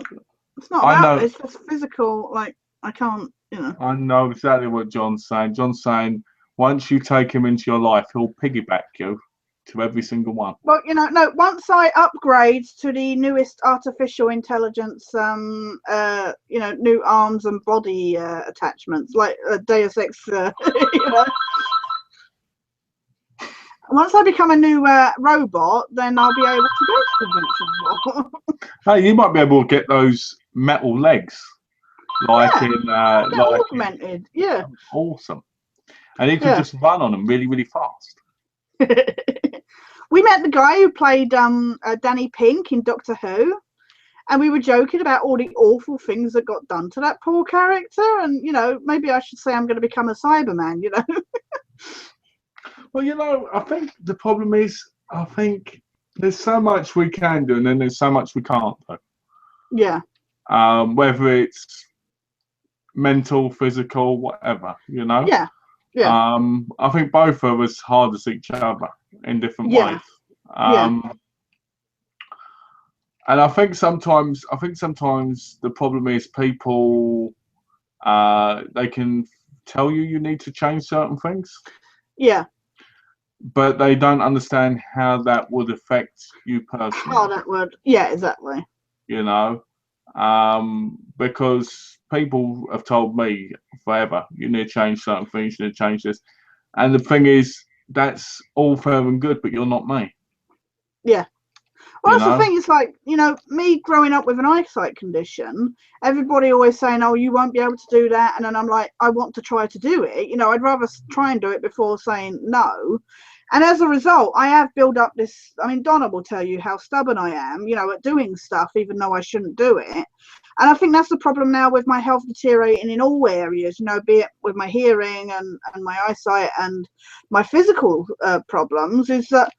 it's not about it. It's just physical. Like, I can't, you know. I know exactly what John's saying. John's saying once you take him into your life, he'll piggyback you to every single one. Well, you know, no. Once I upgrade to the newest artificial intelligence, you know, new arms and body attachments, like Deus Ex, you know. Once I become a new robot, then I'll be able to go to conventions more. Hey, you might be able to get those metal legs. like augmented. Yeah. Awesome. And he could just run on them really, really fast. We met the guy who played Danny Pink in Doctor Who, and we were joking about all the awful things that got done to that poor character. And maybe I should say I'm going to become a Cyberman. Well, I think the problem is, I think there's so much we can do, and then there's so much we can't do. Yeah. Whether it's mental, physical, whatever, Yeah. Yeah. I think both of us harness each other in different ways. And I think sometimes the problem is people, they can tell you need to change certain things. Yeah. But they don't understand how that would affect you personally. How that would, yeah, exactly. Because people have told me forever, you need to change certain things, you need to change this. And the thing is, that's all fair and good, but you're not me. Yeah. Well, that's the thing. It's like, me growing up with an eyesight condition, everybody always saying, oh, you won't be able to do that. And then I'm like, I want to try to do it. I'd rather try and do it before saying no. And as a result, I have built up this, Donna will tell you how stubborn I am, at doing stuff, even though I shouldn't do it. And I think that's the problem now with my health deteriorating in all areas, be it with my hearing and my eyesight and my physical problems, is that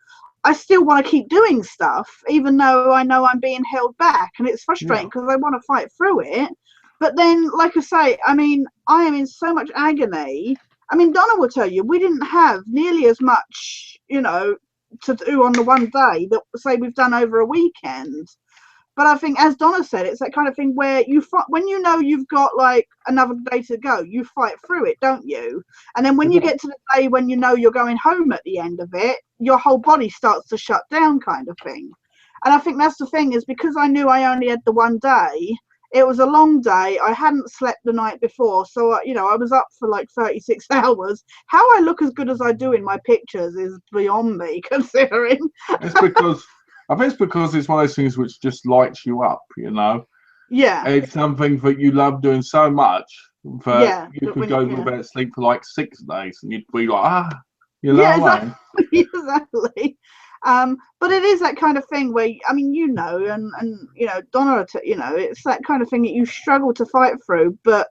I still want to keep doing stuff, even though I know I'm being held back. And it's frustrating because I want to fight through it. But then, like I say, I am in so much agony. Donna will tell you, we didn't have nearly as much, to do on the one day that, say, we've done over a weekend. But I think, as Donna said, it's that kind of thing where when you've got like another day to go, you fight through it, don't you? And then when you get to the day when you're going home at the end of it, your whole body starts to shut down, kind of thing. And I think that's the thing, is because I knew I only had the one day. It was a long day. I hadn't slept the night before, so I was up for like 36 hours. How I look as good as I do in my pictures is beyond me, considering. I think it's because it's one of those things which just lights you up, Yeah. It's something that you love doing so much that you could go without sleep for like 6 days, and you'd be like, exactly. Exactly. But it is that kind of thing where, and Donna, it's that kind of thing that you struggle to fight through. But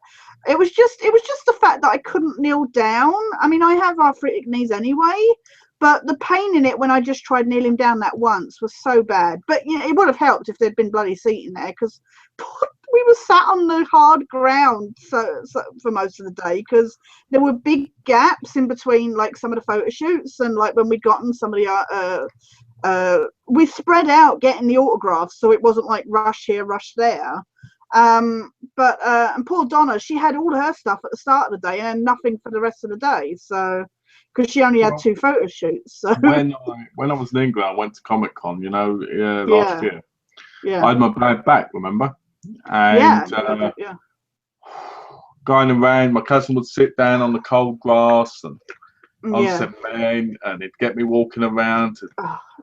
it was just the fact that I couldn't kneel down. I have arthritic knees anyway, but the pain in it when I just tried kneeling down that once was so bad. But it would have helped if there'd been bloody seating there, because we were sat on the hard ground so for most of the day, because there were big gaps in between, like some of the photo shoots, and like when we'd gotten some of the we spread out getting the autographs, so it wasn't like rush here, rush there. And poor Donna, she had all her stuff at the start of the day and nothing for the rest of the day, so because she only had 2 photo shoots. So when I was in England, I went to Comic-Con, last year. Yeah. I had my bad back, remember? And going around, my cousin would sit down on the cold grass and on cement, and it'd get me walking around.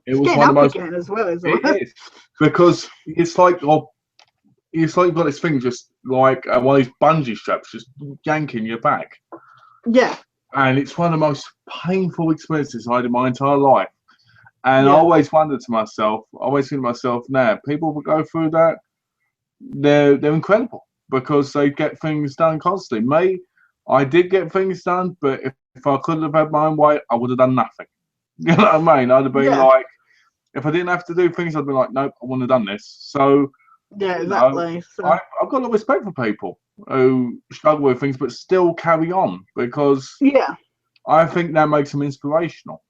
It was one of the most again as well, isn't it? It is, because it's like you've got this thing just like one of these bungee straps just yanking your back. Yeah. And it's one of the most painful experiences I had in my entire life. And I always wondered to myself, now, people who go through that, they're incredible, because they get things done constantly. Me, I did get things done, but if I couldn't have had my own way, I would have done nothing. You know what I mean? I'd have been like, if I didn't have to do things, I'd be like, nope, I wouldn't have done this. So, exactly. I've got a lot of respect for people who struggle with things but still carry on, because I think that makes them inspirational.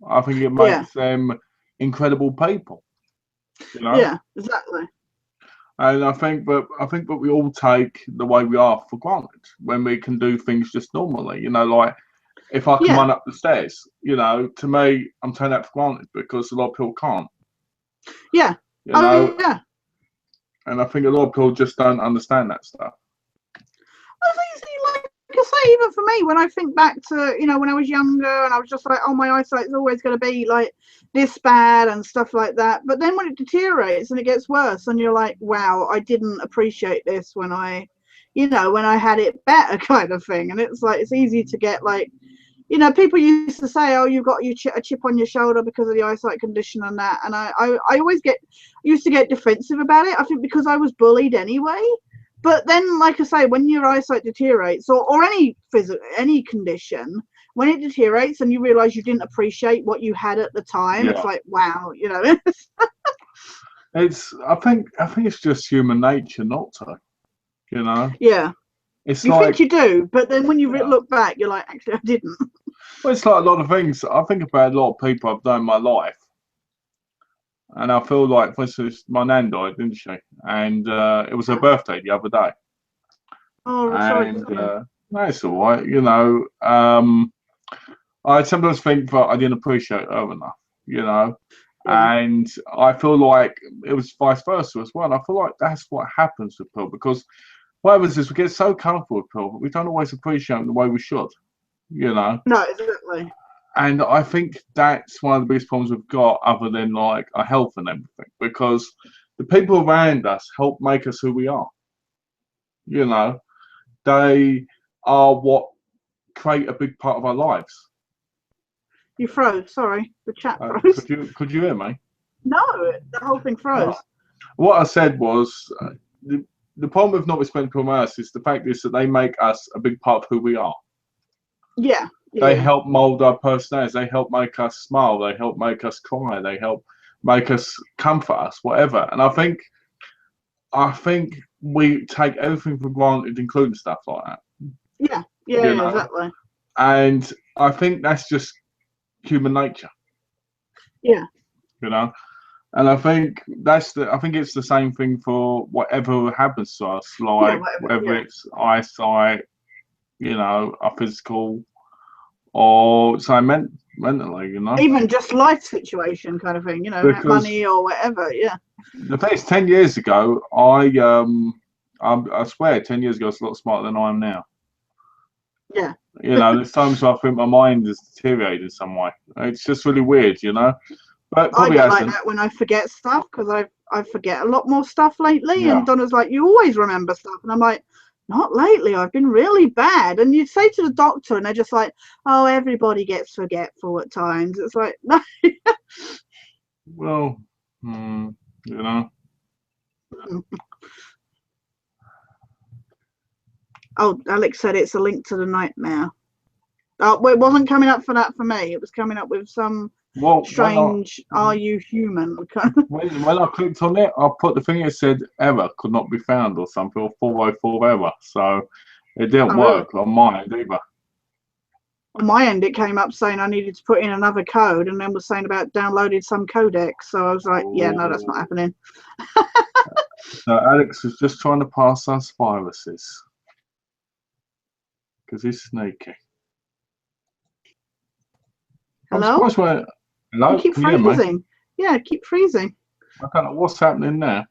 I think it makes them incredible people. Yeah, exactly. And I think that we all take the way we are for granted when we can do things just normally. Like if I can run up the stairs, to me, I'm taking that for granted, because a lot of people can't. Yeah. And I think a lot of people just don't understand that stuff. I think, like I say, even for me, when I think back to, when I was younger and I was just like, oh, my eyesight's always going to be like this bad and stuff like that. But then when it deteriorates and it gets worse, and you're like, wow, I didn't appreciate this when I you know, when I had it better, kind of thing. And it's like, it's easy to get like, you know, people used to say, oh, you've got a chip on your shoulder because of the eyesight condition and that. And I always used to get defensive about it. I think because I was bullied anyway. But then, like I say, when your eyesight deteriorates, or any condition, when it deteriorates and you realise you didn't appreciate what you had at the time, it's like, wow, you know. I think it's just human nature not to, you know. Yeah. It's you like, think you do, but then when you look back, you're like, actually, I didn't. Well, it's like a lot of things. I think about a lot of people I've known in my life, and I feel like, for instance, my nan died, didn't she? And it was her birthday the other day. Oh, and that's all right. You know, I sometimes think that I didn't appreciate her enough. You know. And I feel like it was vice versa as well. And I feel like that's what happens with people, because what happens is we get so comfortable with people, but we don't always appreciate them the way we should, you know? No, exactly. And I think that's one of the biggest problems we've got, other than like our health and everything, because the people around us help make us who we are. You know, they are what create a big part of our lives. You froze. Sorry, the chat froze. Could you hear me? No, the whole thing froze. What I said was the problem with not respecting people around us is the fact is that they make us a big part of who we are. Yeah. They help mold our personalities. They help make us smile. They help make us cry. They help make us comfort us, whatever. And I think we take everything for granted, including stuff like that. Yeah. Yeah. Exactly. And I think that's just human nature. Yeah. You know, and I think it's the same thing for whatever happens to us, like whether it's eyesight, you know, a physical, or say mentally, you know. Even just life situation kind of thing, you know, because money or whatever. Yeah. The thing is, 10 years ago, I swear, 10 years ago, I was a lot smarter than I am now. Yeah. You know, there's times where I think my mind has deteriorated in some way. It's just really weird, you know. But probably I get like that when I forget stuff, because I forget a lot more stuff lately. Yeah. And Donna's like, you always remember stuff, and I'm like, not lately. I've been really bad. And you say to the doctor, and they're just like, oh, everybody gets forgetful at times. It's like, no. Well, you know. Oh, Alex said it's a link to the nightmare. Oh, well, it wasn't coming up for that for me. It was coming up with some strange, are you human? when I clicked on it, I put the thing that said error could not be found or something, or 404 error. So it didn't work on my end either. On my end, it came up saying I needed to put in another code, and then was saying about downloaded some codec. So I was like, yeah, no, that's not happening. So Alex was just trying to pass us viruses because he's sneaky. Hello? Hello? Keep freezing. Yeah, keep freezing. I don't know what's happening there.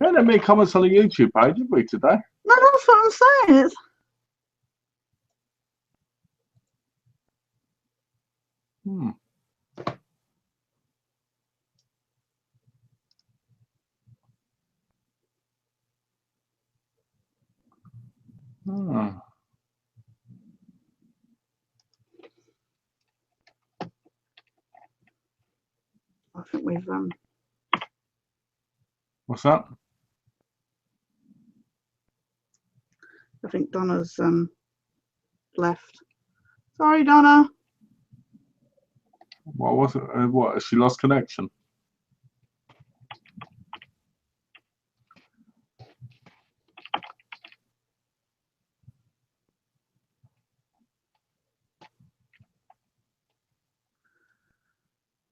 You don't have any comments on the YouTube page, have we, today? No, that's what I'm saying. It's... I think we've What's that? I think Donna's left. Sorry, Donna. What was it? What? She lost connection.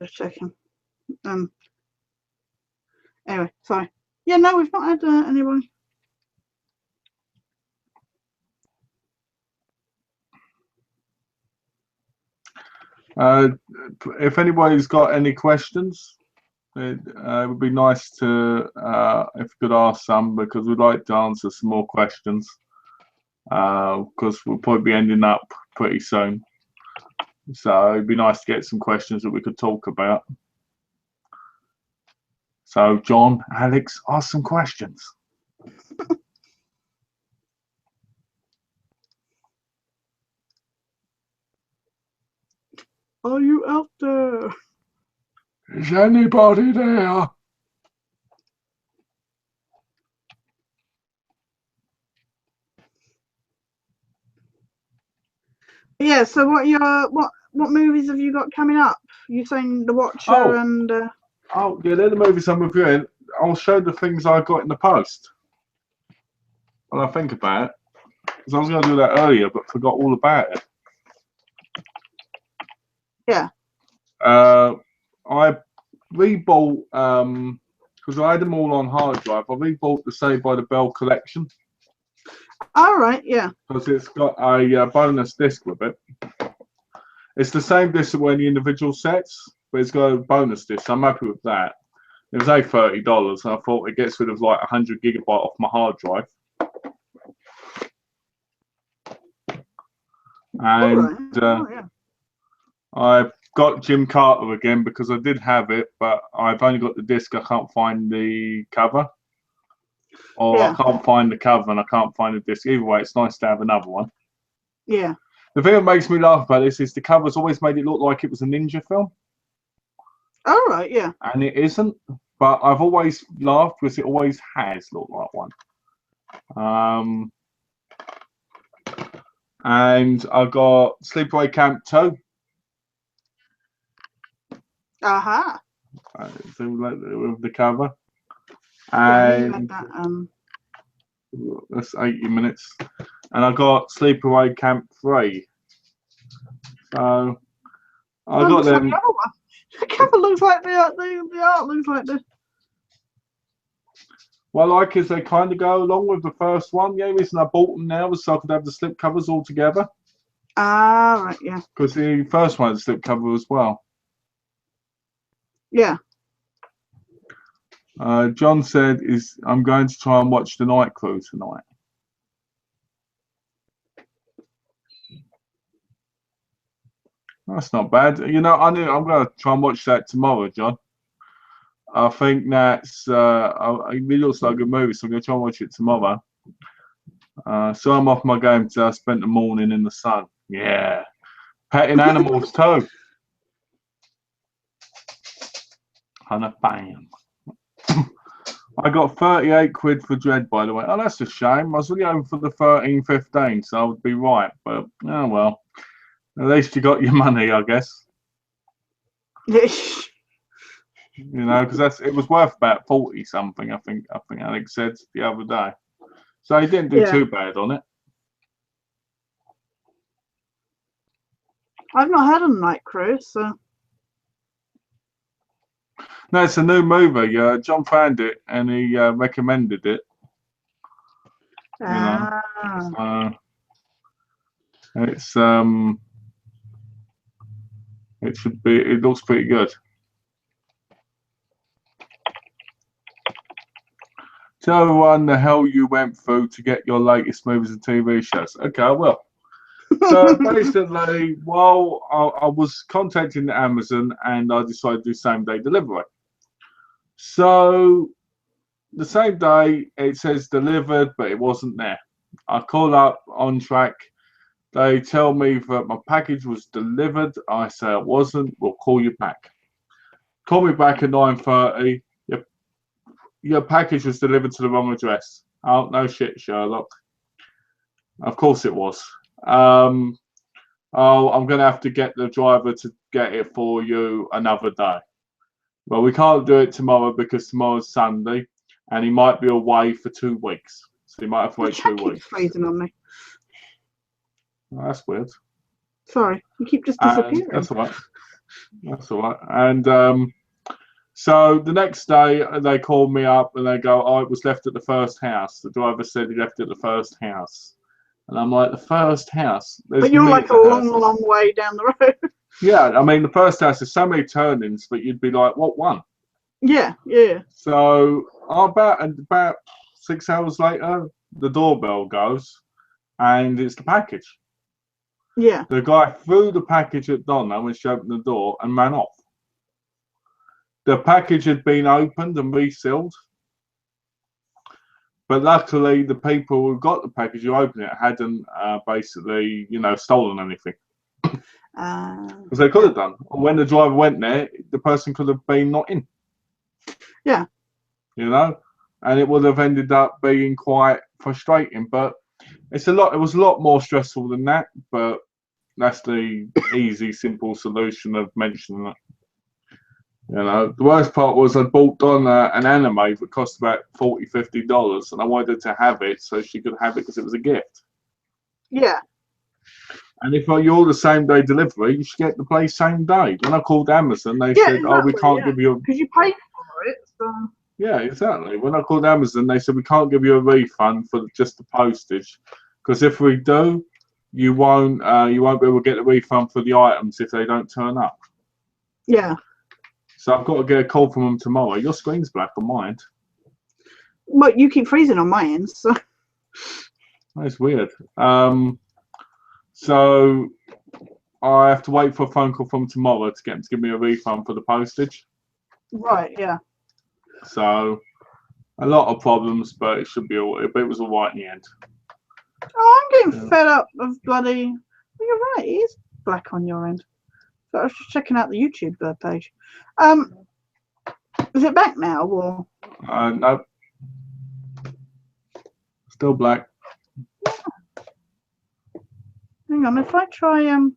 Just checking. Anyway, sorry. Yeah, no, we've not had anybody. If anybody's got any questions, it would be nice to if you could ask some, because we'd like to answer some more questions, because we'll probably be ending up pretty soon. So it'd be nice to get some questions that we could talk about. So John, Alex, ask some questions. Are you out there? Is anybody there? Yeah. So what movies have you got coming up? You saying The Watcher and? Oh yeah, they're the movies I'm reviewing. I'll show the things I got in the post when I think about it. Because I was going to do that earlier, but forgot all about it. Yeah. I rebought because I had them all on hard drive. I rebought the Saved by the Bell collection. All right. Yeah. Because it's got a bonus disc with it. It's the same disc that were in the individual sets, but it's got a bonus disc. So I'm happy with that. It was $30, and I thought it gets rid of like 100 gigabyte off my hard drive. And yeah. I've got Jim Carter again because I did have it, but I've only got the disc. I can't find the cover, or I can't find the cover and I can't find the disc. Either way, it's nice to have another one. Yeah. The thing that makes me laugh about this is the cover's always made it look like it was a ninja film. All right. Yeah. And it isn't, but I've always laughed because it always has looked like one. And I got Sleepaway Camp 2. Aha. So with the cover. And that's 80 minutes. And I got Sleepaway Camp 3. So I got them. Like the cover looks like the art looks like the. What I like is they kind of go along with the first one. The only reason I bought them now was so I could have the slip covers all together. Ah, right, yeah. Because the first one had a slip cover as well. Yeah. John said, I'm going to try and watch The Night Crew tonight. That's not bad. You know, I'm going to try and watch that tomorrow, John. I think that's it looks like a good movie, so I'm going to try and watch it tomorrow. So I'm off my game today. I spent the morning in the sun. Yeah. Petting animals too. And a bam. I got 38 quid for Dread, by the way. Oh, that's a shame. I was really hoping for the 13, 15, so I would be right. But, oh well. At least you got your money, I guess. You know, because it was worth about 40 something. I think Alex said the other day. So he didn't do too bad on it. I've not had a Night Crew, so. No, it's a new movie. John found it and he recommended it. You know, it's it should be. It looks pretty good. Tell everyone the hell you went through to get your latest movies and TV shows. Okay, I will. So basically, while I was contacting Amazon and I decided to do same-day delivery. So the same day it says delivered, but it wasn't there. I call up on track. They tell me that my package was delivered. I say it wasn't. We'll call you back. Call me back at 9:30. Your package was delivered to the wrong address. Oh, no shit, Sherlock. Of course it was. Oh, I'm going to have to get the driver to get it for you another day. Well, we can't do it tomorrow because tomorrow's Sunday and he might be away for 2 weeks. So he might have to wait 2 weeks. Freezing on me. Oh, that's weird. Sorry, you keep just disappearing. That's all right. That's all right. And so the next day they call me up and they go, oh, it was left at the first house. The driver said he left it at the first house. And I'm like, the first house? There's but you're like a long way down the road. Yeah, I mean, the first house, there's so many turnings, but you'd be like, what one? Yeah, yeah. So about 6 hours later, the doorbell goes and it's the package. Yeah. The guy threw the package at Donna when she opened the door and ran off. The package had been opened and resealed, But luckily, the people who got the package who opened it hadn't basically, stolen anything. Because they could have done. When the driver went there, the person could have been not in. Yeah. And it would have ended up being quite frustrating. But it was a lot more stressful than that. But that's the easy, simple solution of mentioning it. The worst part was I bought on an anime that cost about $40, $50, and I wanted to have it so she could have it because it was a gift. Yeah. And if you order same day delivery, you should get the place same day. When I called Amazon, they said, exactly, "Oh, we can't give you." Because you paid for it. So. Yeah, exactly. When I called Amazon, they said we can't give you a refund for just the postage, because if we do, you won't be able to get the refund for the items if they don't turn up. Yeah. So I've got to get a call from them tomorrow. Your screen's black on mine. Well, you keep freezing on my end, so. That's weird. So I have to wait for a phone call from tomorrow to get them to give me a refund for the postage. Right, yeah. So a lot of problems, but it should be all. But it was all right in the end. Oh, I'm getting fed up of bloody. Well, you're right. It is black on your end. So I was just checking out the YouTube page. Is it back now or? No, still black. Hang on. If I try I'm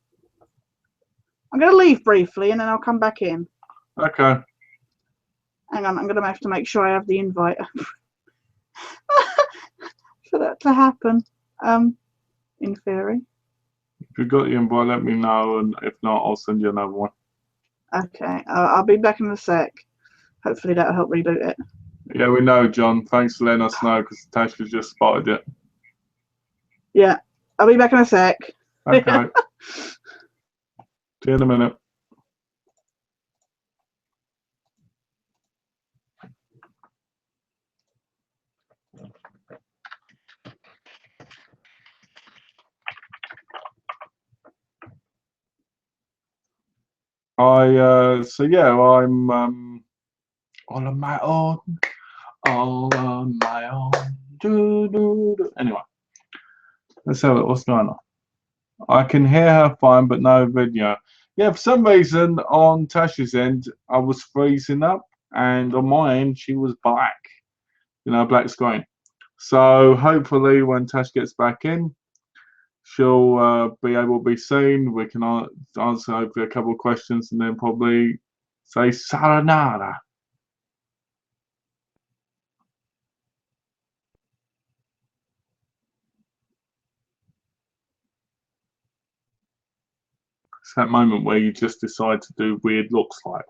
going to leave briefly and then I'll come back in. Okay. Hang on. I'm going to have to make sure I have the invite for that to happen. In theory. If you got the invite, let me know, and if not, I'll send you another one. Okay. I'll be back in a sec. Hopefully that'll help reboot it. Yeah, we know, John. Thanks for letting us know, because Tash has just spotted it. Yeah. I'll be back in a sec. Okay. See you in a minute. So yeah, I'm all on my own, all on my own. Anyway, let's have it. What's going on? I can hear her fine, but no video. Yeah, for some reason on Tash's end, I was freezing up, and on my end, she was black. Black screen. So hopefully, when Tash gets back in, she'll be able to be seen. We can answer hopefully a couple of questions, and then probably say sayonara. It's that moment where you just decide to do weird looks like.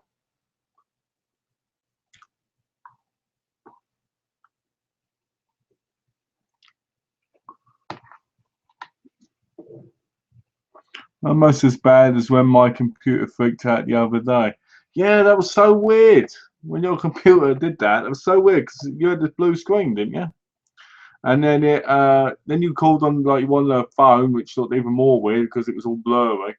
Almost as bad as when my computer freaked out the other day. Yeah, that was so weird. When your computer did that, it was so weird because you had this blue screen, didn't you? And then then you called on like you wanted a phone, which looked even more weird because it was all blurry.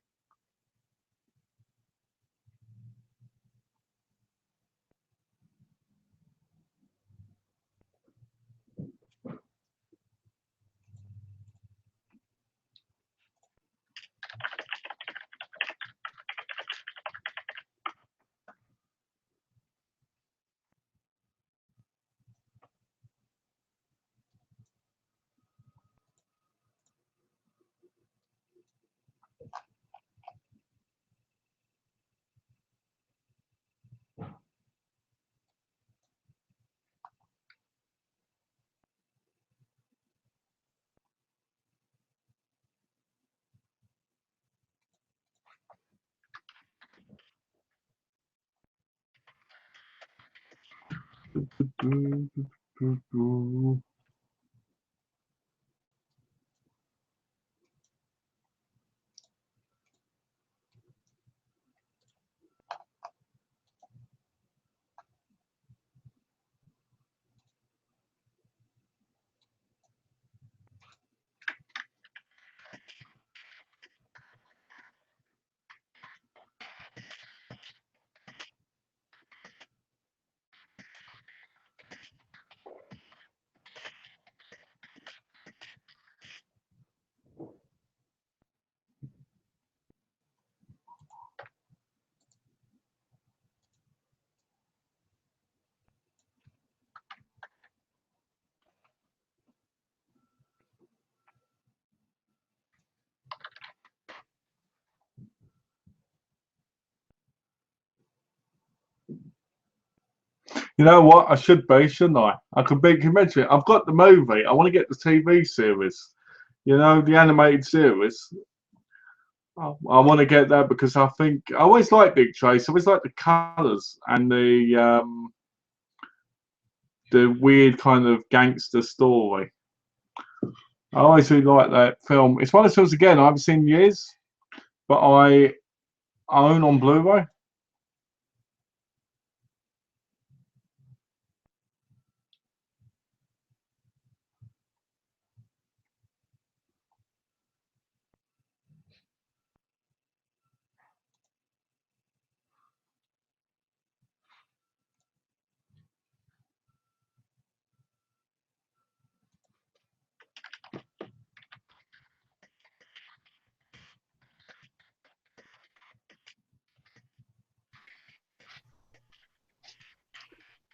You know what? I should be, shouldn't I? I could be conventional. I've got the movie. I want to get the TV series. You know, the animated series. I want to get that because I think I always like Dick Tracy. I always like the colours and the weird kind of gangster story. I always really like that film. It's one of those films again I haven't seen in years, but I own on Blu-ray.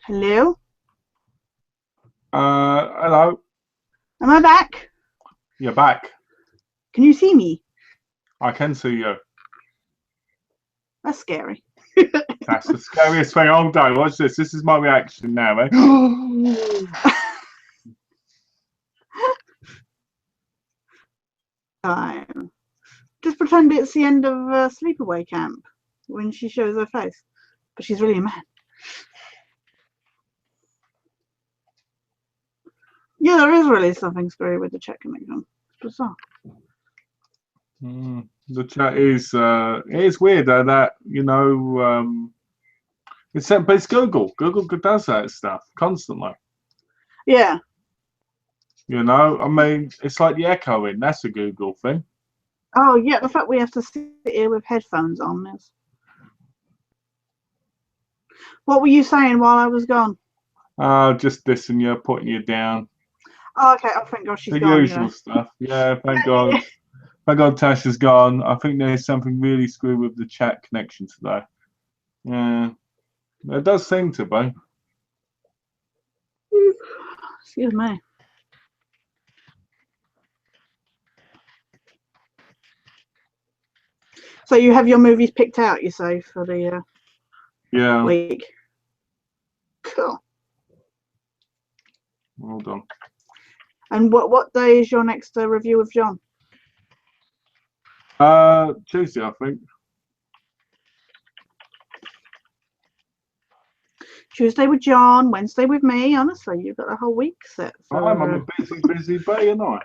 Hello? Hello. Am I back? You're back. Can you see me? I can see you. That's scary. That's the scariest thing all day. Watch this. This is my reaction now, eh? Time. Just pretend it's the end of Sleepaway Camp when she shows her face, but she's really a man. Yeah, there is really something scary with the Czech connection. It's bizarre. The chat is it is weird though that you know but it's Google. Google does that stuff constantly. Yeah. You know, I mean, it's like the echoing. That's a Google thing. Oh yeah, the fact we have to sit here with headphones on is. What were you saying while I was gone? Just dissing you, putting you down. Oh, okay. Oh, thank God she's the gone. usual stuff. Yeah, thank God. Thank God Tash is gone. I think there's something really screwy with the chat connection today. Yeah, there does seem to be. Excuse me. So you have your movies picked out, you say, for the week? Cool. Well done. And what day is your next review of John? Tuesday, I think. Tuesday with John, Wednesday with me. Honestly, you've got a whole week set. For, I'm a busy bee, ain't I?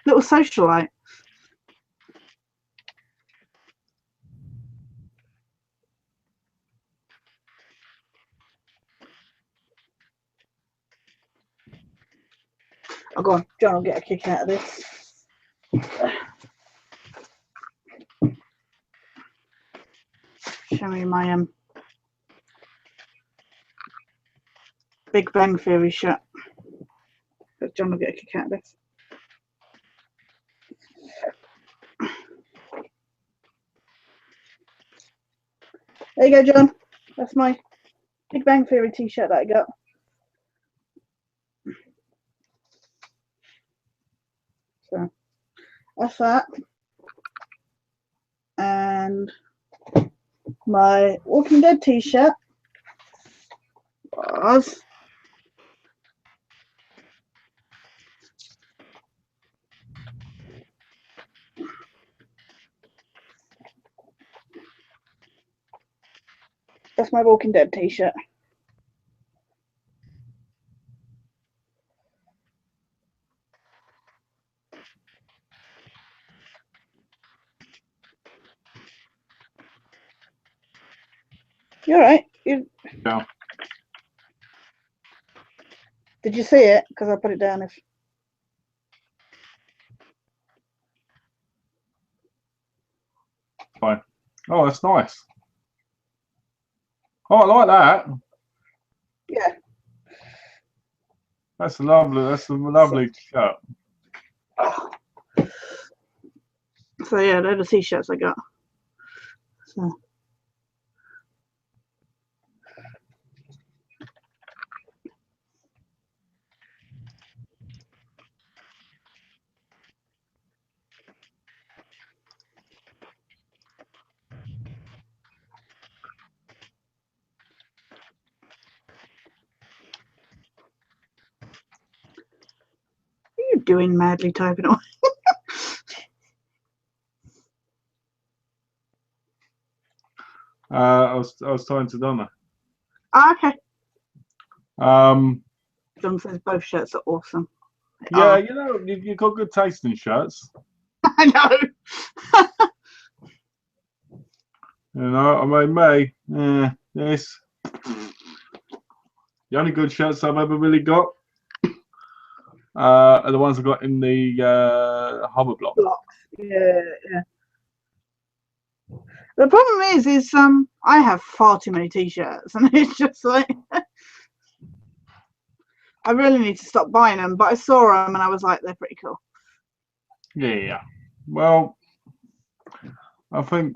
Little socialite. Oh, go on. John will get a kick out of this. Show me my Big Bang Theory shirt. But John will get a kick out of this. There you go, John. That's my Big Bang Theory t-shirt that I got. So that's that. And my Walking Dead t-shirt was that's my Walking Dead t-shirt. You're right. Yeah. Did you see it? Because I put it down. If Fine. Oh, that's nice. Oh, I like that. Yeah. That's a lovely shirt. So yeah, they're the t-shirts I got. So. doing madly typing away. I was talking to Donna. Okay. John says both shirts are awesome. Yeah, you know, you've got good taste in shirts. I know. You know, I mean, this. The only good shirts I've ever really got are the ones I got in the hover block. Blocks. Yeah. The problem is I have far too many t-shirts, and it's just like I really need to stop buying them. But I saw them and I was like, they're pretty cool. Yeah. Well, I think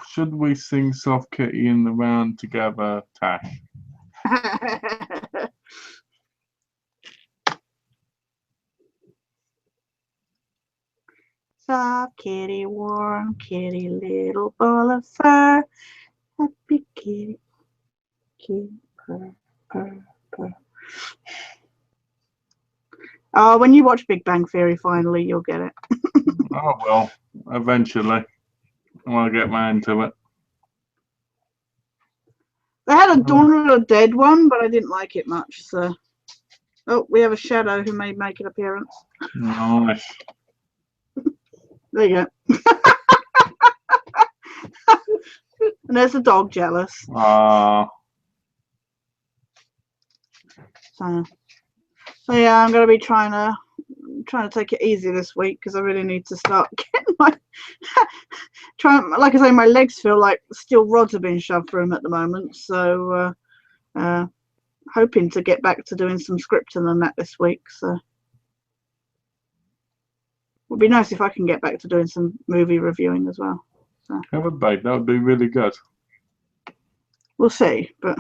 should we sing Soft Kitty in the round together, Tash? Soft kitty, warm kitty, little ball of fur. Happy kitty, kitty, purr, purr, purr. Oh, when you watch Big Bang Theory, finally, you'll get it. Oh, well, eventually. I want to get my into it. They had a Dawn of the Dead one, but I didn't like it much, so. Oh, we have a shadow who may make an appearance. Nice. There you go. And there's a dog jealous. So yeah, I'm gonna be trying to take it easy this week because I really need to start getting my like I say, my legs feel like steel rods have been shoved through them at the moment. So hoping to get back to doing some scripting and that this week. So it would be nice if I can get back to doing some movie reviewing as well. So have a bite. That would be really good. We'll see, but.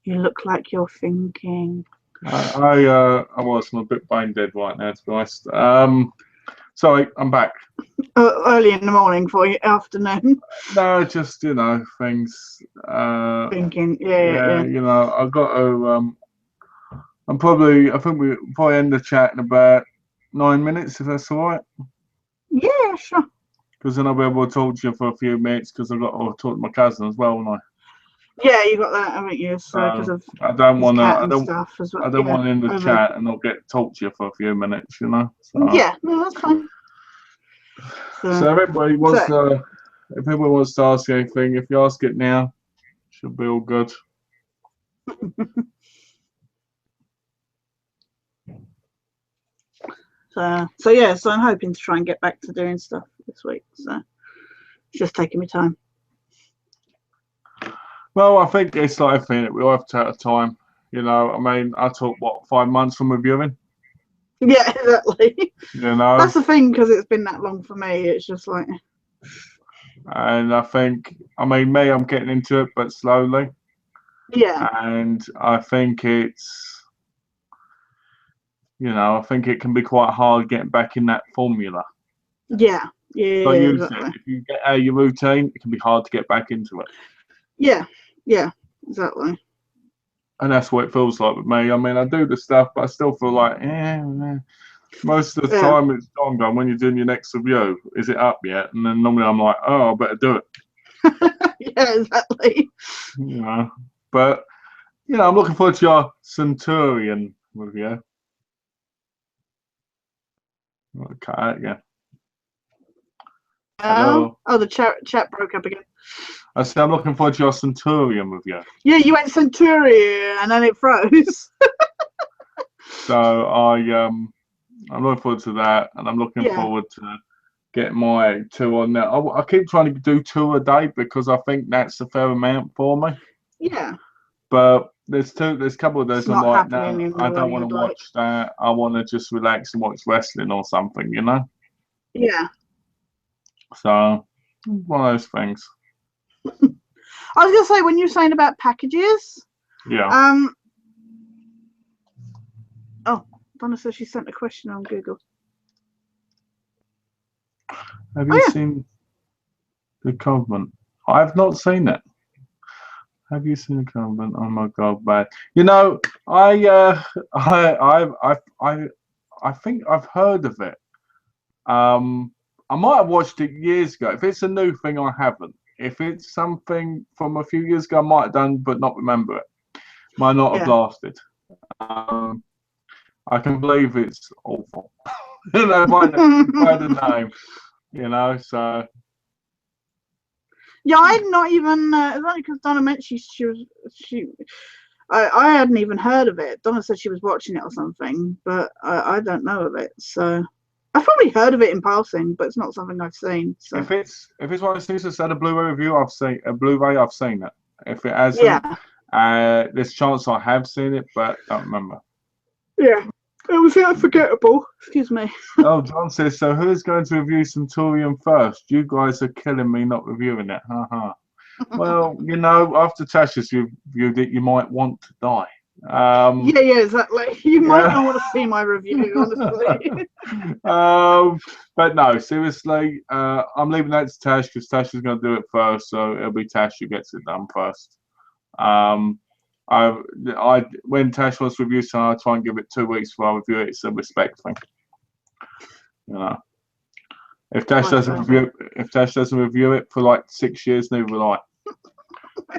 You look like you're thinking. I was. I'm a bit brain dead right now, to be honest. Sorry, I'm back. Early in the morning for you, afternoon. No, just things. Thinking, yeah. You know, I've got to. I think we probably end the chat in about 9 minutes, if that's all right. Yeah, sure. Because then I'll be able to talk to you for a few minutes, because I've got to talk to my cousin as well, haven't I? Yeah, you got that, haven't you? So because of I don't want to. I don't well. want to end the chat and not get to talk to you for a few minutes, you know. So, yeah, no, that's fine. So if everybody wants to, if anyone wants to ask anything, if you ask it now, should be all good. So yeah, so I'm hoping to try and get back to doing stuff this week. So it's just taking me time. Well, I think it's like everything. We all have to take time. You know, I mean, I took 5 months from reviewing. Yeah, exactly. You know, that's the thing, because it's been that long for me. It's just like. And I think, I'm getting into it, but slowly. Yeah. And I think it's, I think it can be quite hard getting back in that formula. Yeah. Yeah. Like you exactly. said, if you get out of your routine, it can be hard to get back into it. Yeah. Yeah. Exactly. And that's what it feels like with me. I mean, I do the stuff, but I still feel like, most of the time it's gone. When you're doing your next review, is it up yet? And then normally I'm like, oh, I better do it. Yeah, exactly. You know, but I'm looking forward to your Centurion review. I'll cut out again. Hello. Oh, the chat broke up again. I said I'm looking forward to your Centurion review. Yeah, you went Centurion and then it froze. So I'm looking forward to that, and I'm looking forward to get my 2 on there. I keep trying to do 2 a day because I think that's a fair amount for me. Yeah. But there's a couple of days I'm like, no, I don't want to watch that. I want to just relax and watch wrestling or something, you know? Yeah. So, one of those things. I was going to say, when you're saying about packages. Yeah. Oh, Donna says she sent a question on Google. Have you seen The Covenant? I have not seen it. Have you seen The Covenant? Oh my God, bad. You know, I think I've heard of it. I might have watched it years ago. If it's a new thing, I haven't. If it's something from a few years ago, I might have done, but not remember it. Might not have lasted. I can believe it's awful. You know, by the name. You know, so. Yeah, I'd not even. It's only because Donna mentioned I hadn't even heard of it. Donna said she was watching it or something, but I don't know of it. So I've probably heard of it in passing, but it's not something I've seen. So if it's one of those things that's had a Blu-ray review, I've seen a Blu-ray. I've seen it. If it hasn't, there's a chance I have seen it, but don't remember. Yeah, it was unforgettable. Excuse me. Oh, John says, so who's going to review Centurion first? You guys are killing me not reviewing it. Haha. Well, you know, after Tash has reviewed it, you might want to die. Yeah, exactly. You might not want to see my review, honestly. But no, seriously, I'm leaving that to Tash because Tash is going to do it first, so it'll be Tash who gets it done first. When Tash wants to review something, I try and give it 2 weeks before I review it. It's a respect thing, you know. If Tash doesn't review it for like 6 years, neither will I.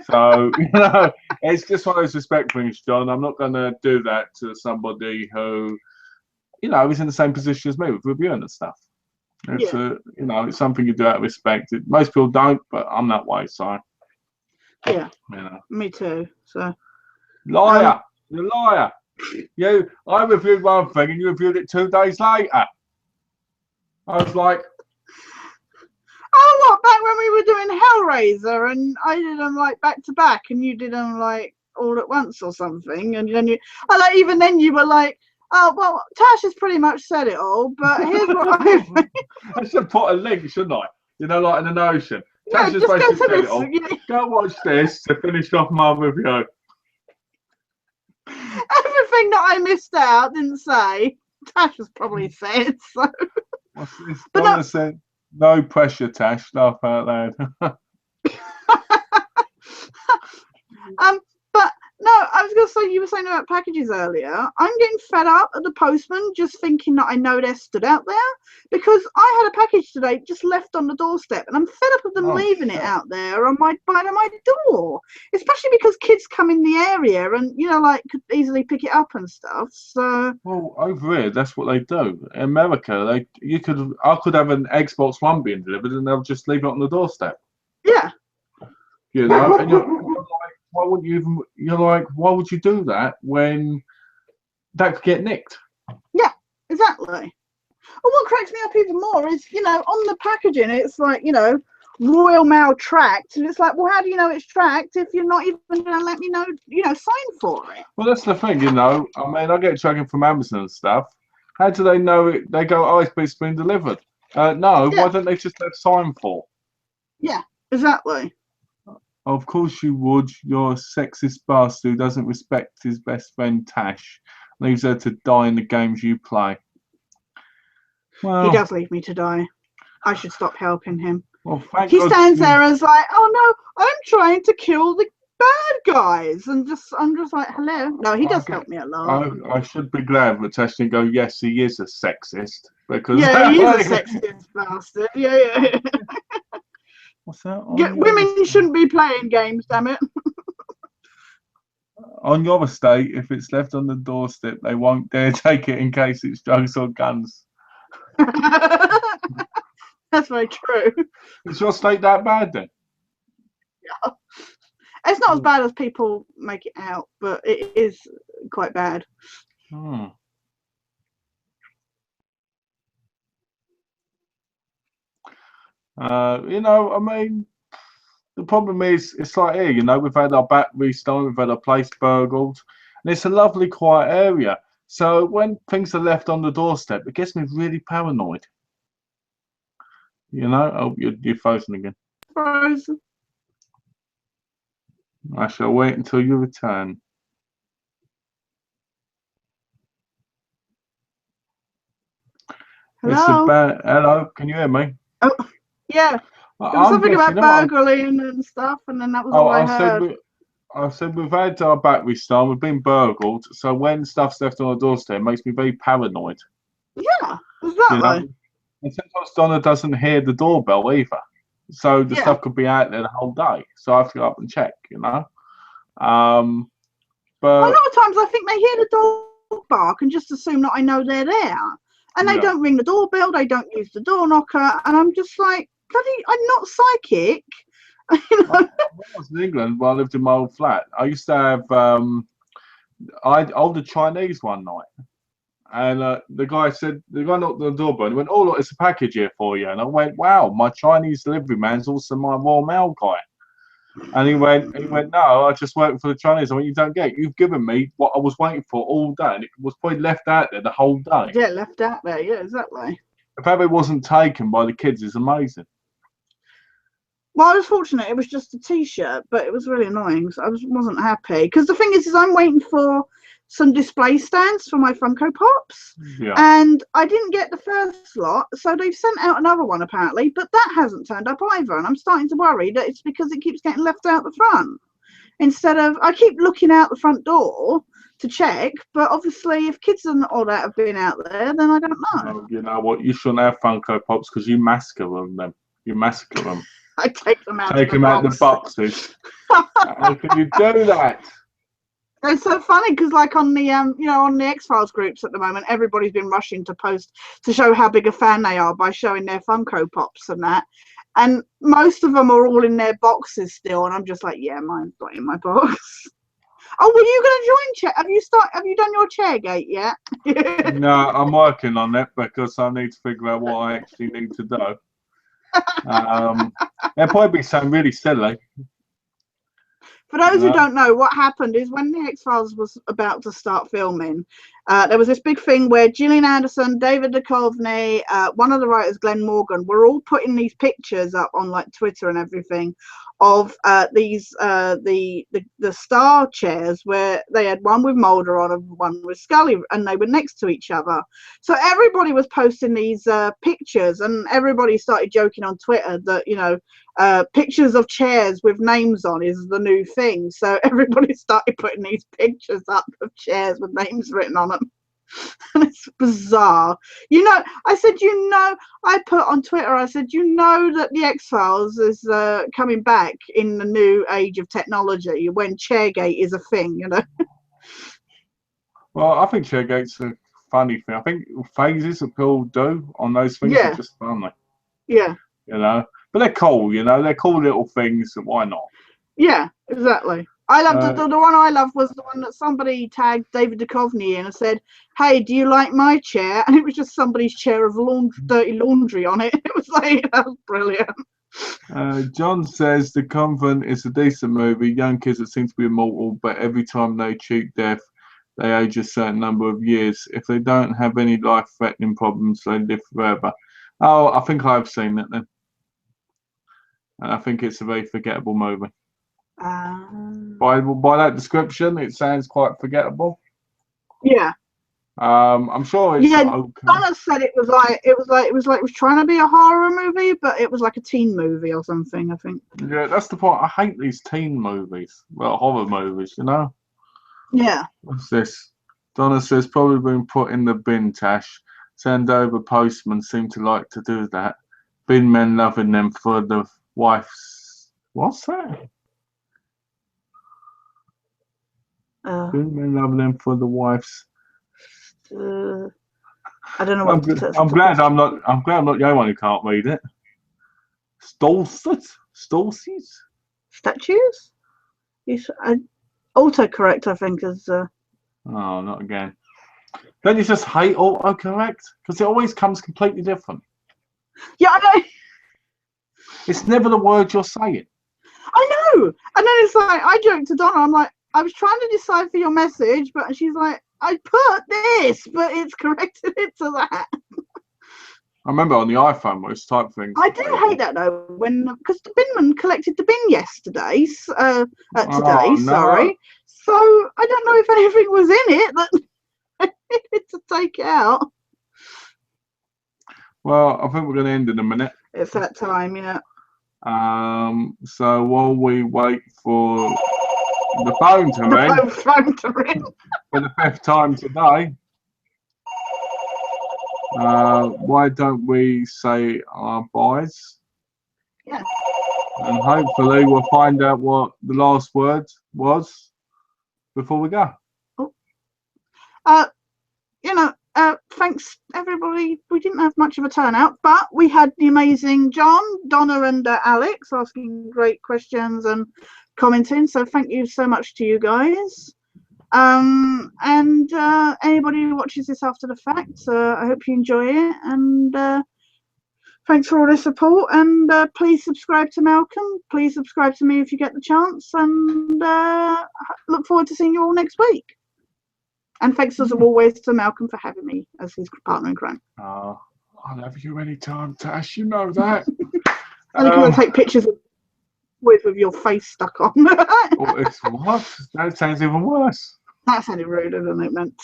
So, you know, it's just one of those respect things, John. I'm not going to do that to somebody who, you know, is in the same position as me with reviewing and stuff. It's you know, it's something you do out of respect. Most people don't, but I'm that way. So, yeah, you know. Me too. So, liar, you're a liar. I reviewed one thing and you reviewed it 2 days later. I was like, oh, what? Back when we were doing Hellraiser, and I did them like back to back, and you did them like all at once or something, and then even then you were like, oh well, Tash has pretty much said it all, but here's what I should put a link, shouldn't I? You know, like in the Notion. Tash has basically said it all. Go watch this to finish off my review. Everything that I missed out didn't say, Tash has probably said. So. What's this? Donna said, no pressure, Tash. Laugh out loud. But no, I was going to say, you were saying about packages earlier. I'm getting fed up at the postman just thinking that I know they're stood out there, because I had a package today just left on the doorstep, and I'm fed up of them leaving it out there on by my door, especially because kids come in the area and, you know, like could easily pick it up and stuff. So well, over here, that's what they do. In America, I could have an Xbox One being delivered, and they'll just leave it on the doorstep. Yeah. You know, and you're like, why would you even? You're like, why would you do that when that could get nicked? Yeah, exactly. Well, what cracks me up even more is, you know, on the packaging, it's like, you know, Royal Mail tracked, and it's like, well, how do you know it's tracked if you're not even going to let me know, you know, sign for it? Well, that's the thing, you know. I mean, I get tracking from Amazon and stuff. How do they know it? They go, oh, it's been delivered. No, why don't they just have sign for? Yeah, exactly. Of course you would. You're a sexist bastard who doesn't respect his best friend Tash. Leaves her to die in the games you play. Well, he does leave me to die. I should stop helping him. Well, he stands there and is like, oh no, I'm trying to kill the bad guys. And I'm just like, hello. No, he does help me a lot. I should be glad that Tash didn't go, yes, he is a sexist. Because he is a sexist bastard. Yeah. What's that? Women shouldn't be playing games, damn it. On your estate, if it's left on the doorstep, they won't dare take it in case it's drugs or guns. That's very true. Is your estate that bad then? Yeah. It's not as bad as people make it out, but it is quite bad. You know, I mean, the problem is, it's like here, you know, we've had our battery stolen, we've had our place burgled, and it's a lovely, quiet area. So when things are left on the doorstep, it gets me really paranoid. You know? Oh, you're frozen again. Frozen. I shall wait until you return. Hello? Hello, can you hear me? Oh. Yeah. There was something about burgling and stuff, and then that was all I heard. I said we've had our battery stolen, we've been burgled, so when stuff's left on the doorstep, it makes me very paranoid. Yeah, exactly. You know? And sometimes Donna doesn't hear the doorbell either. So the stuff could be out there the whole day. So I have to go up and check, you know. But a lot of times I think they hear the dog bark and just assume that I know they're there. And they don't ring the doorbell, they don't use the door knocker, and I'm just like, bloody, I'm not psychic. You know? When I was in England, when I lived in my old flat, I used to have I ordered Chinese one night. And the guy knocked on the doorbell and he went, "Oh, look, it's a package here for you." And I went, "Wow, my Chinese delivery man's also my Royal Mail guy." And he went, "No, I just work for the Chinese." I went, "You don't get it. You've given me what I was waiting for all day, and it was probably left out there the whole day." Yeah, left out there. Yeah, exactly. The fact it wasn't taken by the kids is amazing. Well, I was fortunate. It was just a T-shirt, but it was really annoying. So I wasn't happy because the thing is I'm waiting for some display stands for my Funko Pops, and I didn't get the first lot, so they've sent out another one apparently, but that hasn't turned up either, and I'm starting to worry that it's because it keeps getting left out the front instead of I keep looking out the front door to check, but obviously if kids and all that have been out there, then I don't know. Oh, you know what? You shouldn't have Funko Pops because you massacre them. You massacre them. I take them out. Take them out of the boxes. How can you do that? It's so funny because, like, on the on the X-Files groups at the moment, everybody's been rushing to post to show how big a fan they are by showing their Funko Pops and that. And most of them are all in their boxes still, and I'm just like, yeah, mine's not in my box. Oh, were you going to join chair? Have you done your chair gate yet? No, I'm working on it because I need to figure out what I actually need to do. It'll probably be something really silly. For those who don't know, what happened is when the X-Files was about to start filming, there was this big thing where Gillian Anderson, David Duchovny, one of the writers, Glenn Morgan, were all putting these pictures up on like Twitter and everything of these the star chairs where they had one with Mulder on and one with Scully, and they were next to each other. So everybody was posting these pictures, and everybody started joking on Twitter that pictures of chairs with names on is the new thing. So everybody started putting these pictures up of chairs with names written on them. And it's bizarre. I said, I put on Twitter, I said, that the X-Files is coming back in the new age of technology when Chairgate is a thing, Well, I think Chairgate's a funny thing. I think phases that people do on those things are just funny. Yeah. But they're cool, they're cool little things, so why not? Yeah, exactly. I loved the one I loved was the one that somebody tagged David Duchovny in and said, "Hey, do you like my chair?" And it was just somebody's chair of dirty laundry on it. It was like, that was brilliant. John says The Convent is a decent movie. Young kids that seem to be immortal, but every time they cheat death, they age a certain number of years. If they don't have any life-threatening problems, they live forever. Oh, I think I've seen it then. And I think it's a very forgettable movie. By that description, it sounds quite forgettable. Yeah. I'm sure it's okay. Donna said it was trying to be a horror movie, but it was like a teen movie or something, I think. Yeah, that's the point. I hate these teen movies. Well, horror movies, Yeah. What's this? Donna says probably been put in the bin, Tash. Send over postmen seem to like to do that. Bin men loving them for the wife's. What's that? Bin men loving them for the wife's. I don't know what. I'm glad I'm not the only one who can't read it. Stolces? Statues? Autocorrect, I think, is. Oh, not again. Don't you just hate autocorrect? Because it always comes completely different. Yeah, I know. It's never the word you're saying. I know. And then it's like, I joked to Donna, I'm like, I was trying to decipher your message, but she's like, I put this, but it's corrected it to that. I remember on the iPhone most type things. I do hate that though, because the binman collected the bin yesterday. Sorry. So I don't know if anything was in it that I needed to take out. Well, I think we're going to end in a minute. It's that time, yeah. So while we wait for the phone to ring, for the 5th time today, why don't we say our byes? Yeah. And hopefully we'll find out what the last word was before we go. Thanks everybody. We didn't have much of a turnout, but we had the amazing John, Donna, and Alex asking great questions and commenting. So thank you so much to you guys. And anybody who watches this after the fact, I hope you enjoy it. And thanks for all the support. And please subscribe to Malcolm. Please subscribe to me if you get the chance. And look forward to seeing you all next week. And thanks as always to Malcolm for having me as his partner in crime. Oh, I'll have you anytime, Tash. You know that. Only because I take pictures with your face stuck on. Oh, it's what? That sounds even worse. That sounded ruder than it meant.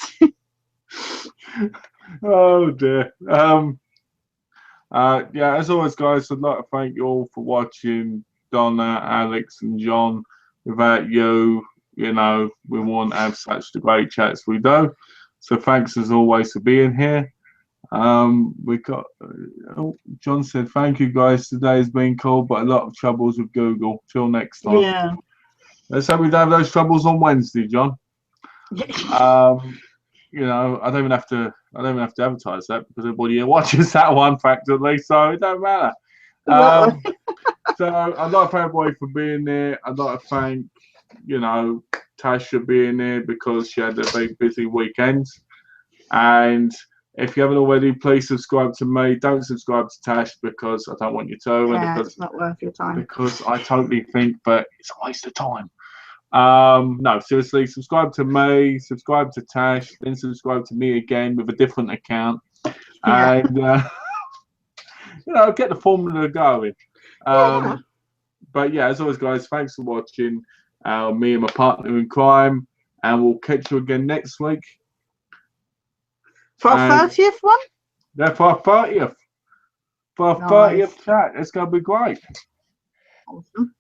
Oh dear. Yeah, as always, guys, I'd like to thank you all for watching. Donna, Alex, and John. Without you, we won't have such the great chats we do. So thanks as always for being here. We got John said thank you guys. Today has been cool, but a lot of troubles with Google. Till next time. Yeah. Let's hope we don't have those troubles on Wednesday, John. I don't even have to advertise that because everybody here watches that one practically, so it don't matter. So I'd like to thank everybody for being there. I'd like to thank Tash for being there because she had a very busy weekend. And if you haven't already, please subscribe to me. Don't subscribe to Tash because I don't want you to. Yeah, it's not worth your time. Because I totally think, but it's a waste of time. No, seriously, subscribe to me, subscribe to Tash, then subscribe to me again with a different account, and get the formula going. But yeah, as always, guys, thanks for watching. Me and my partner in crime, and we'll catch you again next week for our 30th one. Yeah, for our 30th. For our 30th chat, it's gonna be great. Awesome.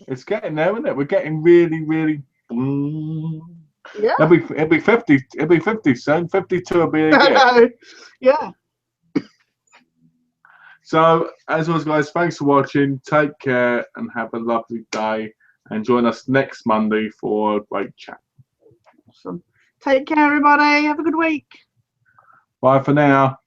It's getting there, isn't it? We're getting really, really. Yeah. It'll be 50. It'll be 50 soon. 52 will be a year. Yeah. So, as always, guys, thanks for watching. Take care and have a lovely day. And join us next Monday for a great chat. Awesome. Take care, everybody. Have a good week. Bye for now.